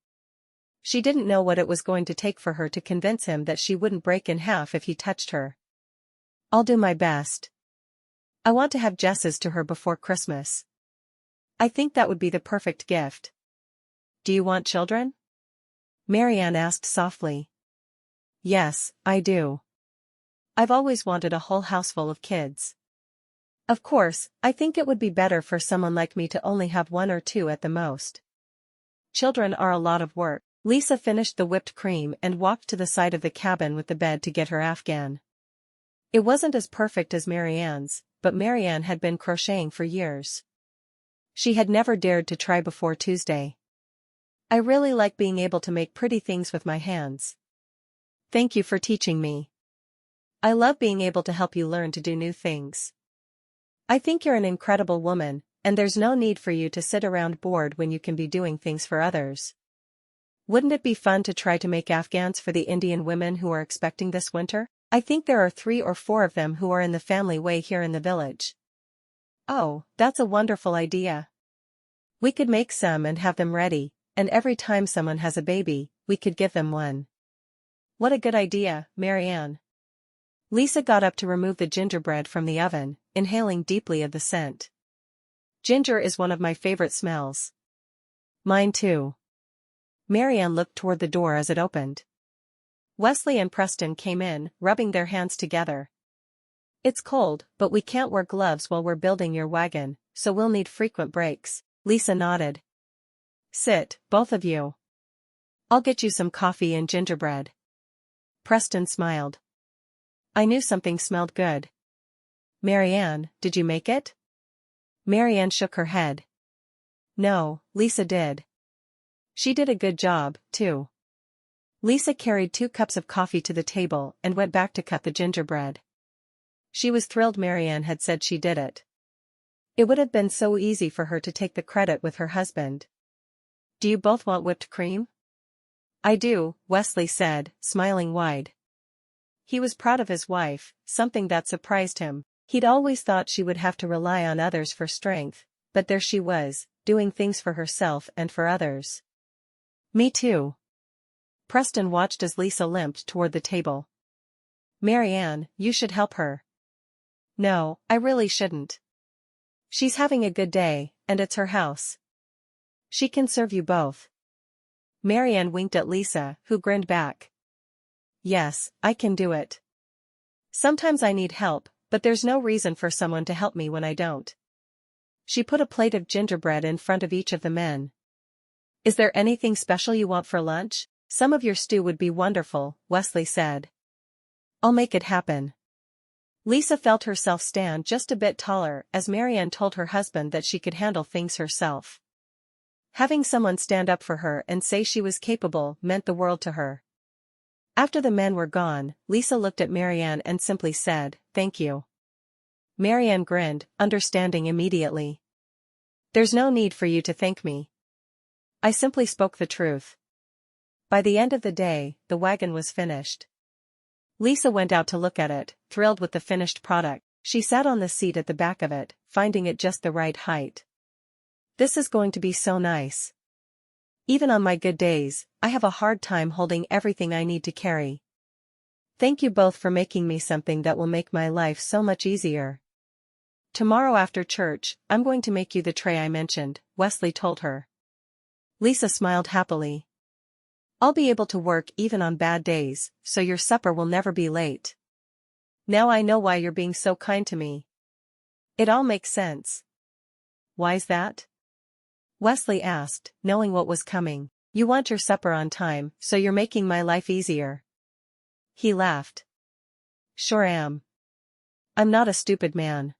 She didn't know what it was going to take for her to convince him that she wouldn't break in half if he touched her. I'll do my best. I want to have Jess's to her before Christmas. I think that would be the perfect gift. Do you want children? Marianne asked softly. Yes, I do. I've always wanted a whole house full of kids. Of course, I think it would be better for someone like me to only have one or two at the most. Children are a lot of work. Lisa finished the whipped cream and walked to the side of the cabin with the bed to get her Afghan. It wasn't as perfect as Marianne's, but Marianne had been crocheting for years. She had never dared to try before Tuesday. I really like being able to make pretty things with my hands. Thank you for teaching me. I love being able to help you learn to do new things. I think you're an incredible woman, and there's no need for you to sit around bored when you can be doing things for others. Wouldn't it be fun to try to make Afghans for the Indian women who are expecting this winter? I think there are 3 or 4 of them who are in the family way here in the village. Oh, that's a wonderful idea. We could make some and have them ready, and every time someone has a baby, we could give them one. What a good idea, Marianne. Lisa got up to remove the gingerbread from the oven, inhaling deeply of the scent. Ginger is one of my favorite smells. Mine too. Marianne looked toward the door as it opened. Wesley and Preston came in, rubbing their hands together. It's cold, but we can't wear gloves while we're building your wagon, so we'll need frequent breaks. Lisa nodded. Sit, both of you. I'll get you some coffee and gingerbread. Preston smiled. I knew something smelled good. Marianne, did you make it? Marianne shook her head. No, Lisa did. She did a good job, too. Lisa carried 2 cups of coffee to the table and went back to cut the gingerbread. She was thrilled Marianne had said she did it. It would have been so easy for her to take the credit with her husband. Do you both want whipped cream? I do, Wesley said, smiling wide. He was proud of his wife, something that surprised him. He'd always thought she would have to rely on others for strength, but there she was, doing things for herself and for others. Me too. Preston watched as Lisa limped toward the table. Marianne, you should help her. No, I really shouldn't. She's having a good day, and it's her house. She can serve you both. Marianne winked at Lisa, who grinned back. Yes, I can do it. Sometimes I need help, but there's no reason for someone to help me when I don't. She put a plate of gingerbread in front of each of the men. Is there anything special you want for lunch? Some of your stew would be wonderful, Wesley said. I'll make it happen. Lisa felt herself stand just a bit taller as Marianne told her husband that she could handle things herself. Having someone stand up for her and say she was capable meant the world to her. After the men were gone, Lisa looked at Marianne and simply said, "Thank you." Marianne grinned, understanding immediately. There's no need for you to thank me. I simply spoke the truth. By the end of the day, the wagon was finished. Lisa went out to look at it, thrilled with the finished product. She sat on the seat at the back of it, finding it just the right height. This is going to be so nice. Even on my good days, I have a hard time holding everything I need to carry. Thank you both for making me something that will make my life so much easier. Tomorrow after church, I'm going to make you the tray I mentioned, Wesley told her. Lisa smiled happily. I'll be able to work even on bad days, so your supper will never be late. Now I know why you're being so kind to me. It all makes sense. Why's that? Wesley asked, knowing what was coming. You want your supper on time, so you're making my life easier. He laughed. Sure am. I'm not a stupid man.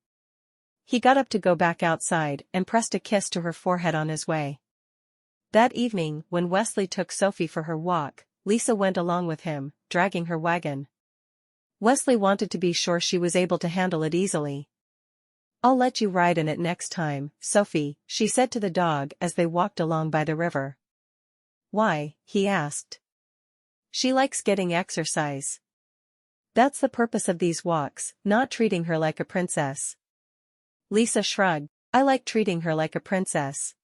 He got up to go back outside and pressed a kiss to her forehead on his way. That evening, when Wesley took Sophie for her walk, Lisa went along with him, dragging her wagon. Wesley wanted to be sure she was able to handle it easily. I'll let you ride in it next time, Sophie, she said to the dog as they walked along by the river. Why? He asked. She likes getting exercise. That's the purpose of these walks, not treating her like a princess. Lisa shrugged. I like treating her like a princess.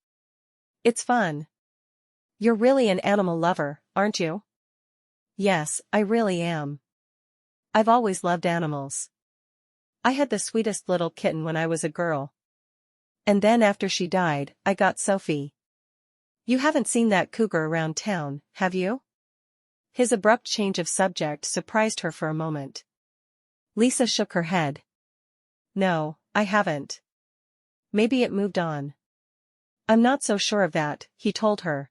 It's fun. You're really an animal lover, aren't you? Yes, I really am. I've always loved animals. I had the sweetest little kitten when I was a girl. And then after she died, I got Sophie. You haven't seen that cougar around town, have you? His abrupt change of subject surprised her for a moment. Lisa shook her head. No, I haven't. Maybe it moved on. I'm not so sure of that, he told her.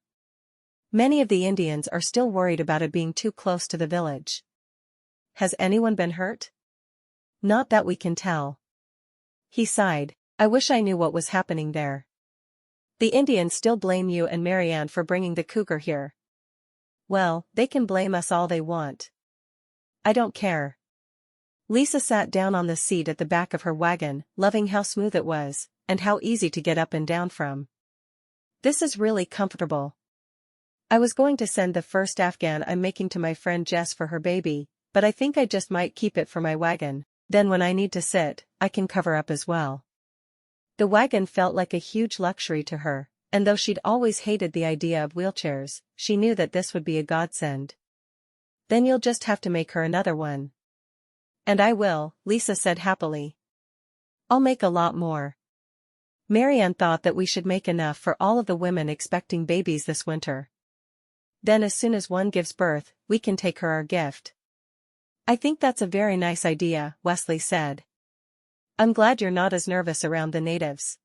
Many of the Indians are still worried about it being too close to the village. Has anyone been hurt? Not that we can tell. He sighed. I wish I knew what was happening there. The Indians still blame you and Marianne for bringing the cougar here. Well, they can blame us all they want. I don't care. Lisa sat down on the seat at the back of her wagon, loving how smooth it was, and how easy to get up and down from. This is really comfortable. I was going to send the first Afghan I'm making to my friend Jess for her baby, but I think I just might keep it for my wagon. Then when I need to sit, I can cover up as well. The wagon felt like a huge luxury to her, and though she'd always hated the idea of wheelchairs, she knew that this would be a godsend. Then you'll just have to make her another one. And I will, Lisa said happily. I'll make a lot more. Marianne thought that we should make enough for all of the women expecting babies this winter. Then as soon as one gives birth, we can take her our gift. I think that's a very nice idea, Wesley said. I'm glad you're not as nervous around the natives.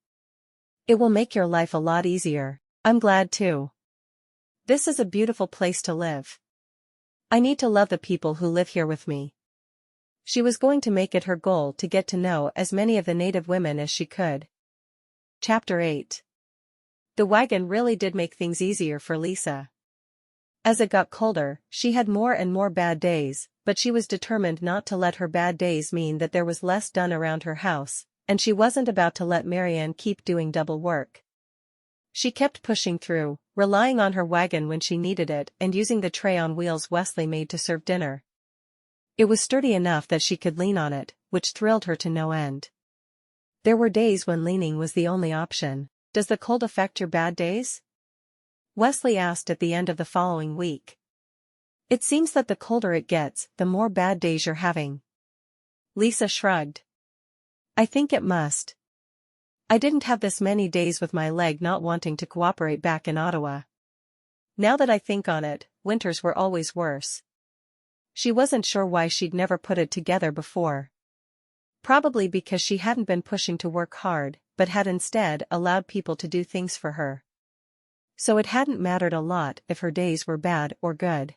It will make your life a lot easier. I'm glad too. This is a beautiful place to live. I need to love the people who live here with me. She was going to make it her goal to get to know as many of the native women as she could. Chapter 8. The wagon really did make things easier for Lisa. As it got colder, she had more and more bad days, but she was determined not to let her bad days mean that there was less done around her house, and she wasn't about to let Marianne keep doing double work. She kept pushing through, relying on her wagon when she needed it and using the tray on wheels Wesley made to serve dinner. It was sturdy enough that she could lean on it, which thrilled her to no end. There were days when leaning was the only option. Does the cold affect your bad days? Wesley asked at the end of the following week. It seems that the colder it gets, the more bad days you're having. Lisa shrugged. I think it must. I didn't have this many days with my leg not wanting to cooperate back in Ottawa. Now that I think on it, winters were always worse. She wasn't sure why she'd never put it together before. Probably because she hadn't been pushing to work hard, but had instead allowed people to do things for her. So it hadn't mattered a lot if her days were bad or good.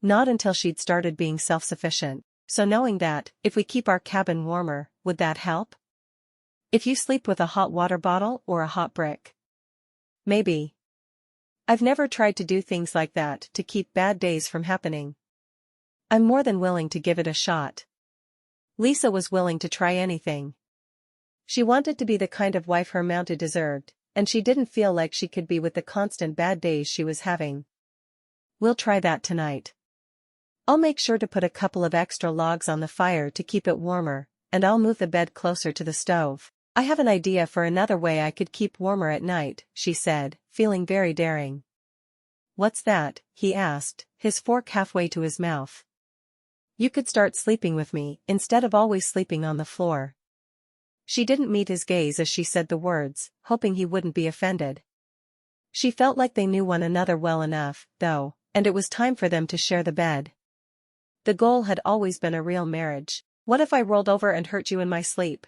Not until she'd started being self-sufficient. So knowing that, if we keep our cabin warmer, would that help? If you sleep with a hot water bottle or a hot brick? Maybe. I've never tried to do things like that to keep bad days from happening. I'm more than willing to give it a shot. Lisa was willing to try anything. She wanted to be the kind of wife her Mountie deserved, and she didn't feel like she could be with the constant bad days she was having. We'll try that tonight. I'll make sure to put a couple of extra logs on the fire to keep it warmer, and I'll move the bed closer to the stove. I have an idea for another way I could keep warmer at night, she said, feeling very daring. What's that? He asked, his fork halfway to his mouth. You could start sleeping with me, instead of always sleeping on the floor. She didn't meet his gaze as she said the words, hoping he wouldn't be offended. She felt like they knew one another well enough, though, and it was time for them to share the bed. The goal had always been a real marriage. What if I rolled over and hurt you in my sleep?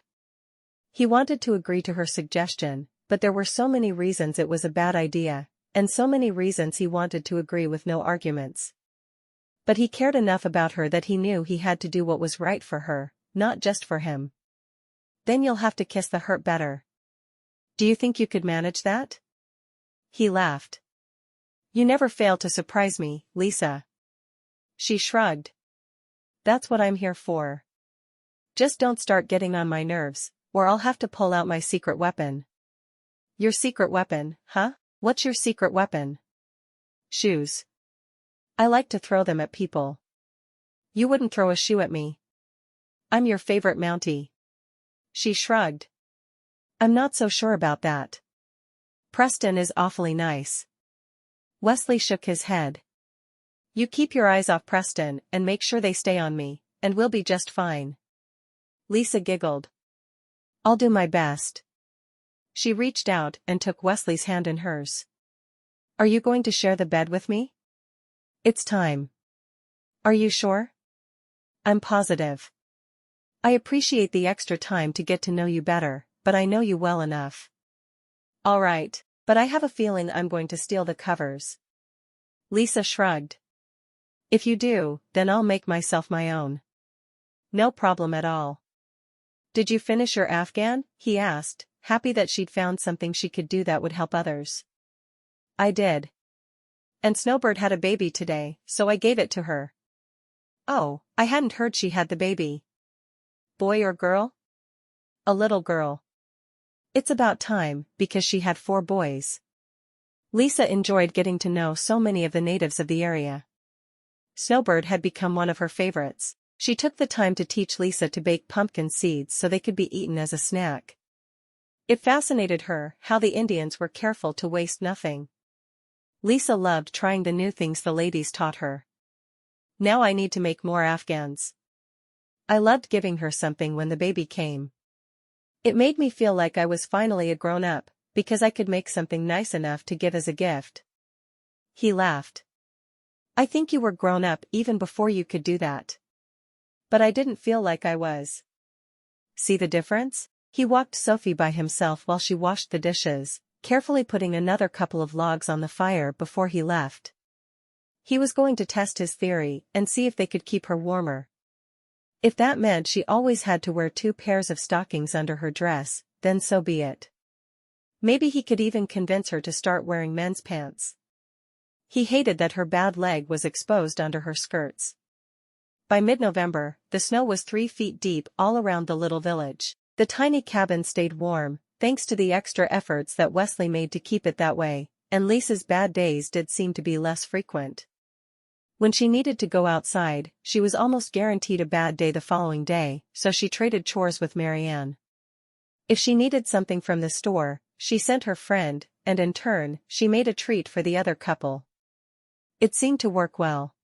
He wanted to agree to her suggestion, but there were so many reasons it was a bad idea, and so many reasons he wanted to agree with no arguments. But he cared enough about her that he knew he had to do what was right for her, not just for him. Then you'll have to kiss the hurt better. Do you think you could manage that? He laughed. You never fail to surprise me, Lisa. She shrugged. That's what I'm here for. Just don't start getting on my nerves, or I'll have to pull out my secret weapon. Your secret weapon, huh? What's your secret weapon? Shoes. I like to throw them at people. You wouldn't throw a shoe at me. I'm your favorite Mountie. She shrugged. I'm not so sure about that. Preston is awfully nice. Wesley shook his head. You keep your eyes off Preston and make sure they stay on me, and we'll be just fine. Lisa giggled. I'll do my best. She reached out and took Wesley's hand in hers. Are you going to share the bed with me? It's time. Are you sure? I'm positive. I appreciate the extra time to get to know you better, but I know you well enough. All right, but I have a feeling I'm going to steal the covers. Lisa shrugged. If you do, then I'll make myself my own. No problem at all. Did you finish your Afghan? He asked, happy that she'd found something she could do that would help others. I did. And Snowbird had a baby today, so I gave it to her. Oh, I hadn't heard she had the baby. Boy or girl? A little girl. It's about time, because she had 4 boys. Lisa enjoyed getting to know so many of the natives of the area. Snowbird had become one of her favorites. She took the time to teach Lisa to bake pumpkin seeds so they could be eaten as a snack. It fascinated her how the Indians were careful to waste nothing. Lisa loved trying the new things the ladies taught her. Now I need to make more Afghans. I loved giving her something when the baby came. It made me feel like I was finally a grown-up, because I could make something nice enough to give as a gift. He laughed. I think you were grown up even before you could do that. But I didn't feel like I was. See the difference? He walked Sophie by himself while she washed the dishes, carefully putting another couple of logs on the fire before he left. He was going to test his theory and see if they could keep her warmer. If that meant she always had to wear 2 pairs of stockings under her dress, then so be it. Maybe he could even convince her to start wearing men's pants. He hated that her bad leg was exposed under her skirts. By mid-November, the snow was 3 feet deep all around the little village. The tiny cabin stayed warm, thanks to the extra efforts that Wesley made to keep it that way, and Lisa's bad days did seem to be less frequent. When she needed to go outside, she was almost guaranteed a bad day the following day, so she traded chores with Marianne. If she needed something from the store, she sent her friend, and in turn, she made a treat for the other couple. It seemed to work well.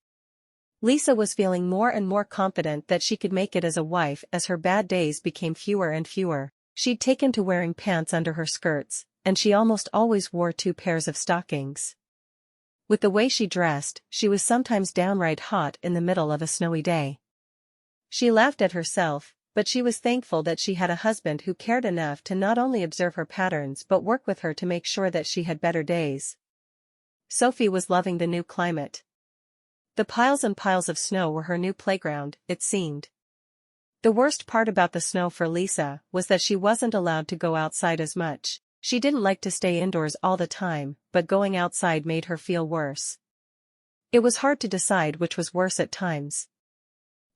Lisa was feeling more and more confident that she could make it as a wife as her bad days became fewer and fewer. She'd taken to wearing pants under her skirts, and she almost always wore 2 pairs of stockings. With the way she dressed, she was sometimes downright hot in the middle of a snowy day. She laughed at herself, but she was thankful that she had a husband who cared enough to not only observe her patterns but work with her to make sure that she had better days. Sophie was loving the new climate. The piles and piles of snow were her new playground, it seemed. The worst part about the snow for Lisa was that she wasn't allowed to go outside as much. She didn't like to stay indoors all the time, but going outside made her feel worse. It was hard to decide which was worse at times.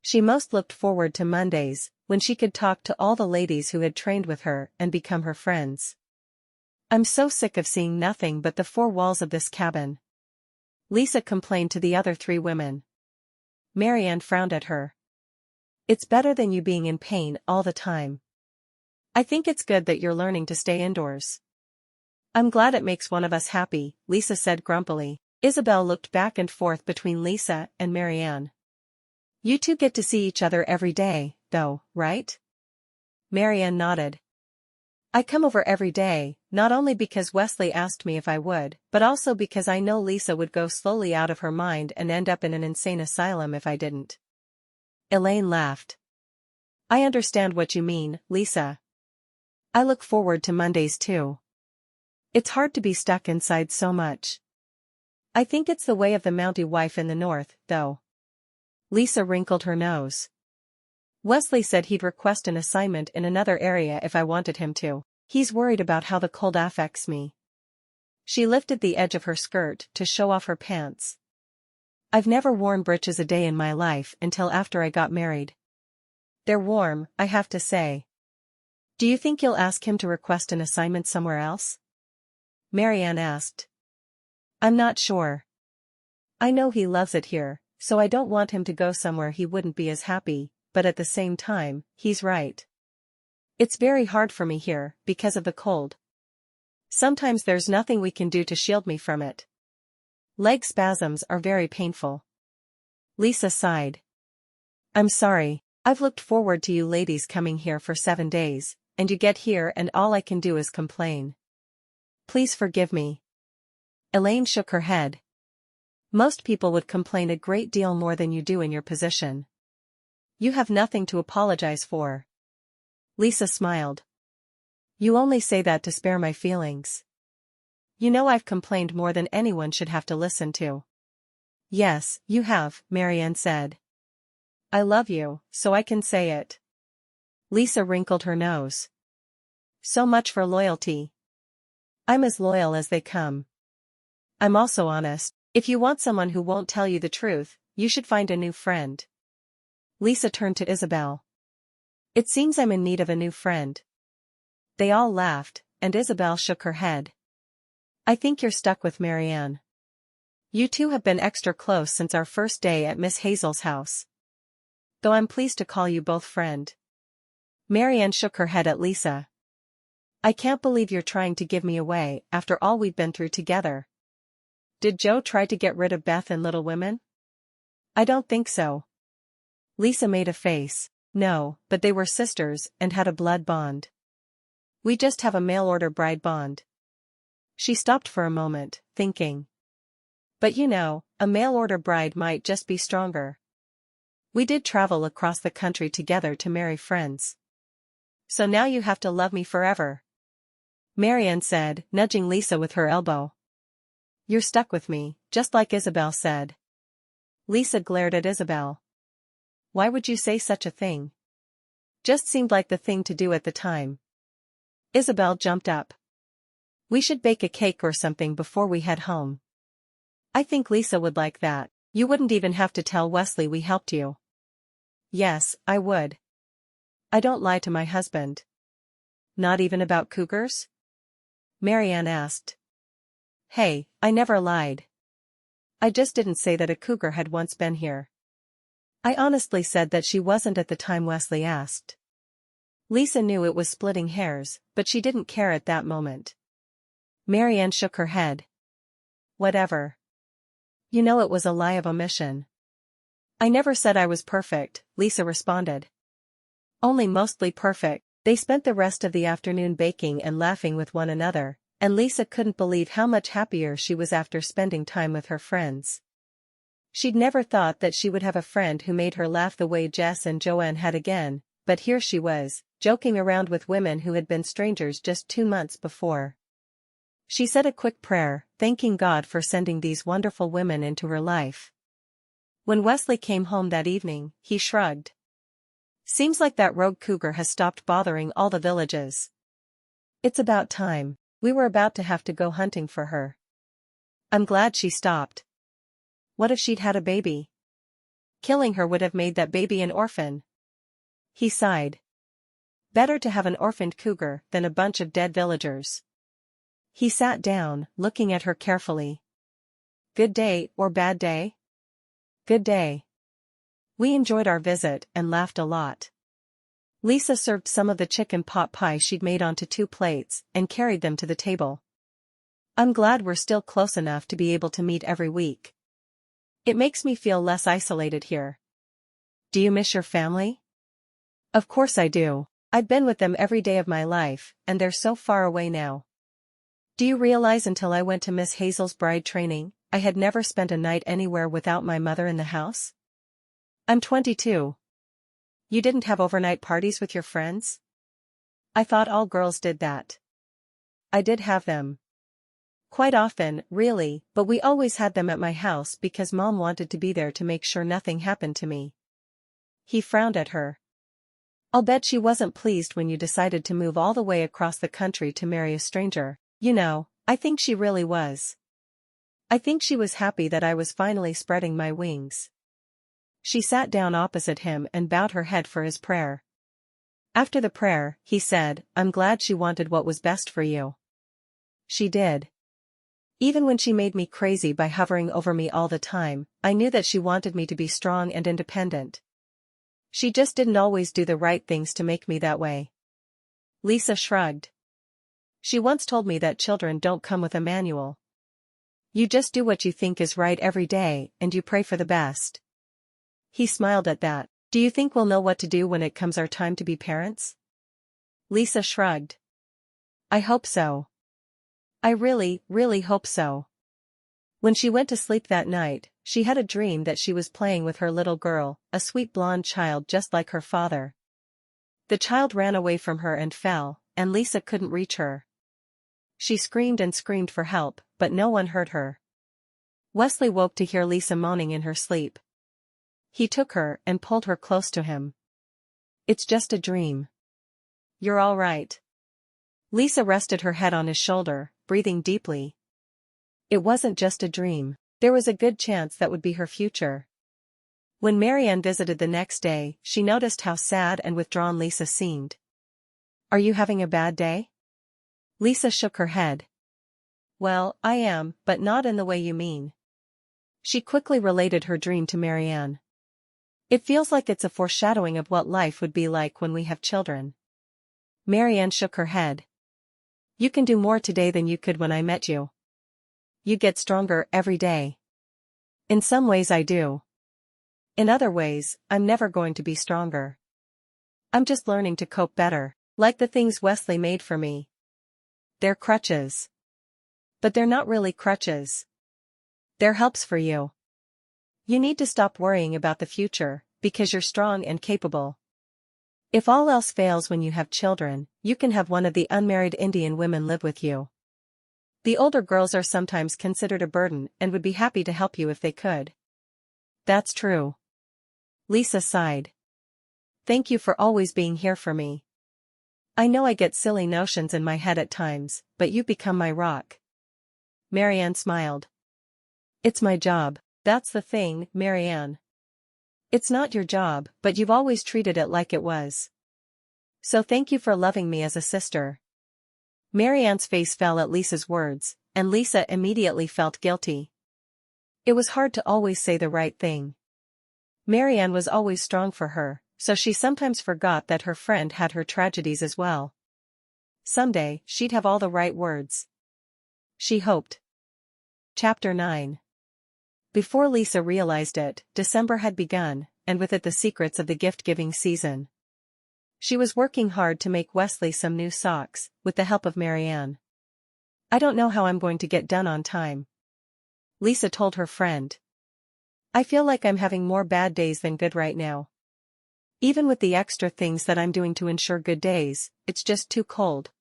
She most looked forward to Mondays, when she could talk to all the ladies who had trained with her and become her friends. "I'm so sick of seeing nothing but the four walls of this cabin," Lisa complained to the other three women. Marianne frowned at her. "It's better than you being in pain all the time. I think it's good that you're learning to stay indoors." "I'm glad it makes one of us happy," Lisa said grumpily. Isabel looked back and forth between Lisa and Marianne. "You two get to see each other every day, though, right?" Marianne nodded. "I come over every day, not only because Wesley asked me if I would, but also because I know Lisa would go slowly out of her mind and end up in an insane asylum if I didn't." Elaine laughed. "I understand what you mean, Lisa. I look forward to Mondays too. It's hard to be stuck inside so much. I think it's the way of the Mountie wife in the north, though." Lisa wrinkled her nose. "Wesley said he'd request an assignment in another area if I wanted him to. He's worried about how the cold affects me." She lifted the edge of her skirt to show off her pants. "I've never worn breeches a day in my life until after I got married. They're warm, I have to say." "Do you think you'll ask him to request an assignment somewhere else?" Marianne asked. "I'm not sure. I know he loves it here, so I don't want him to go somewhere he wouldn't be as happy, but at the same time, he's right. It's very hard for me here, because of the cold. Sometimes there's nothing we can do to shield me from it. Leg spasms are very painful." Lisa sighed. "I'm sorry, I've looked forward to you ladies coming here for 7 days, and you get here and all I can do is complain. Please forgive me." Elaine shook her head. "Most people would complain a great deal more than you do in your position. You have nothing to apologize for." Lisa smiled. "You only say that to spare my feelings. You know I've complained more than anyone should have to listen to." "Yes, you have," Marianne said. "I love you, so I can say it." Lisa wrinkled her nose. "So much for loyalty. I'm as loyal as they come. I'm also honest. If you want someone who won't tell you the truth, you should find a new friend." Lisa turned to Isabel. "It seems I'm in need of a new friend." They all laughed, and Isabel shook her head. "I think you're stuck with Marianne. You two have been extra close since our first day at Miss Hazel's house. Though I'm pleased to call you both friend." Marianne shook her head at Lisa. "I can't believe you're trying to give me away after all we've been through together. Did Joe try to get rid of Beth and Little Women?" "I don't think so." Lisa made a face. "No, but they were sisters and had a blood bond. We just have a mail-order bride bond." She stopped for a moment, thinking. "But you know, a mail-order bride might just be stronger. We did travel across the country together to marry friends. So now you have to love me forever," Marianne said, nudging Lisa with her elbow. "You're stuck with me, just like Isabel said." Lisa glared at Isabel. "Why would you say such a thing?" "Just seemed like the thing to do at the time." Isabel jumped up. "We should bake a cake or something before we head home. I think Lisa would like that. You wouldn't even have to tell Wesley we helped you." "Yes, I would. I don't lie to my husband." "Not even about cougars?" Marianne asked. "Hey, I never lied. I just didn't say that a cougar had once been here. I honestly said that she wasn't at the time Wesley asked." Lisa knew it was splitting hairs, but she didn't care at that moment. Marianne shook her head. "Whatever. You know it was a lie of omission." "I never said I was perfect," Lisa responded. "Only mostly perfect." They spent the rest of the afternoon baking and laughing with one another, and Lisa couldn't believe how much happier she was after spending time with her friends. She'd never thought that she would have a friend who made her laugh the way Jess and Joanne had again, but here she was, joking around with women who had been strangers just 2 months before. She said a quick prayer, thanking God for sending these wonderful women into her life. When Wesley came home that evening, he shrugged. Seems like that rogue cougar has stopped bothering all the villages. It's about time. We were about to have to go hunting for her. I'm glad she stopped. What if she'd had a baby? Killing her would have made that baby an orphan. He sighed. Better to have an orphaned cougar than a bunch of dead villagers. He sat down, looking at her carefully. Good day or bad day? Good day. We enjoyed our visit and laughed a lot. Lisa served some of the chicken pot pie she'd made onto 2 plates and carried them to the table. I'm glad we're still close enough to be able to meet every week. It makes me feel less isolated here. Do you miss your family? Of course I do. I've been with them every day of my life, and they're so far away now. Do you realize until I went to Miss Hazel's bride training, I had never spent a night anywhere without my mother in the house? I'm 22. You didn't have overnight parties with your friends? I thought all girls did that. I did have them. Quite often, really, but we always had them at my house because Mom wanted to be there to make sure nothing happened to me. He frowned at her. I'll bet she wasn't pleased when you decided to move all the way across the country to marry a stranger. You know, I think she really was. I think she was happy that I was finally spreading my wings. She sat down opposite him and bowed her head for his prayer. After the prayer, he said, I'm glad she wanted what was best for you. She did. Even when she made me crazy by hovering over me all the time, I knew that she wanted me to be strong and independent. She just didn't always do the right things to make me that way. Lisa shrugged. She once told me that children don't come with a manual. You just do what you think is right every day, and you pray for the best. He smiled at that. Do you think we'll know what to do when it comes our time to be parents? Lisa shrugged. I hope so. I really, really hope so. When she went to sleep that night, she had a dream that she was playing with her little girl, a sweet blonde child just like her father. The child ran away from her and fell, and Lisa couldn't reach her. She screamed and screamed for help, but no one heard her. Wesley woke to hear Lisa moaning in her sleep. He took her and pulled her close to him. It's just a dream. You're all right. Lisa rested her head on his shoulder, breathing deeply. It wasn't just a dream. There was a good chance that would be her future. When Marianne visited the next day, she noticed how sad and withdrawn Lisa seemed. Are you having a bad day? Lisa shook her head. Well, I am, but not in the way you mean. She quickly related her dream to Marianne. It feels like it's a foreshadowing of what life would be like when we have children. Marianne shook her head. You can do more today than you could when I met you. You get stronger every day. In some ways I do. In other ways, I'm never going to be stronger. I'm just learning to cope better, like the things Wesley made for me. They're crutches. But they're not really crutches. They're helps for you. You need to stop worrying about the future, because you're strong and capable. If all else fails when you have children, you can have one of the unmarried Indian women live with you. The older girls are sometimes considered a burden and would be happy to help you if they could. That's true. Lisa sighed. Thank you for always being here for me. I know I get silly notions in my head at times, but you become my rock. Marianne smiled. It's my job. That's the thing, Marianne. It's not your job, but you've always treated it like it was. So thank you for loving me as a sister. Marianne's face fell at Lisa's words, and Lisa immediately felt guilty. It was hard to always say the right thing. Marianne was always strong for her, so she sometimes forgot that her friend had her tragedies as well. Someday, she'd have all the right words. She hoped. Chapter 9. Before Lisa realized it, December had begun, and with it the secrets of the gift-giving season. She was working hard to make Wesley some new socks, with the help of Marianne. I don't know how I'm going to get done on time. Lisa told her friend. I feel like I'm having more bad days than good right now. Even with the extra things that I'm doing to ensure good days, it's just too cold.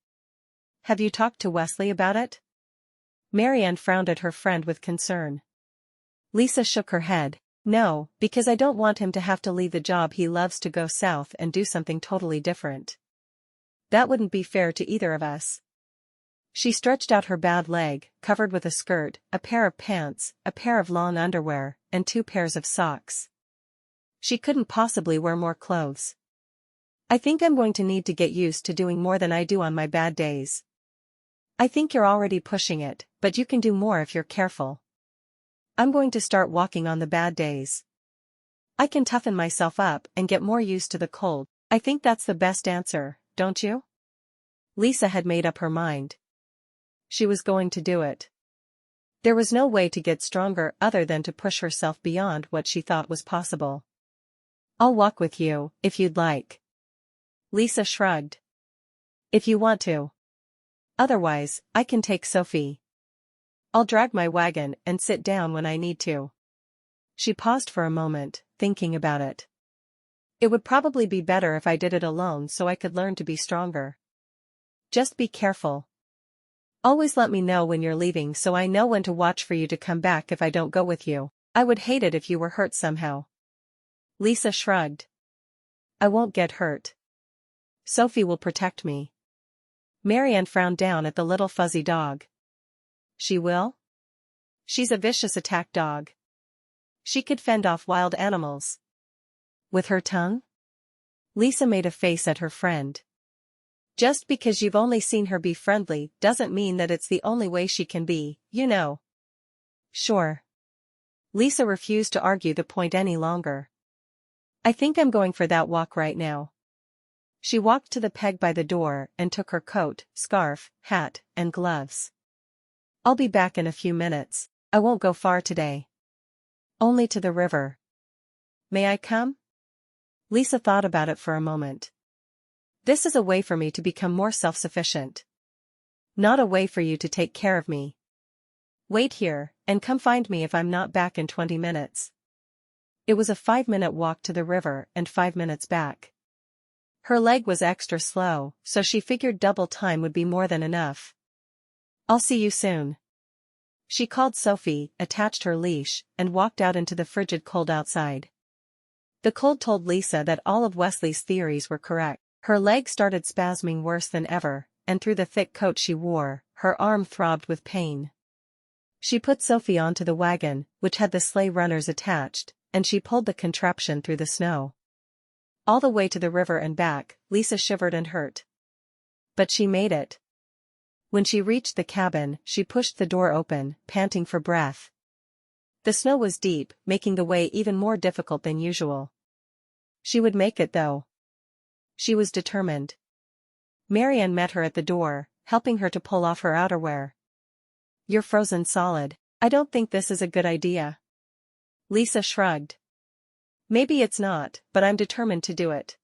Have you talked to Wesley about it? Marianne frowned at her friend with concern. Lisa shook her head. No, because I don't want him to have to leave the job he loves to go south and do something totally different. That wouldn't be fair to either of us. She stretched out her bad leg, covered with a skirt, a pair of pants, a pair of long underwear, and 2 pairs of socks. She couldn't possibly wear more clothes. I think I'm going to need to get used to doing more than I do on my bad days. I think you're already pushing it, but you can do more if you're careful. I'm going to start walking on the bad days. I can toughen myself up and get more used to the cold. I think that's the best answer, don't you? Lisa had made up her mind. She was going to do it. There was no way to get stronger other than to push herself beyond what she thought was possible. I'll walk with you, if you'd like. Lisa shrugged. If you want to. Otherwise, I can take Sophie. I'll drag my wagon and sit down when I need to. She paused for a moment, thinking about it. It would probably be better if I did it alone so I could learn to be stronger. Just be careful. Always let me know when you're leaving so I know when to watch for you to come back if I don't go with you. I would hate it if you were hurt somehow. Lisa shrugged. I won't get hurt. Sophie will protect me. Marianne frowned down at the little fuzzy dog. She will? She's a vicious attack dog. She could fend off wild animals. With her tongue? Lisa made a face at her friend. Just because you've only seen her be friendly doesn't mean that it's the only way she can be, you know. Sure. Lisa refused to argue the point any longer. I think I'm going for that walk right now. She walked to the peg by the door and took her coat, scarf, hat, and gloves. I'll be back in a few minutes. I won't go far today. Only to the river. May I come? Lisa thought about it for a moment. This is a way for me to become more self-sufficient. Not a way for you to take care of me. Wait here, and come find me if I'm not back in 20 minutes. It was a 5-minute walk to the river and 5 minutes back. Her leg was extra slow, so she figured double time would be more than enough. I'll see you soon. She called Sophie, attached her leash, and walked out into the frigid cold outside. The cold told Lisa that all of Wesley's theories were correct. Her leg started spasming worse than ever, and through the thick coat she wore, her arm throbbed with pain. She put Sophie onto the wagon, which had the sleigh runners attached, and she pulled the contraption through the snow. All the way to the river and back, Lisa shivered and hurt. But she made it. When she reached the cabin, she pushed the door open, panting for breath. The snow was deep, making the way even more difficult than usual. She would make it though. She was determined. Marianne met her at the door, helping her to pull off her outerwear. You're frozen solid. I don't think this is a good idea. Lisa shrugged. Maybe it's not, but I'm determined to do it.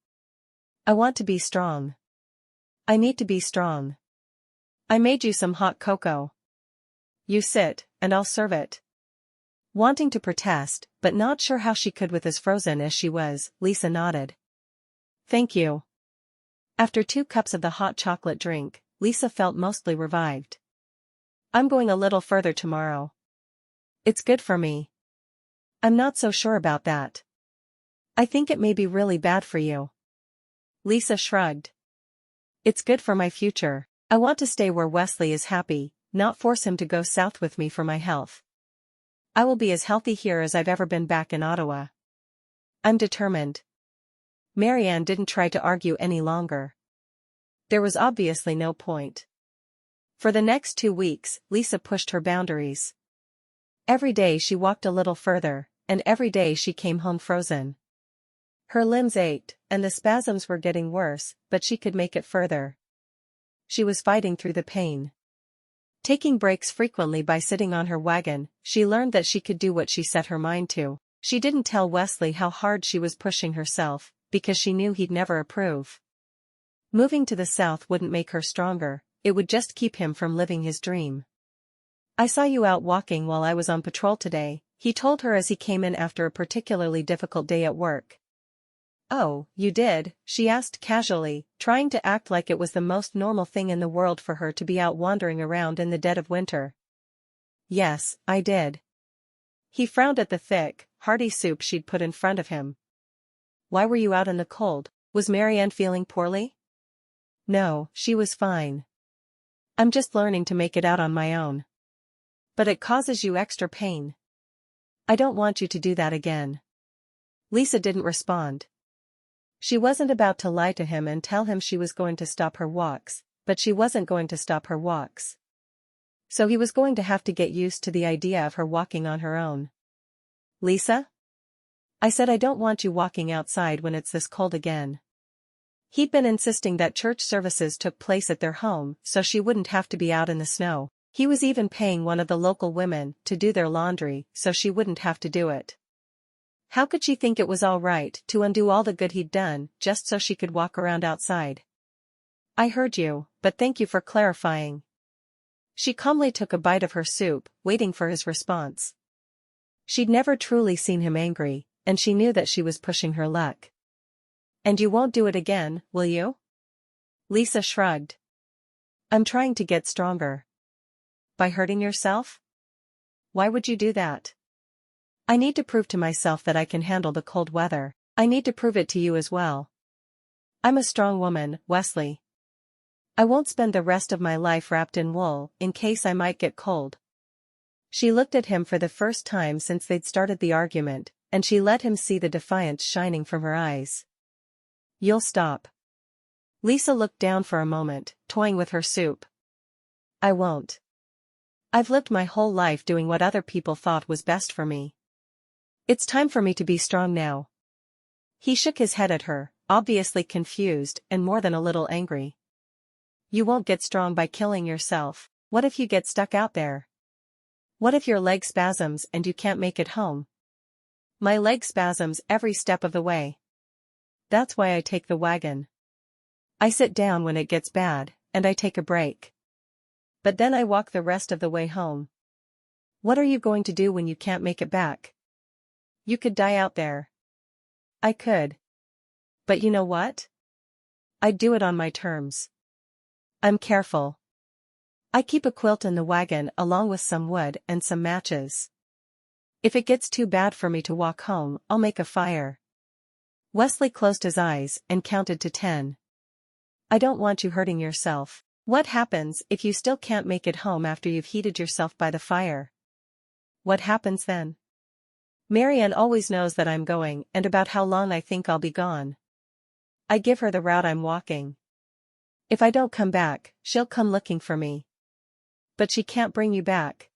I want to be strong. I need to be strong. I made you some hot cocoa. You sit, and I'll serve it. Wanting to protest, but not sure how she could with as frozen as she was, Lisa nodded. Thank you. After 2 cups of the hot chocolate drink, Lisa felt mostly revived. I'm going a little further tomorrow. It's good for me. I'm not so sure about that. I think it may be really bad for you. Lisa shrugged. It's good for my future. I want to stay where Wesley is happy, not force him to go south with me for my health. I will be as healthy here as I've ever been back in Ottawa. I'm determined. Marianne didn't try to argue any longer. There was obviously no point. For the next 2 weeks, Lisa pushed her boundaries. Every day she walked a little further, and every day she came home frozen. Her limbs ached, and the spasms were getting worse, but she could make it further. She was fighting through the pain. Taking breaks frequently by sitting on her wagon, she learned that she could do what she set her mind to. She didn't tell Wesley how hard she was pushing herself, because she knew he'd never approve. Moving to the south wouldn't make her stronger, it would just keep him from living his dream. "I saw you out walking while I was on patrol today," he told her as he came in after a particularly difficult day at work. "Oh, you did?" she asked casually, trying to act like it was the most normal thing in the world for her to be out wandering around in the dead of winter. "Yes, I did." He frowned at the thick, hearty soup she'd put in front of him. "Why were you out in the cold? Was Marianne feeling poorly?" "No, she was fine. I'm just learning to make it out on my own." "But it causes you extra pain." "I don't want you to do that again." Lisa didn't respond. She wasn't about to lie to him and tell him she was going to stop her walks, but she wasn't going to stop her walks. So he was going to have to get used to the idea of her walking on her own. "Lisa? I said I don't want you walking outside when it's this cold again." He'd been insisting that church services took place at their home so she wouldn't have to be out in the snow. He was even paying one of the local women to do their laundry so she wouldn't have to do it. How could she think it was all right to undo all the good he'd done just so she could walk around outside? "I heard you, but thank you for clarifying." She calmly took a bite of her soup, waiting for his response. She'd never truly seen him angry, and she knew that she was pushing her luck. "And you won't do it again, will you?" Lisa shrugged. "I'm trying to get stronger." "By hurting yourself? Why would you do that?" "I need to prove to myself that I can handle the cold weather. I need to prove it to you as well. I'm a strong woman, Wesley. I won't spend the rest of my life wrapped in wool in case I might get cold." She looked at him for the first time since they'd started the argument, and she let him see the defiance shining from her eyes. "You'll stop." Lisa looked down for a moment, toying with her soup. "I won't. I've lived my whole life doing what other people thought was best for me. It's time for me to be strong now." He shook his head at her, obviously confused and more than a little angry. "You won't get strong by killing yourself. What if you get stuck out there? What if your leg spasms and you can't make it home?" "My leg spasms every step of the way. That's why I take the wagon. I sit down when it gets bad, and I take a break. But then I walk the rest of the way home." "What are you going to do when you can't make it back?" "You could die out there." "I could. But you know what? I'd do it on my terms. I'm careful. I keep a quilt in the wagon along with some wood and some matches. If it gets too bad for me to walk home, I'll make a fire." Wesley closed his eyes and counted to 10. "I don't want you hurting yourself. What happens if you still can't make it home after you've heated yourself by the fire? What happens then? Marianne always knows that I'm going and about how long I think I'll be gone. I give her the route I'm walking. If I don't come back, she'll come looking for me." "But she can't bring you back."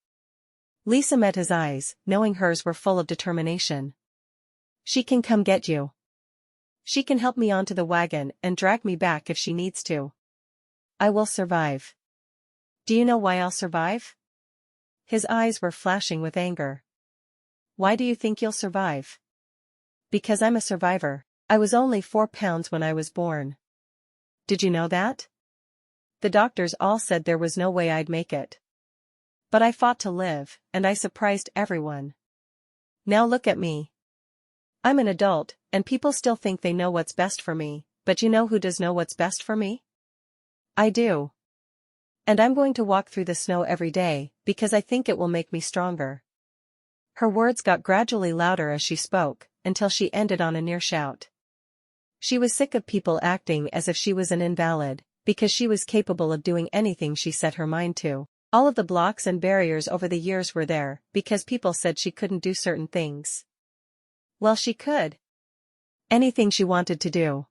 Lisa met his eyes, knowing hers were full of determination. "She can come get you. She can help me onto the wagon and drag me back if she needs to. I will survive." "Do you know why I'll survive?" His eyes were flashing with anger. "Why do you think you'll survive?" "Because I'm a survivor. I was only 4 pounds when I was born. Did you know that? The doctors all said there was no way I'd make it. But I fought to live, and I surprised everyone. Now look at me. I'm an adult, and people still think they know what's best for me, but you know who does know what's best for me? I do. And I'm going to walk through the snow every day, because I think it will make me stronger." Her words got gradually louder as she spoke, until she ended on a near shout. She was sick of people acting as if she was an invalid, because she was capable of doing anything she set her mind to. All of the blocks and barriers over the years were there, because people said she couldn't do certain things. Well, she could. Anything she wanted to do.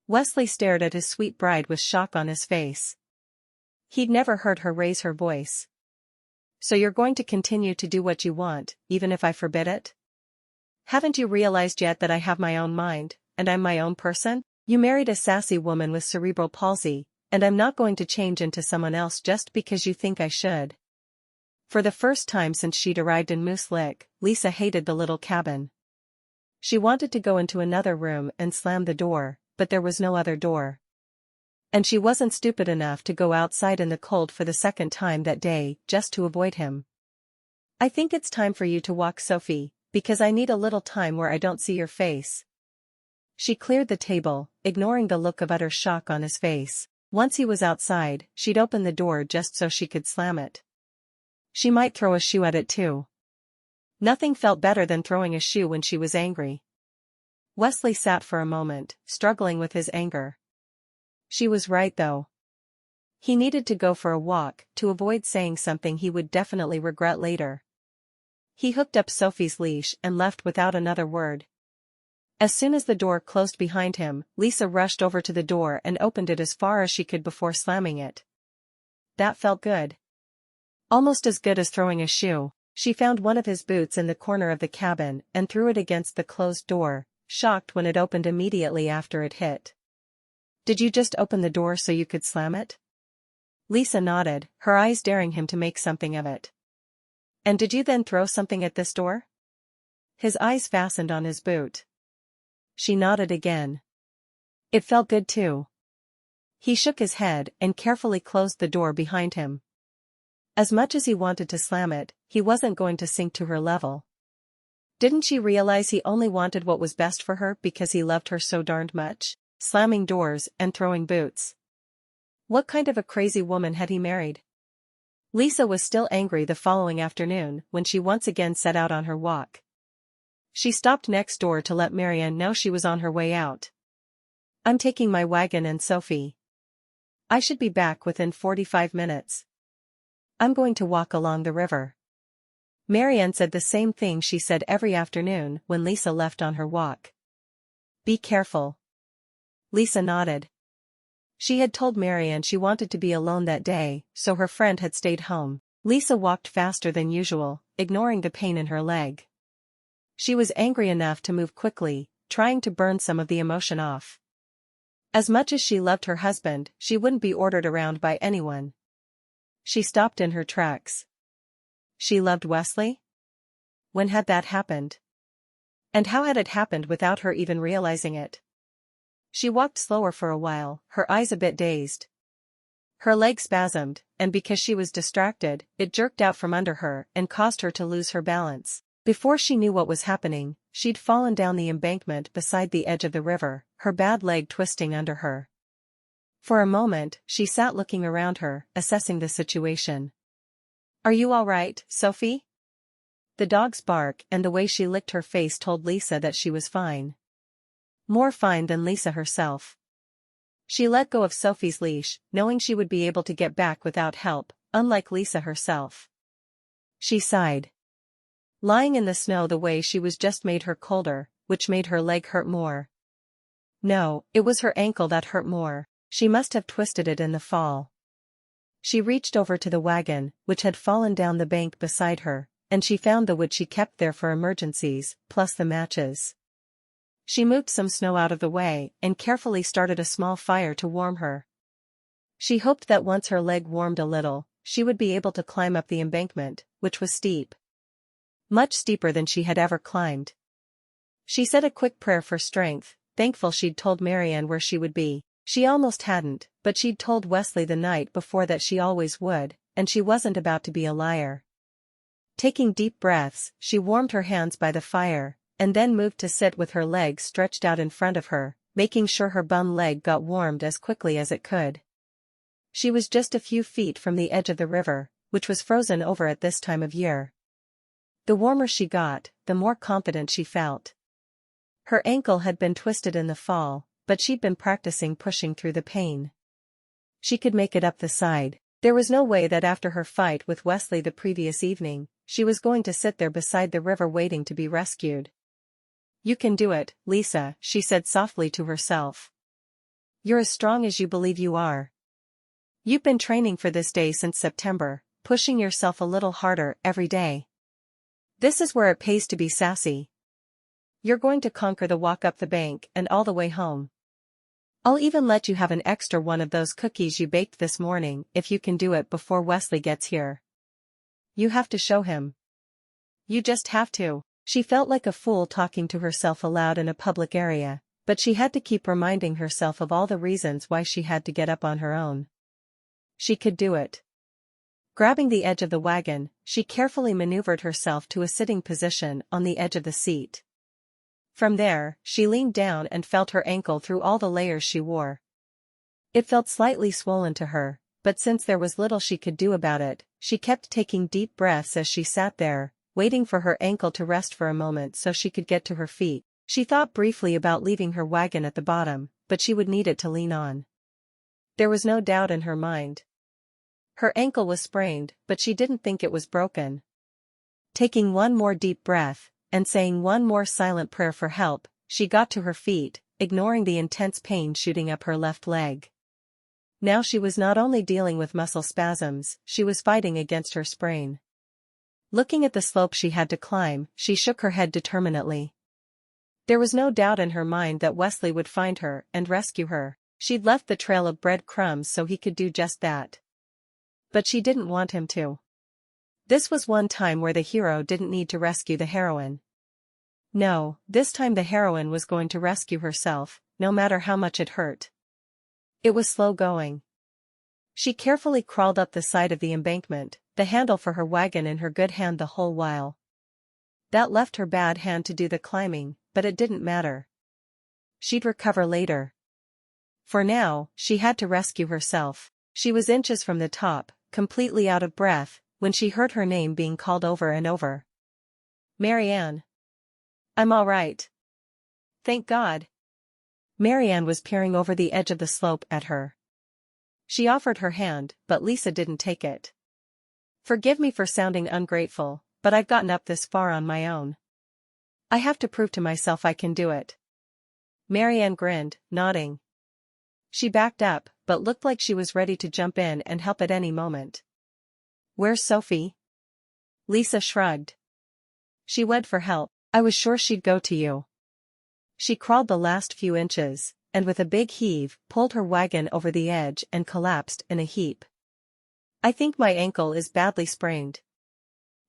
Wesley stared at his sweet bride with shock on his face. He'd never heard her raise her voice. "So you're going to continue to do what you want, even if I forbid it? Haven't you realized yet that I have my own mind, and I'm my own person? You married a sassy woman with cerebral palsy, and I'm not going to change into someone else just because you think I should." For the first time since she'd arrived in Moose Lick, Lisa hated the little cabin. She wanted to go into another room and slam the door, but there was no other door. And she wasn't stupid enough to go outside in the cold for the second time that day, just to avoid him. "I think it's time for you to walk, Sophie, because I need a little time where I don't see your face." She cleared the table, ignoring the look of utter shock on his face. Once he was outside, she'd open the door just so she could slam it. She might throw a shoe at it too. Nothing felt better than throwing a shoe when she was angry. Wesley sat for a moment, struggling with his anger. She was right though. He needed to go for a walk, to avoid saying something he would definitely regret later. He hooked up Sophie's leash and left without another word. As soon as the door closed behind him, Lisa rushed over to the door and opened it as far as she could before slamming it. That felt good. Almost as good as throwing a shoe. She found one of his boots in the corner of the cabin and threw it against the closed door, shocked when it opened immediately after it hit. "Did you just open the door so you could slam it?" Lisa nodded, her eyes daring him to make something of it. "And did you then throw something at this door?" His eyes fastened on his boot. She nodded again. It felt good too. He shook his head and carefully closed the door behind him. As much as he wanted to slam it, he wasn't going to sink to her level. Didn't she realize he only wanted what was best for her because he loved her so darned much? Slamming doors and throwing boots. What kind of a crazy woman had he married? Lisa was still angry the following afternoon when she once again set out on her walk. She stopped next door to let Marianne know she was on her way out. "I'm taking my wagon and Sophie. I should be back within 45 minutes. I'm going to walk along the river." Marianne said the same thing she said every afternoon when Lisa left on her walk. "Be careful." Lisa nodded. She had told Marianne she wanted to be alone that day, so her friend had stayed home. Lisa walked faster than usual, ignoring the pain in her leg. She was angry enough to move quickly, trying to burn some of the emotion off. As much as she loved her husband, she wouldn't be ordered around by anyone. She stopped in her tracks. She loved Wesley? When had that happened? And how had it happened without her even realizing it? She walked slower for a while, her eyes a bit dazed. Her leg spasmed, and because she was distracted, it jerked out from under her and caused her to lose her balance. Before she knew what was happening, she'd fallen down the embankment beside the edge of the river, her bad leg twisting under her. For a moment, she sat looking around her, assessing the situation. "Are you all right, Sophie?" The dog's bark and the way she licked her face told Lisa that she was fine. More fine than Lisa herself. She let go of Sophie's leash, knowing she would be able to get back without help, unlike Lisa herself. She sighed. Lying in the snow the way she was just made her colder, which made her leg hurt more. No, it was her ankle that hurt more. She must have twisted it in the fall. She reached over to the wagon, which had fallen down the bank beside her, and she found the wood she kept there for emergencies, plus the matches. She moved some snow out of the way and carefully started a small fire to warm her. She hoped that once her leg warmed a little, she would be able to climb up the embankment, which was steep. Much steeper than she had ever climbed. She said a quick prayer for strength, thankful she'd told Marianne where she would be. She almost hadn't, but she'd told Wesley the night before that she always would, and she wasn't about to be a liar. Taking deep breaths, she warmed her hands by the fire, and then moved to sit with her legs stretched out in front of her, making sure her bum leg got warmed as quickly as it could. She was just a few feet from the edge of the river, which was frozen over at this time of year. The warmer she got, the more confident she felt. Her ankle had been twisted in the fall, but she'd been practicing pushing through the pain. She could make it up the side. There was no way that after her fight with Wesley the previous evening, she was going to sit there beside the river waiting to be rescued. "You can do it, Lisa," she said softly to herself. "You're as strong as you believe you are. You've been training for this day since September, pushing yourself a little harder every day. This is where it pays to be sassy. You're going to conquer the walk up the bank and all the way home. I'll even let you have an extra one of those cookies you baked this morning if you can do it before Wesley gets here. You have to show him. You just have to." She felt like a fool talking to herself aloud in a public area, But she had to keep reminding herself of all the reasons why she had to get up on her own. She could do it. Grabbing the edge of the wagon, she carefully maneuvered herself to a sitting position on the edge of the seat. From there, she leaned down and felt her ankle through all the layers she wore. It felt slightly swollen to her, but since there was little she could do about it, she kept taking deep breaths as she sat there, waiting for her ankle to rest for a moment so she could get to her feet. She thought briefly about leaving her wagon at the bottom, but she would need it to lean on. There was no doubt in her mind. Her ankle was sprained, but she didn't think it was broken. Taking one more deep breath, and saying one more silent prayer for help, she got to her feet, ignoring the intense pain shooting up her left leg. Now she was not only dealing with muscle spasms, she was fighting against her sprain. Looking at the slope she had to climb, she shook her head determinedly. There was no doubt in her mind that Wesley would find her and rescue her. She'd left the trail of breadcrumbs so he could do just that. But she didn't want him to. This was one time where the hero didn't need to rescue the heroine. No, this time the heroine was going to rescue herself, no matter how much it hurt. It was slow going. She carefully crawled up the side of the embankment, the handle for her wagon in her good hand the whole while. That left her bad hand to do the climbing, but it didn't matter. She'd recover later. For now, she had to rescue herself. She was inches from the top, completely out of breath, when she heard her name being called over and over. Marianne. I'm all right. Thank God. Marianne was peering over the edge of the slope at her. She offered her hand, but Lisa didn't take it. Forgive me for sounding ungrateful, but I've gotten up this far on my own. I have to prove to myself I can do it. Marianne grinned, nodding. She backed up, but looked like she was ready to jump in and help at any moment. Where's Sophie? Lisa shrugged. She went for help. I was sure she'd go to you. She crawled the last few inches, and with a big heave, pulled her wagon over the edge and collapsed in a heap. I think my ankle is badly sprained.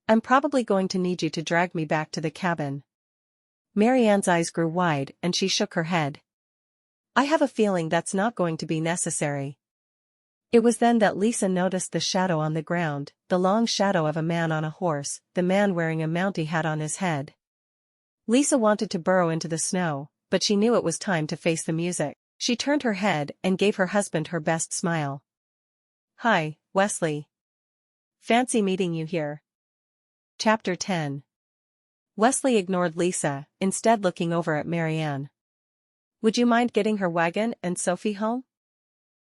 I'm probably going to need you to drag me back to the cabin. Marianne's eyes grew wide and she shook her head. I have a feeling that's not going to be necessary. It was then that Lisa noticed the shadow on the ground, the long shadow of a man on a horse, the man wearing a Mountie hat on his head. Lisa wanted to burrow into the snow, but she knew it was time to face the music. She turned her head and gave her husband her best smile. Hi, Wesley. Fancy meeting you here. Chapter 10. Wesley ignored Lisa, instead looking over at Marianne. Would you mind getting her wagon and Sophie home?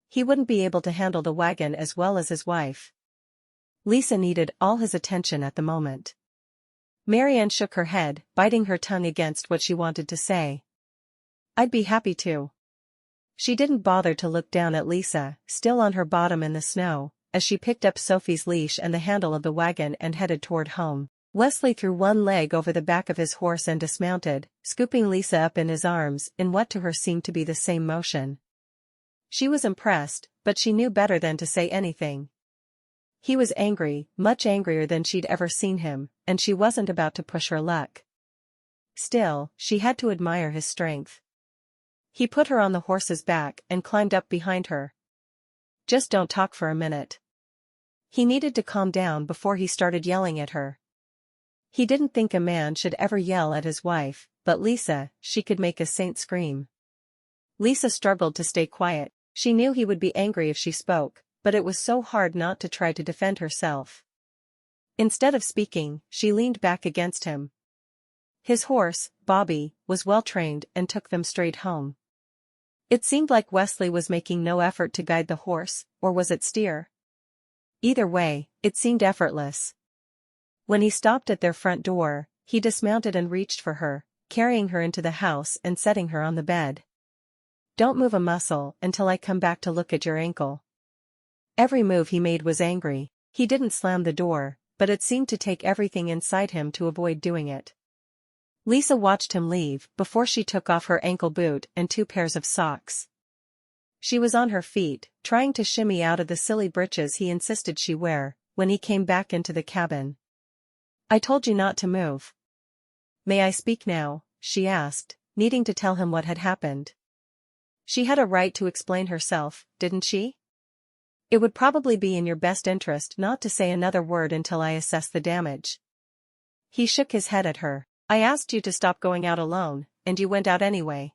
He wouldn't be able to handle the wagon as well as his wife. Lisa needed all his attention at the moment. Marianne shook her head, biting her tongue against what she wanted to say. I'd be happy to. She didn't bother to look down at Lisa, still on her bottom in the snow, as she picked up Sophie's leash and the handle of the wagon and headed toward home. Wesley threw one leg over the back of his horse and dismounted, scooping Lisa up in his arms in what to her seemed to be the same motion. She was impressed, but she knew better than to say anything. He was angry, much angrier than she'd ever seen him, and she wasn't about to push her luck. Still, she had to admire his strength. He put her on the horse's back and climbed up behind her. Just don't talk for a minute. He needed to calm down before he started yelling at her. He didn't think a man should ever yell at his wife, but Lisa, she could make a saint scream. Lisa struggled to stay quiet. She knew he would be angry if she spoke, but it was so hard not to try to defend herself. Instead of speaking, she leaned back against him. His horse, Bobby, was well trained and took them straight home. It seemed like Wesley was making no effort to guide the horse, or was it steer? Either way, it seemed effortless. When he stopped at their front door, he dismounted and reached for her, carrying her into the house and setting her on the bed. Don't move a muscle until I come back to look at your ankle. Every move he made was angry. He didn't slam the door, but it seemed to take everything inside him to avoid doing it. Lisa watched him leave before she took off her ankle boot and 2 pairs of socks. She was on her feet, trying to shimmy out of the silly breeches he insisted she wear, when he came back into the cabin. I told you not to move. May I speak now? She asked, needing to tell him what had happened. She had a right to explain herself, didn't she? It would probably be in your best interest not to say another word until I assess the damage. He shook his head at her. I asked you to stop going out alone, and you went out anyway.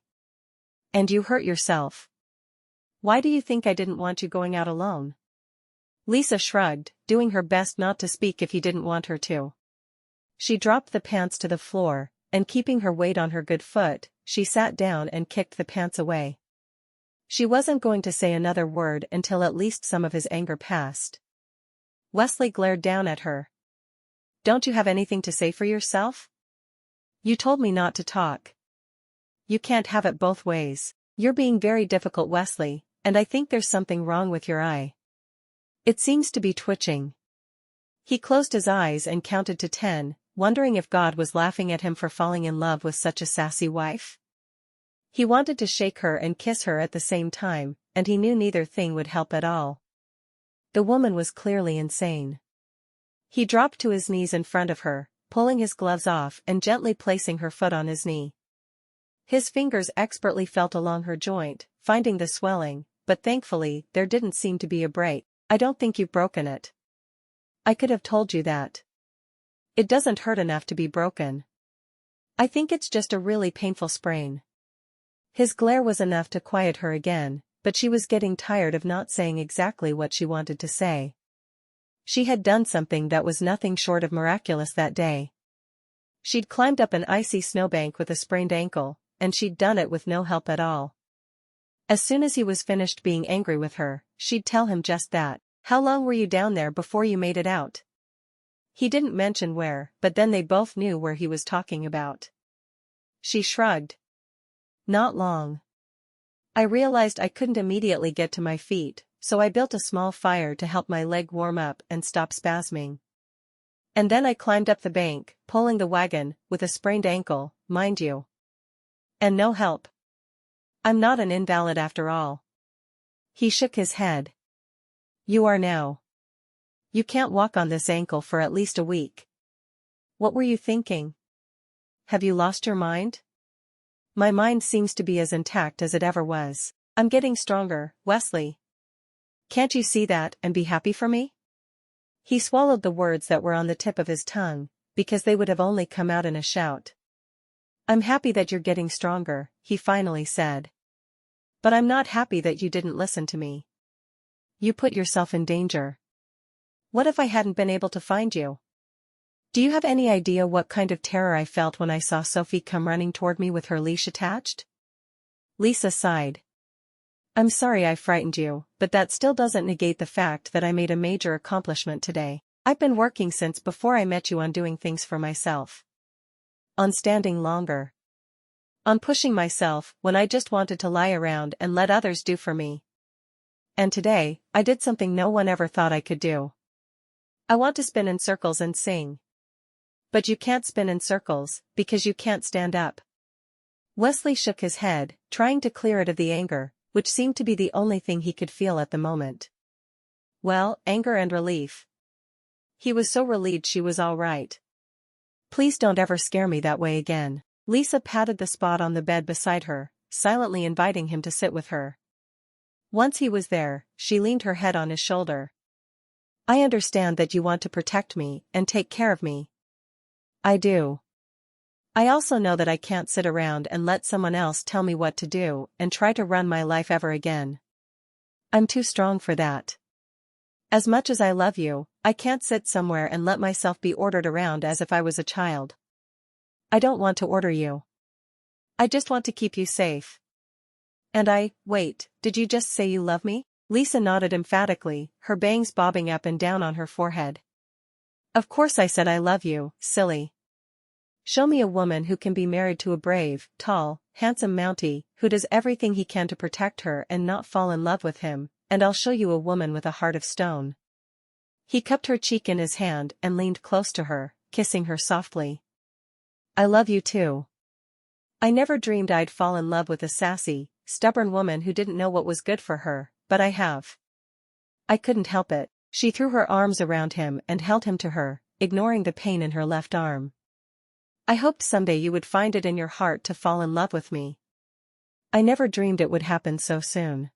And you hurt yourself. Why do you think I didn't want you going out alone? Lisa shrugged, doing her best not to speak if he didn't want her to. She dropped the pants to the floor, and keeping her weight on her good foot, she sat down and kicked the pants away. She wasn't going to say another word until at least some of his anger passed. Wesley glared down at her. Don't you have anything to say for yourself? You told me not to talk. You can't have it both ways. You're being very difficult, Wesley, and I think there's something wrong with your eye. It seems to be twitching. He closed his eyes and counted to 10, wondering if God was laughing at him for falling in love with such a sassy wife. He wanted to shake her and kiss her at the same time, and he knew neither thing would help at all. The woman was clearly insane. He dropped to his knees in front of her, pulling his gloves off and gently placing her foot on his knee. His fingers expertly felt along her joint, finding the swelling, but thankfully there didn't seem to be a break. I don't think you've broken it. I could have told you that. It doesn't hurt enough to be broken. I think it's just a really painful sprain. His glare was enough to quiet her again, but she was getting tired of not saying exactly what she wanted to say. She had done something that was nothing short of miraculous that day. She'd climbed up an icy snowbank with a sprained ankle, and she'd done it with no help at all. As soon as he was finished being angry with her, she'd tell him just that. How long were you down there before you made it out? He didn't mention where, but then they both knew where he was talking about. She shrugged. Not long. I realized I couldn't immediately get to my feet, so I built a small fire to help my leg warm up and stop spasming. And then I climbed up the bank, pulling the wagon, with a sprained ankle, mind you. And no help. I'm not an invalid after all. He shook his head. You are now. You can't walk on this ankle for at least a week. What were you thinking? Have you lost your mind? My mind seems to be as intact as it ever was. I'm getting stronger, Wesley. Can't you see that and be happy for me? He swallowed the words that were on the tip of his tongue, because they would have only come out in a shout. I'm happy that you're getting stronger, he finally said. But I'm not happy that you didn't listen to me. You put yourself in danger. What if I hadn't been able to find you? Do you have any idea what kind of terror I felt when I saw Sophie come running toward me with her leash attached? Lisa sighed. I'm sorry I frightened you, but that still doesn't negate the fact that I made a major accomplishment today. I've been working since before I met you on doing things for myself. On standing longer. On pushing myself when I just wanted to lie around and let others do for me. And today, I did something no one ever thought I could do. I want to spin in circles and sing. But you can't spin in circles, because you can't stand up. Wesley shook his head, trying to clear it of the anger, which seemed to be the only thing he could feel at the moment. Well, anger and relief. He was so relieved she was all right. Please don't ever scare me that way again. Lisa patted the spot on the bed beside her, silently inviting him to sit with her. Once he was there, she leaned her head on his shoulder. I understand that you want to protect me and take care of me. I do. I also know that I can't sit around and let someone else tell me what to do and try to run my life ever again. I'm too strong for that. As much as I love you, I can't sit somewhere and let myself be ordered around as if I was a child. I don't want to order you. I just want to keep you safe. And wait, did you just say you love me? Lisa nodded emphatically, her bangs bobbing up and down on her forehead. Of course I said I love you, silly. Show me a woman who can be married to a brave, tall, handsome Mountie, who does everything he can to protect her and not fall in love with him, and I'll show you a woman with a heart of stone. He cupped her cheek in his hand and leaned close to her, kissing her softly. I love you too. I never dreamed I'd fall in love with a sassy, stubborn woman who didn't know what was good for her, but I have. I couldn't help it. She threw her arms around him and held him to her, ignoring the pain in her left arm. I hoped someday you would find it in your heart to fall in love with me. I never dreamed it would happen so soon.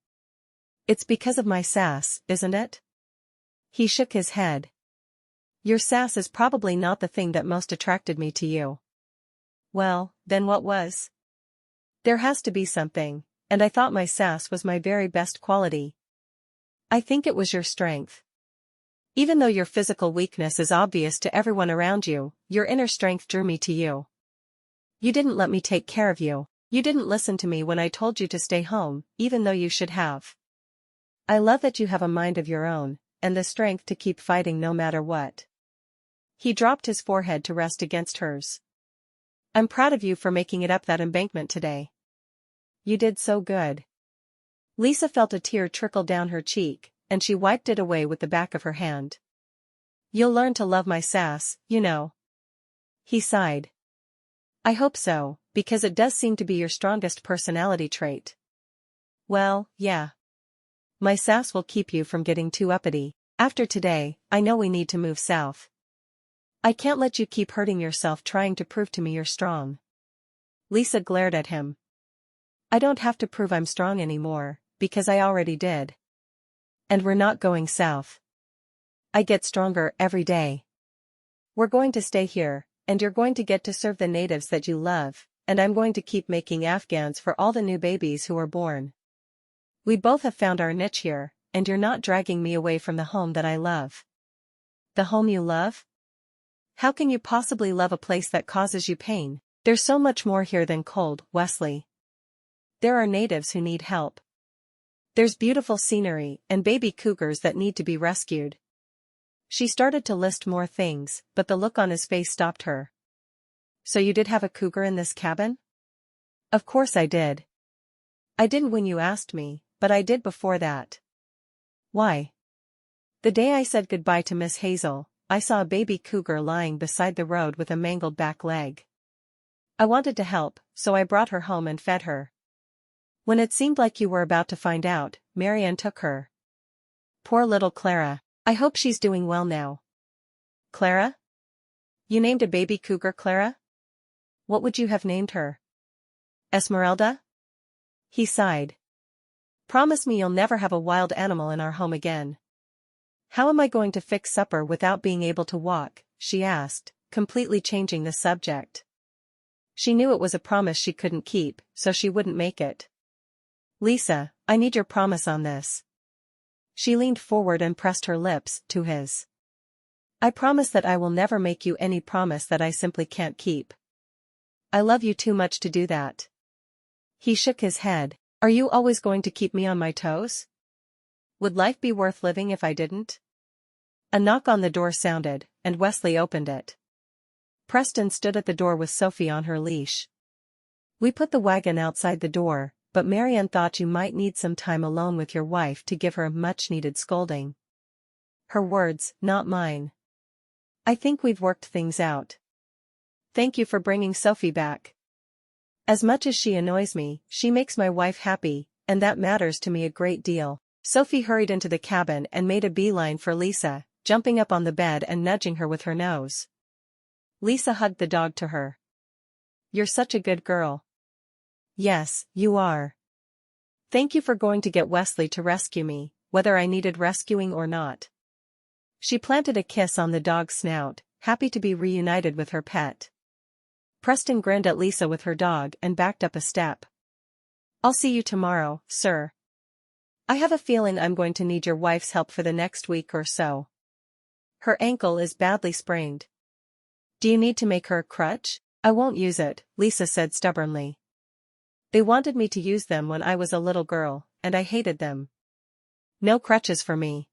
It's because of my sass, isn't it? He shook his head. Your sass is probably not the thing that most attracted me to you. Well, then what was? There has to be something, and I thought my sass was my very best quality. I think it was your strength. Even though your physical weakness is obvious to everyone around you, your inner strength drew me to you. You didn't let me take care of you. You didn't listen to me when I told you to stay home, even though you should have. I love that you have a mind of your own, and the strength to keep fighting no matter what. He dropped his forehead to rest against hers. I'm proud of you for making it up that embankment today. You did so good. Lisa felt a tear trickle down her cheek, and she wiped it away with the back of her hand. You'll learn to love my sass, you know. He sighed. I hope so, because it does seem to be your strongest personality trait. Well, yeah. My sass will keep you from getting too uppity. After today, I know we need to move south. I can't let you keep hurting yourself trying to prove to me you're strong. Lisa glared at him. I don't have to prove I'm strong anymore, because I already did. And we're not going south. I get stronger every day. We're going to stay here, and you're going to get to serve the natives that you love, and I'm going to keep making Afghans for all the new babies who are born. We both have found our niche here, and you're not dragging me away from the home that I love. The home you love? How can you possibly love a place that causes you pain? There's so much more here than cold, Wesley. There are natives who need help. There's beautiful scenery and baby cougars that need to be rescued. She started to list more things, but the look on his face stopped her. So you did have a cougar in this cabin? Of course I did. I didn't when you asked me, but I did before that. Why? The day I said goodbye to Miss Hazel, I saw a baby cougar lying beside the road with a mangled back leg. I wanted to help, so I brought her home and fed her. When it seemed like you were about to find out, Marianne took her. Poor little Clara. I hope she's doing well now. Clara? You named a baby cougar Clara? What would you have named her? Esmeralda? He sighed. Promise me you'll never have a wild animal in our home again. How am I going to fix supper without being able to walk? She asked, completely changing the subject. She knew it was a promise she couldn't keep, so she wouldn't make it. Lisa, I need your promise on this. She leaned forward and pressed her lips to his. I promise that I will never make you any promise that I simply can't keep. I love you too much to do that. He shook his head. Are you always going to keep me on my toes? Would life be worth living if I didn't? A knock on the door sounded, and Wesley opened it. Preston stood at the door with Sophie on her leash. We put the wagon outside the door, but Marianne thought you might need some time alone with your wife to give her a much-needed scolding. Her words, not mine. I think we've worked things out. Thank you for bringing Sophie back. As much as she annoys me, she makes my wife happy, and that matters to me a great deal. Sophie hurried into the cabin and made a beeline for Lisa, jumping up on the bed and nudging her with her nose. Lisa hugged the dog to her. You're such a good girl. Yes, you are. Thank you for going to get Wesley to rescue me, whether I needed rescuing or not. She planted a kiss on the dog's snout, happy to be reunited with her pet. Preston grinned at Lisa with her dog and backed up a step. I'll see you tomorrow, sir. I have a feeling I'm going to need your wife's help for the next week or so. Her ankle is badly sprained. Do you need to make her a crutch? I won't use it, Lisa said stubbornly. They wanted me to use them when I was a little girl, and I hated them. No crutches for me.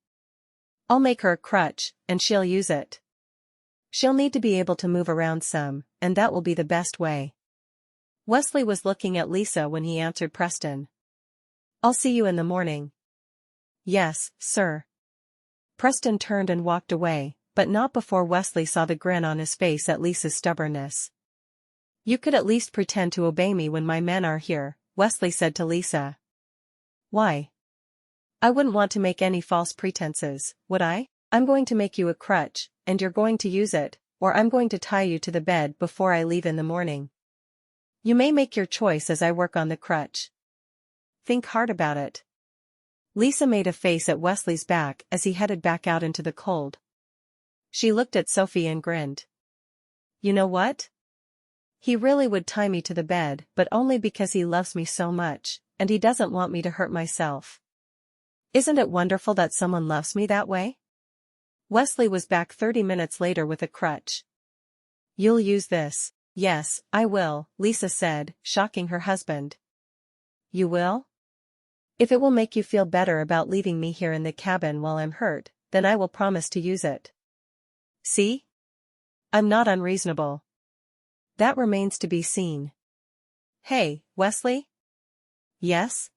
I'll make her a crutch, and she'll use it. She'll need to be able to move around some, and that will be the best way. Wesley was looking at Lisa when he answered Preston. I'll see you in the morning. Yes, sir. Preston turned and walked away, but not before Wesley saw the grin on his face at Lisa's stubbornness. You could at least pretend to obey me when my men are here, Wesley said to Lisa. Why? I wouldn't want to make any false pretenses, would I? I'm going to make you a crutch, and you're going to use it, or I'm going to tie you to the bed before I leave in the morning. You may make your choice as I work on the crutch. Think hard about it." Lisa made a face at Wesley's back as he headed back out into the cold. She looked at Sophie and grinned. "You know what? He really would tie me to the bed, but only because he loves me so much, and he doesn't want me to hurt myself. Isn't it wonderful that someone loves me that way?" Wesley was back 30 minutes later with a crutch. "You'll use this." "Yes, I will," Lisa said, shocking her husband. "You will? If it will make you feel better about leaving me here in the cabin while I'm hurt, then I will promise to use it. See? I'm not unreasonable." "That remains to be seen." "Hey, Wesley?" "Yes?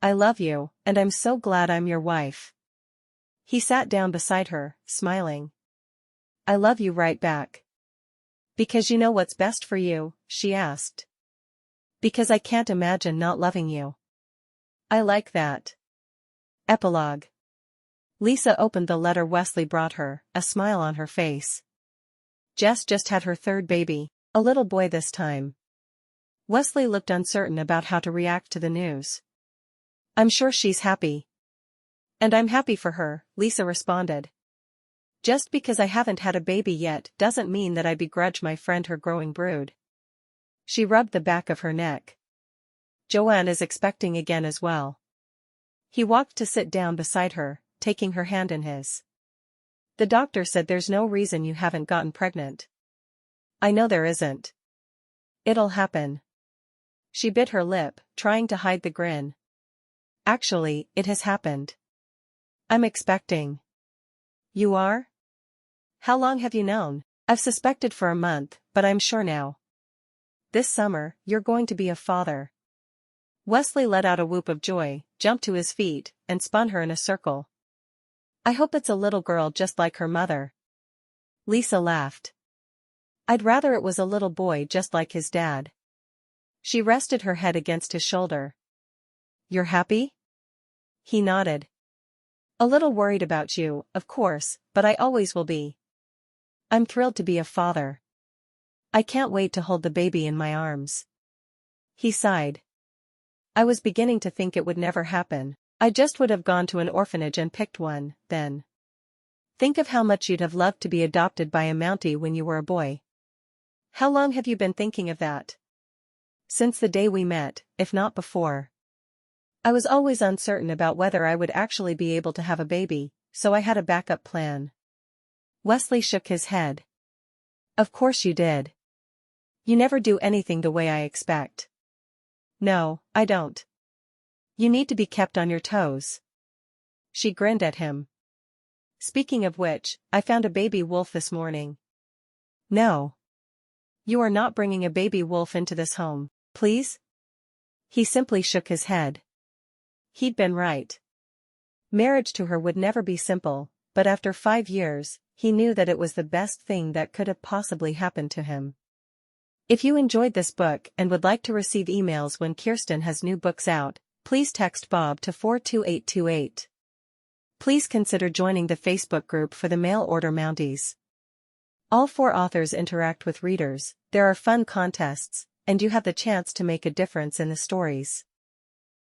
I love you, and I'm so glad I'm your wife." He sat down beside her, smiling. "I love you right back." "Because you know what's best for you?" she asked. "Because I can't imagine not loving you." "I like that." Epilogue. Lisa opened the letter Wesley brought her, a smile on her face. Jess just had her third baby, a little boy this time. Wesley looked uncertain about how to react to the news. "I'm sure she's happy." "And I'm happy for her," Lisa responded. "Just because I haven't had a baby yet doesn't mean that I begrudge my friend her growing brood." She rubbed the back of her neck. "Joanne is expecting again as well." He walked to sit down beside her, taking her hand in his. "The doctor said there's no reason you haven't gotten pregnant." "I know there isn't. It'll happen." She bit her lip, trying to hide the grin. "Actually, it has happened. I'm expecting." "You are? How long have you known?" "I've suspected for a month, but I'm sure now. This summer, you're going to be a father." Wesley let out a whoop of joy, jumped to his feet, and spun her in a circle. "I hope it's a little girl just like her mother." Lisa laughed. "I'd rather it was a little boy just like his dad." She rested her head against his shoulder. "You're happy?" He nodded. "A little worried about you, of course, but I always will be. I'm thrilled to be a father. I can't wait to hold the baby in my arms." He sighed. "I was beginning to think it would never happen. I just would have gone to an orphanage and picked one, then. Think of how much you'd have loved to be adopted by a Mountie when you were a boy." "How long have you been thinking of that?" "Since the day we met, if not before. I was always uncertain about whether I would actually be able to have a baby, so I had a backup plan." Wesley shook his head. "Of course you did. You never do anything the way I expect." "No, I don't. You need to be kept on your toes." She grinned at him. "Speaking of which, I found a baby wolf this morning." "No. You are not bringing a baby wolf into this home, please?" He simply shook his head. He'd been right. Marriage to her would never be simple, but after 5 years, he knew that it was the best thing that could have possibly happened to him. If you enjoyed this book and would like to receive emails when Kirsten has new books out, please text Bob to 42828. Please consider joining the Facebook group for the Mail Order Mounties. All 4 authors interact with readers, there are fun contests, and you have the chance to make a difference in the stories.